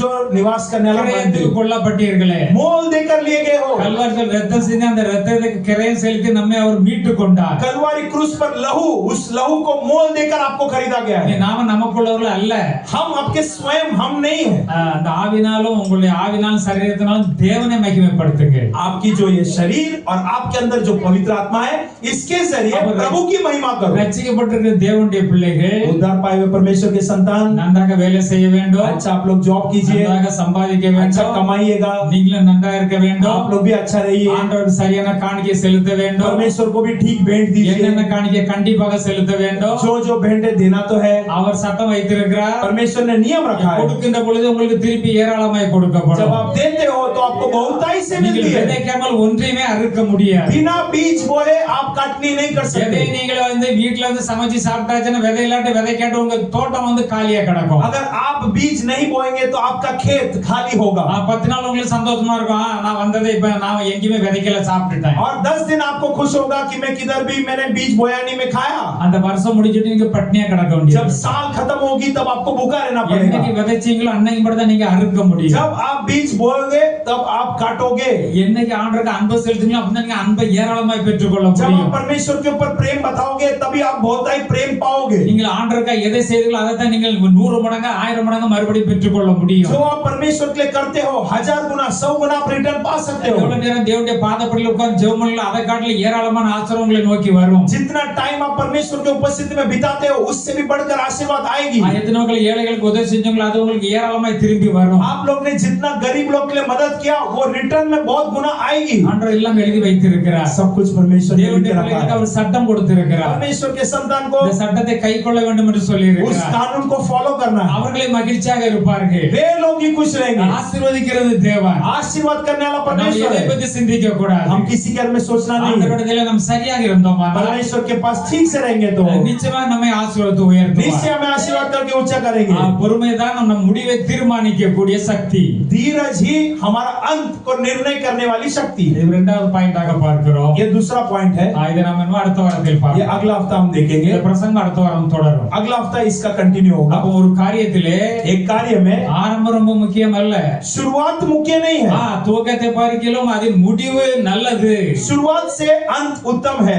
जो निवास करने वाला கிரயத்துக்கு मंदिर, கொல்லப்பட்டீர்களே, मोल देकर लिए गए हो। கல்வாரியில் ரத்தம் சிந்தி அந்த ரத்தத்துக்கு கிரயம் செலுத்தி நம்மை அவர் மீட்டு கொண்டார். कलवारी क्रूस पर लहू, उस लहू को मोल देकर आपको खरीदा गया है। நாம நமக்குள்ளவர்கள் அல்ல, हम आपके स्वयं हम नहीं है। அந்த ஆவினாலும் உங்களுடைய ஆவினாலும் சரீரத்தினாலும் தேவனை மகிமைப்படுத்துங்க. आपकी जो ये शरीर और आपके अंदर जो पवित्र आत्मा है, इसके जरिए प्रभु की महिमा करो। ரட்சிக்கப்பட்டிருக்கிற தேவனுடைய பிள்ளைகள் उद्धार पाए हुए परमेश्वर के संतान, நன்றாக வேலை செய்ய வேண்டும், अच्छा आप लोग जॉब कीजिए, நன்றாக சம்பாதிக்க अच्छा வேண்டும், कमाइएगा, நீங்களும் நன்றாக இருக்க வேண்டும், आप लोग भी अच्छा रहिए, ஆண்டவருக்கு சரியான காணிக்கை செலுத்த வேண்டும், परमेश्वर को भी ठीक भेंट दीजिए। என்னென்ன காணிக்கை கண்டிப்பாக செலுத்த வேண்டும், जो जो भेंट देना तो है, அவர் சட்டம் வைத்திருக்கிறார். परमेश्वर ने नियम रखा है। கொடுக்கின்ற பொழுது உங்களுக்கு திருப்பி ஏராளமாய் जब கொடுக்கப்படும். आप देते हो तो आपको बहुताई से நீங்கள் मिलती है। விதைக்காமல் ஒன்றையுமே அறுக்க முடியாது. बिना बीज बोए आप कटनी नहीं कर விதை सकते। நீங்கள் வந்து வீட்ல வந்து சமைச்சு சாப்பிட்டாச்சுன்னா விதை இல்லாட்டி விதைக்காட்டு உங்க தோட்டம் வந்து காலியா கிடக்கும். अगर आप बीज नहीं बोएंगे तो आपका खेत खाली होगा, 10 நாள் உங்களுக்கு சந்தோஷமா இருக்கும், நான் வந்ததை இப்ப நான் எங்கேயுமே விதைக்கல சாப்பிட்டுட்டேன். और 10 दिन आपको खुश होगा कि मैं किधर भी मैंने बीज बोया नहीं, मैं खाया। அந்த வருஷம் முடிஞ்சிட்டு நீங்க பட்னியா கிடக்க जब வேண்டியது. साल खत्म होगी तब आपको भूखा रहना என்னைக்கு पड़ेगा। விதைச்சீங்களோ அன்னைக்கு மட்டும் தான் நீங்க அறுக்க முடியும். जब आप बीज बोओगे तब आप काटोगे। என்னைக்கு ஆண்டவருக்கு அன்பு செலுத்துங்களோ அப்பதான் நீங்க அன்பை ஏராளமாய் பெற்றுக்கொள்ள जब முடியும். आप परमेश्वर के ऊपर प्रेम बताओगे तभी आप बहुताई प्रेम पाओगे। நீங்கள் ஆண்டவருக்காக எதை செய்தீங்களோ அதை தான் நீங்கள் 100 மடங்கு 1000 மடங்கு மறுபடியும் பெற்றுக்கொள்ள முடியும். जो आप परमेश्वर के लिए करते हो 1000 गुना 100 गुना आप रिटर्न पा सकते हो। எவ்வளவு நேரம் தேவனுடைய பாதப்படியில் உட்கார்ந்து ஜெபம் பண்ணல அதை காட்டிலும் ஏராளமான ஆசீர்வாதம் உங்களை நோக்கி வரும். जितना टाइम आप परमेश्वर के उपस्थिति में बिताते हो उससे भी बढ़कर आशीर्वाद आएगी। எத்தனை மக்கள் ஏழைகளுக்கு உதவி செஞ்சவங்களோ அது உங்களுக்கு ஏராளமாய் திரும்பி வரும். आप लोग ने जितना गरीब लोग के लिए मदद किया वो रिटर्न में बहुत गुना आएगी। ஆண்டவர் எல்லாம் எழுதி வைத்திருக்கிறார். सब कुछ परमेश्वर ने लिख தேவனுடைய के रखा பிள்ளைகளுக்கு है। அவர் சட்டம் கொடுத்திருக்கிறார். परमेश्वर के संतान को இந்த சட்டத்தை கைக்கொள்ள வேண்டும் என்று சொல்லி उस இருக்கிறார். कानून को फॉलो करना है। அவர்களே மகிழ்ச்சியாக இருப்பார்கள். वे लोग ही खुश रहेंगे। ஆசீர்வதிக்கிறது தேவன். आशीर्वाद करने वाला நாம் परमेश्वर எதை है। பத்தி சிந்திக்க கூடாது. हम किसी के बारे में सोचना नहीं है। ஆண்டவரிடத்தில் நாம் சரியாக இருந்தோம் परमेश्वर के पास ठीक से रहेंगे तो நிச்சயமா நம்மை ஆசீர்வாதத்தை உயர்த்துவார். निश्चय हमें आशीर्वाद करके ऊंचा करेंगे। பொறுமை தான் நம்ம முடிவை தீர்மானிக்கக்கூடிய சக்தி. धीरज ही हमारा अंत को निर्णय करने वाली शक्ति है। இது இரண்டாவது பாயிண்டாக பார்க்கிறோம். ये दूसरा पॉइंट है। இதை நாம் இன்னும் அடுத்த வாரத்தில் ये பார்ப்போம். अगला हफ्ता हम देखेंगे। இந்த பிரசங்கம் அடுத்த வாரம் தொடரும். अगला हफ्ता इसका कंटिन्यू होगा। அப்போ ஒரு காரியத்திலே एक कार्य में ஆரம்பம் ரொம்ப முக்கியம் அல்ல. शुरुआत मुख्य नहीं है। துவக்கத்தை பார்க்கிலும் அதின் முடிவு நல்லது. शुरुआत से अंत उत्तम है।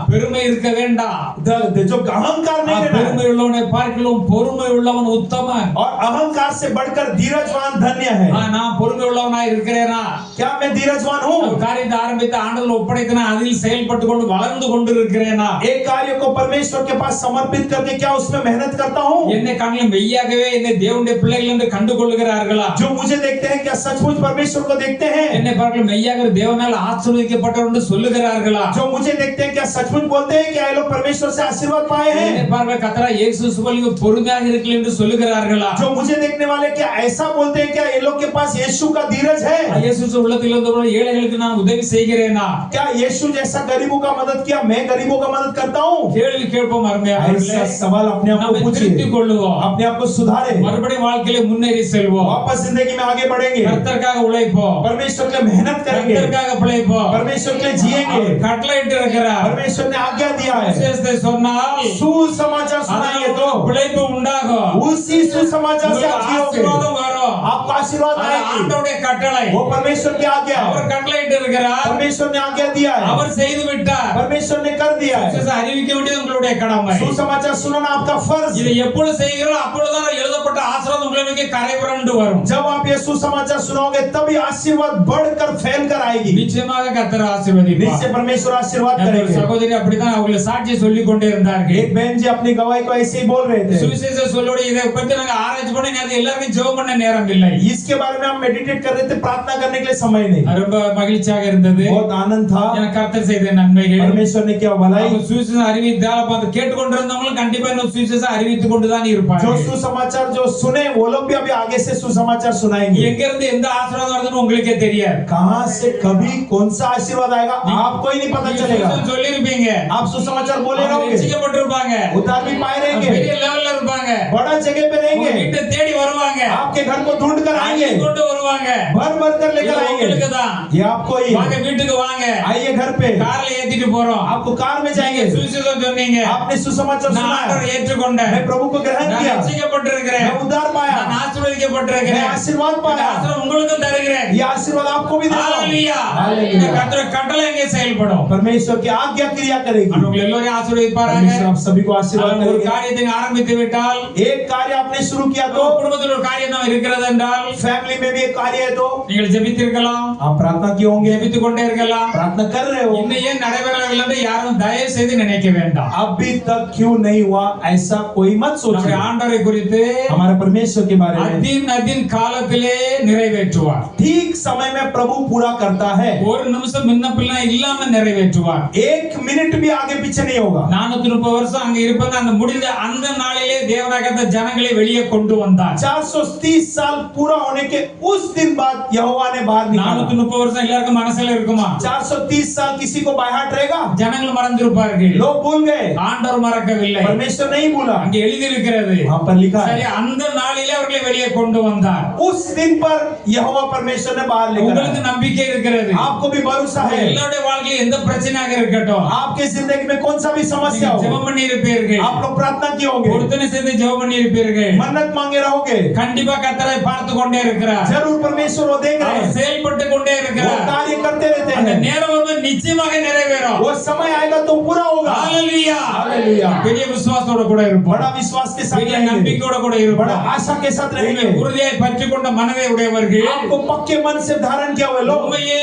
பெருமை இருக்க வேண்டாம். जो अहंकार नहीं रहना பெருமை है। உள்ளவனை பார்க்கிலும் பொறுமை உள்ளவன் உத்தமன். और अहंकार से बढ़कर धीरजवान धन्य है। நான் பொறுமை உள்ளவனா இருக்கிறேனா? क्या मैं धीरजवान हूँ? காரியத்தை ஆரம்பித்து ஆண்டவரில் ஒப்படைத்தனா அதில் செயல்பட்டு கொண்டு வளர்ந்து கொண்டு இருக்கிறேனா? एक कार्य को परमेश्वर के पास समर्पित करके क्या उसमें मेहनत करता हूँ? என்னை கண்ணில் மெய்யாகவே என்னை தேவனுடைய பிள்ளைகள் என்று கண்டு கொள்ளுகிறார்களா? जो मुझे देखते हैं क्या सचमुच परमेश्वर को देखते हैं? என்னை பார்க்கல மெய்யாக தேவனால் ஆசீர்வதிக்கப்பட்டவர் என்று சொல்லுகிறார்களா? जो मुझे देखते हैं क्या सचमुच बोलते हैं क्या ये लोग परमेश्वर से आशीर्वाद पाए हैं? என்னை பார்க்கல கர்த்தரா இயேசு சுபலிங்க பொறுமையாக இருக்கிறீர்கள் என்று சொல்லுகிறார்களா? जो मुझे देखने वाले क्या ऐसा बोलते हैं क्या ये लोग के पास यीशु का धीरज है? இயேசு உள்ளத்தில் இருந்தவர்கள் ஏழைகளுக்கு நான் उदவி செய்கிறேனா? क्या यीशु जैसा गरीबों का मदद किया मैं गरीबों का मदद करता हूँ? கேள்வி கேட்போம் அருமையானவர்களே. ऐसा सवाल अपने आप को நம்ம पूछिए, திருத்திக் கொள்ளுவோம். अपने आप को सुधारे, மறுபடியும் வாழ்க்கையில முன்னேறி செல்வோம். वापस जिंदगी में आगे बढ़ेंगे, கர்த்தருக்காக உழைப்போம். परमेश्वर के लिए मेहनत करेंगे, கர்த்தருக்காக பிழைப்போம். परमेश्वर के लिए जिएंगे। கட்டளையிட்டு இருக்கிறார். परमेश्वर ने आज्ञा दिया है, விசேஷத்தை சொன்னால் सुसमाचार सुनाएंगे तो பிழைப்பு உண்டாகும். उसी सुसमाचार से आप जियोगे, ஆசீர்வாதம் வரும். आपको आशीर्वाद அது आएगी। ஆண்டவருடைய கட்டளை. वो परमेश्वर की आज्ञा அவர் है, கட்டளையிட்டு இருக்கிறார். परमेश्वर ने आज्ञा दिया है, அவர் செய்து விட்டார். परमेश्वर ने कर दिया है। விசேஷம் அறிவிக்க வேண்டியது உங்களுடைய கடமை. सुसमाचार सुनाना आपका फर्ज। இதை எப்பொழுது செய்கிறோம் அப்பொழுதுதான் எழுதப்பட்ட ஆசீர்வாதம் உங்களை நோக்கி கரை புரண்டு வரும். जब आप ये सुसमाचार सुनाओगे तभी आशीर्वाद बढ़कर फैलकर आएगी। நிச்சயமாக கர்த்தர் ஆசீர்வதிப்பார். निश्चय परमेश्वर आशीर्वाद ஒரு करेंगे। சகோதரி அப்படிதான் அவங்கள சாட்சி சொல்லிக் கொண்டே இருந்தார்கள். एक बहन जी अपनी गवाही को ऐसे ही बोल रहे थे। சுவிசேஷ சொல்லோட இதை பத்தி நாங்க ஆராய்ச்சி பண்ணி அது எல்லாருக்கும் ஜெபம் பண்ண நேரம் இல்லை. इसके बारे में हम मेडिटेट कर रहे थे, प्रार्थना करने के लिए समय नहीं। ரொம்ப மகிழ்ச்சியாக இருந்தது. बहुत आनंद था। எனக்கு கர்த்தர் செய்த நன்மைகள், परमेश्वर ने क्या भलाई। அவங்க சுவிசேஷ அறிவித்தால பார்த்து கேட்டுக்கொண்டிருந்தவங்களும் கண்டிப்பா இன்னும் சுவிசேஷ அறிவித்துக் கொண்டுதான் जो இருப்பார்கள். सुसमाचार जो सुने वो लोग भी अभी आगे से सुसमाचार सुनाएंगे। எங்க இருந்து எந்த ஆசீர்வாதம் வருதுன்னு உங்களுக்கே தெரியாது. कहां से कभी कौन सा आशीर्वाद आएगा आपको ही नहीं पता चलेगा। சுவிசேஷம் சொல்லிருப்பீங்க, आप सुसमाचार बोले அவங்க रहोगे, ரட்சிக்கப்பட்டிருப்பாங்க, उद्धार भी पाए रहेंगे, பெரிய லெவல்ல இருப்பாங்க, बड़ा जगह पे உங்க रहेंगे, வீட்டை தேடி வருவாங்க, आपके घर को ढूंढ कर आएंगे, கொண்டு வருவாங்க. भर भर कर लेकर இது आएंगे। உங்களுக்கு தான். ये आपको ही வாங்க है। வீட்டுக்கு வாங்க, आइए घर पे, கார்ல ஏத்திட்டு போறோம். आपको कार में जाएंगे। சுவிசேஷம் சொன்னீங்க, आपने सुसमाचार நான் सुना, ஆண்டவரை ஏற்றுக்கொண்டேன், मैं प्रभु को ग्रहण நான் किया, ரட்சிக்கப்பட்டிருக்கிறேன், मैं उद्धार पाया, நான் ஆசீர்வதிக்கப்பட்டிருக்கிறேன், मैं आशीर्वाद இந்த पाया, ஆசீர்வாதம் உங்களுக்கும் தருகிறேன். ये आशीर्वाद आपको भी दे रहा हूं। ஹalleluya. हालेलुया। இந்த கர்த்தருடைய கட்டளை எங்கே செயல்படும்? परमेश्वर की आज्ञा क्रिया करेगी। உங்களை எல்லாரையும் ஆசீர்வதிப்பாராங்க. परमेश्वर आप सभी को आशीर्वाद அவர் ஒரு करेगा। காரியத்தை ஆரம்பித்து விட்டால், एक कार्य आपने शुरू किया तो, குடும்பத்தில் ஒரு காரியம் தான் இருக்கிறது என்றால், फैमिली में भी एक कार्य है तो நீங்கள் ஜெபித்திருக்கலாம், आप प्रार्थना किए होंगे, ஜெபித்துக் கொண்டே இருக்கலாம். प्रार्थना कर रहे हो, இன்னும் ஏன் நடைபெறவில்லை என்று யாரும் தயவு செய்து நினைக்க வேண்டாம். अभी तक क्यों नहीं हुआ ऐसा कोई मत நம்முடைய सोचिए। ஆண்டவரை குறித்து हमारे परमेश्वर के बारे में அதின் காலத்திலே நிறைவேற்றுவார். ठीक समय में प्रभु पूरा करता है। ஒரு நிமிஷம் முன்னப்பில்லாம் இல்லாம நிறைவேற்றுவார். एक मिनट भी आगे पीछे नहीं होगा। 430 வருஷம் அங்க இருப்பது அந்த முடிந்த அந்த நாளிலே தேவனாகத்த ஜனங்களை வெளியே கொண்டு வந்தார். 430 साल पूरा होने के उस दिन बाद यहोवा ने बाहर निकाला। 430 வருஷம் எல்லாருக்கும் மனசுல இருக்குமா? 430 साल किसी को बाहर रहेगा? ஜனங்கள் மறந்திருப்பார்கள். लोग भूल गए, ஆண்டவர் மறக்கவில்லை. परमेश्वर नहीं भूला। அங்க எழுதி இருக்கிறது, वहां पर लिखा சரி है அந்த நாளிலே அவர்களை வெளியே கொண்டு வந்தார். उस दिन पर यहोवा परमेश्वर ने बाहर लेकर உங்களுக்கு आया। நம்பிக்கை இருக்கிறது. आपको भी भरोसा है। எல்லாருடைய வாழ்க்கையில எந்த பிரச்சனையாக இருக்கட்டும், आपके जिंदगी में कौन सा भी समस्या हो, ஜெபம் பண்ணி இருப்பீர்கள், आप लोग प्रार्थना किए होंगे, ஒருத்தனை சேர்ந்து ஜெபம் பண்ணி இருப்பீர்கள். मन्नत मांगे रहोगे, கண்டிப்பா கர்த்தரை பார்த்து கொண்டே இருக்கிறார். जरूर परमेश्वर वो देख रहे அவர் हैं, செயல்பட்டு கொண்டே वो இருக்கிறார். कार्य करते रहते அந்த हैं। நேரம் வரும்போது நிச்சயமாக நிறைவேறும். वो समय आएगा तो पूरा होगा। ஹalleluya. हालेलुया। பெரிய விசுவாசத்தோட கூட இருப்போம், बड़ा विश्वास के साथ பெரிய रहेंगे, நம்பிக்கையோட கூட बड़ा இருப்போம். आशा के साथ रहेंगे। உறுதியாய் பற்றிக் கொண்ட மனதை உடையவர்கள், आपको पक्के मन से धारण किया हुए लोग, உண்மையே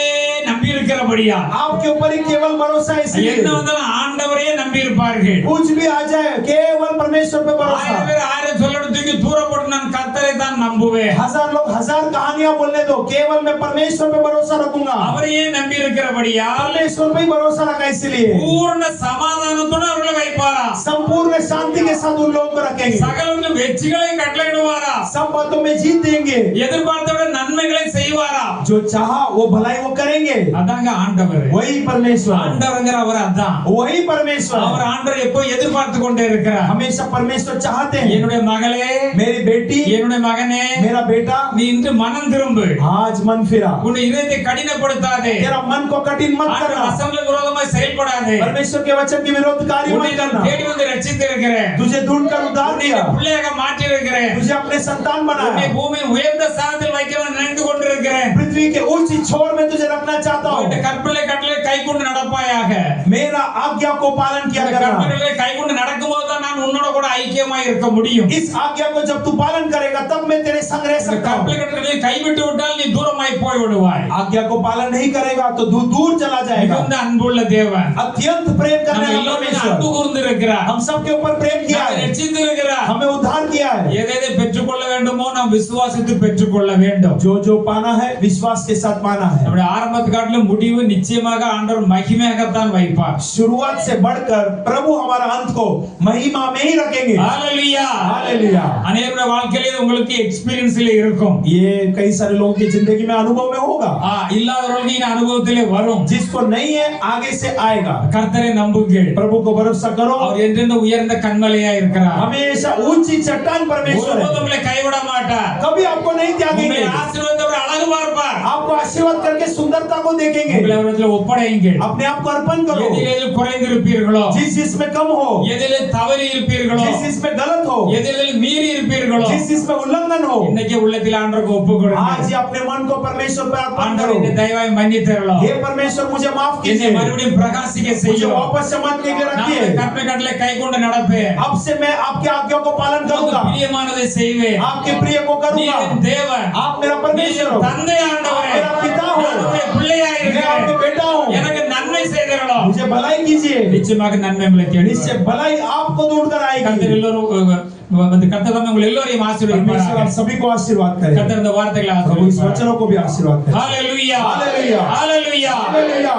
நம்பி இருக்கிறபடியா आपके ऊपर ही केवल भरोसा है, என்ன इसलिए வந்தாலும் ஆண்டவரே நம்பி இருப்பார்கள். कुछ भी आ जाए केवल परमेश्वर पे 1000 भरोसा। பேர் 1000 சொல்லணும் தூக்கி தூர போட்டு நான் கர்த்தரை தான் நம்புவேன். हजार लोग हजार कहानियां बोलने दो, केवल मैं परमेश्वर पे भरोसा रखूंगा। அவரையே நம்பி இருக்கிறபடியா परमेश्वर पे ही भरोसा रखा, इसलिए பூர்ண சமாதானத்துடன் அவர்களை வைப்பாரா, संपूर्ण शांति के साथ उन लोगों को रखेंगे, சகல வெற்றிகளை கட்டளையிடுவாரா, सब बातों में जीत देंगे, எதிர்பார்த்த விட நன்மைகளை செய்வாரா. जो चाहा वो भलाई वो करेंगे। அதாங்க ஆண்டவர். वही परमेश्वर, ஆண்டவர்ங்கிற அவர் அதான். वही परमेश्वर, அவர் ஆண்டவர் எப்போ எதிர்பார்த்து கொண்டே இருக்கிறார். हमेशा परमेश्वर चाहते हैं, என்னுடைய மகளே, मेरी बेटी, என்னுடைய மகனே, मेरा बेटा, நீ இன்று மனம் திரும்பு, आज मन फिरा, உன் இதயத்தை கடினப்படுத்தாதே, तेरा मन को कठिन मत ஆண்டவர் करना, வசனங்களுக்கு விரோதமாய் செயல்படாதே. परमेश्वर के वचन के विरोध कार्य உன்னை मत நான் करना। தேடி வந்து ரட்சித்து இருக்கிறேன், तुझे ढूंढ कर उद्धार உன்னை दिया, பிள்ளையாக மாற்றி இருக்கிறேன், तुझे अपने संतान உன்னை बनाया, பூமியின் உயர்ந்த ஸ்தானத்தில் வைக்க நினைத்து கொண்டிருக்கிறேன். पृथ्वी के उच्च छोर में तुझे रखना चाहता இந்த हूँ। கற்பனை கட்டளை கைக்கொண்டு நடப்பாயாக. मेरा आज्ञा को पालन किया இந்த करना। கற்பனைகளை கைக்கொண்டு நடக்கும்போது தான் நான் உன்னோட கூட ஐக்கியமாய் இருக்க முடியும். इस आज्ञा को जब तू पालन करेगा तब मैं तेरे संग रह இந்த सकता கற்பனை हूँ। கட்டளை கைவிட்டு விட்டால் நீ தூரமாய் போய் விடுவாய். आज्ञा को पालन नहीं करेगा तो दूर दूर चला जाएगा। மிகுந்த அன்புள்ள தேவன் अत्यंत प्रेम நம்ம करने वाला எல்லோரும் परमेश्वर அன்பு கூர்ந்து இருக்கிறார், हम सबके ऊपर प्रेम किया நம்மை है, ரட்சித்து இருக்கிறார். हमें उद्धार किया है। எதை பெற்றுக்கொள்ள வேண்டுமோ நாம் விசுவாசித்து பெற்றுக்கொள்ள வேண்டும். जो जो पाना है विश्वास के साथ पाना है। நம்முடைய ஆரம்பத்து காட்டிலும் முடிவு நிச்சயமாக ஆண்டவர் மகிமையாகத்தான் வைப்பார். शुरुआत से बढ़कर प्रभु हमारा अंत को महिमा में ही रखेंगे। ஹalleluya. हालेलुया। அநேகருடைய வாழ்க்கையிலே இது உங்களுக்கு எக்ஸ்பீரியன்ஸ்ல இருக்கும். ये कई सारे लोगों की जिंदगी में अनुभव में होगा। இல்லாதவர்களுக்கு இந்த அனுபவத்திலே வரும். जिसको नहीं है आगे से आएगा। கர்த்தரை நம்புங்கள், प्रभु को भरोसा करो, அவர் என்றென்றும் உயர்ந்த கன்மலையா இருக்கிறார். हमेशा ऊंची चट्टान परमेश्वर है। ஒருபோதும் உங்களை கைவிட மாட்டார். மாட்டார். कभी आपको नहीं त्यागेंगे. உங்களை ஆசீர்வாதத்தை அவர் அழகு பார்ப்பார். आपको आशीर्वाद करके सुंदरता को देखेंगे. உங்களை அவரிடத்தில் ஒப்படையுங்கள். अपने आप को अर्पण करो. எதில் குறைந்திருப்பீர்களோ, जिस जिसमें कम हो, எதில் தவறி இருப்பீர்களோ, जिस जिसमें गलत हो, எதில் மீறி இருப்பீர்களோ, जिस जिसमें उल्लंघन हो, இன்னைக்கு உள்ளத்தில் ஆண்டவருக்கு ஒப்பு கொடுங்க. आज ही अपने मन को परमेश्वर पर अर्पण ஆண்டவர் करो. இந்த தயவாய் மன்னித்தருளோ. हे परमेश्वर मुझे माफ என்னை कीजिए. மறுபடியும் பிரகாசிக்க मुझे செய்யும். वापस चमकने के लिए நான் रखिए. கற்பனை கட்டளை கைக்கொண்டு நடப்பேன். अब से मैं आपकी आज्ञा को पालन உமக்கு करूंगा. பிரியமானதை செய்வேன். आपके प्रिय को நீ करूंगा. என் தேவன். आप मेरा நீ परमेश्वर என் हो. தந்தை ஆண்டவரே. मेरा पिता हो. நான் உம்முடைய பிள்ளையாய் मैं आपके இருக்கிறேன். बेटा हूँ. எனக்கு நன்மை செய்தருளோ. मुझे भलाई कीजिए. நிச்சயமாக நன்மை உங்களை தேடி निश्चय வரும். भलाई आपको ढूंढ कर கர்த்தர் आएगी. எல்லோரும் கர்த்தர் தாமே உங்களை எல்லோரையும் परमेश्वर ஆசீர்வதிப்பார். आप सभी को आशीर्वाद करे. கர்த்தர் இந்த வார்த்தைகளை प्रभु इस ஆசீர்வதிப்பார். वचनों को भी आशीर्वाद करे. ஹalleluya. हालेलुया. ஹalleluya. हालेलुया.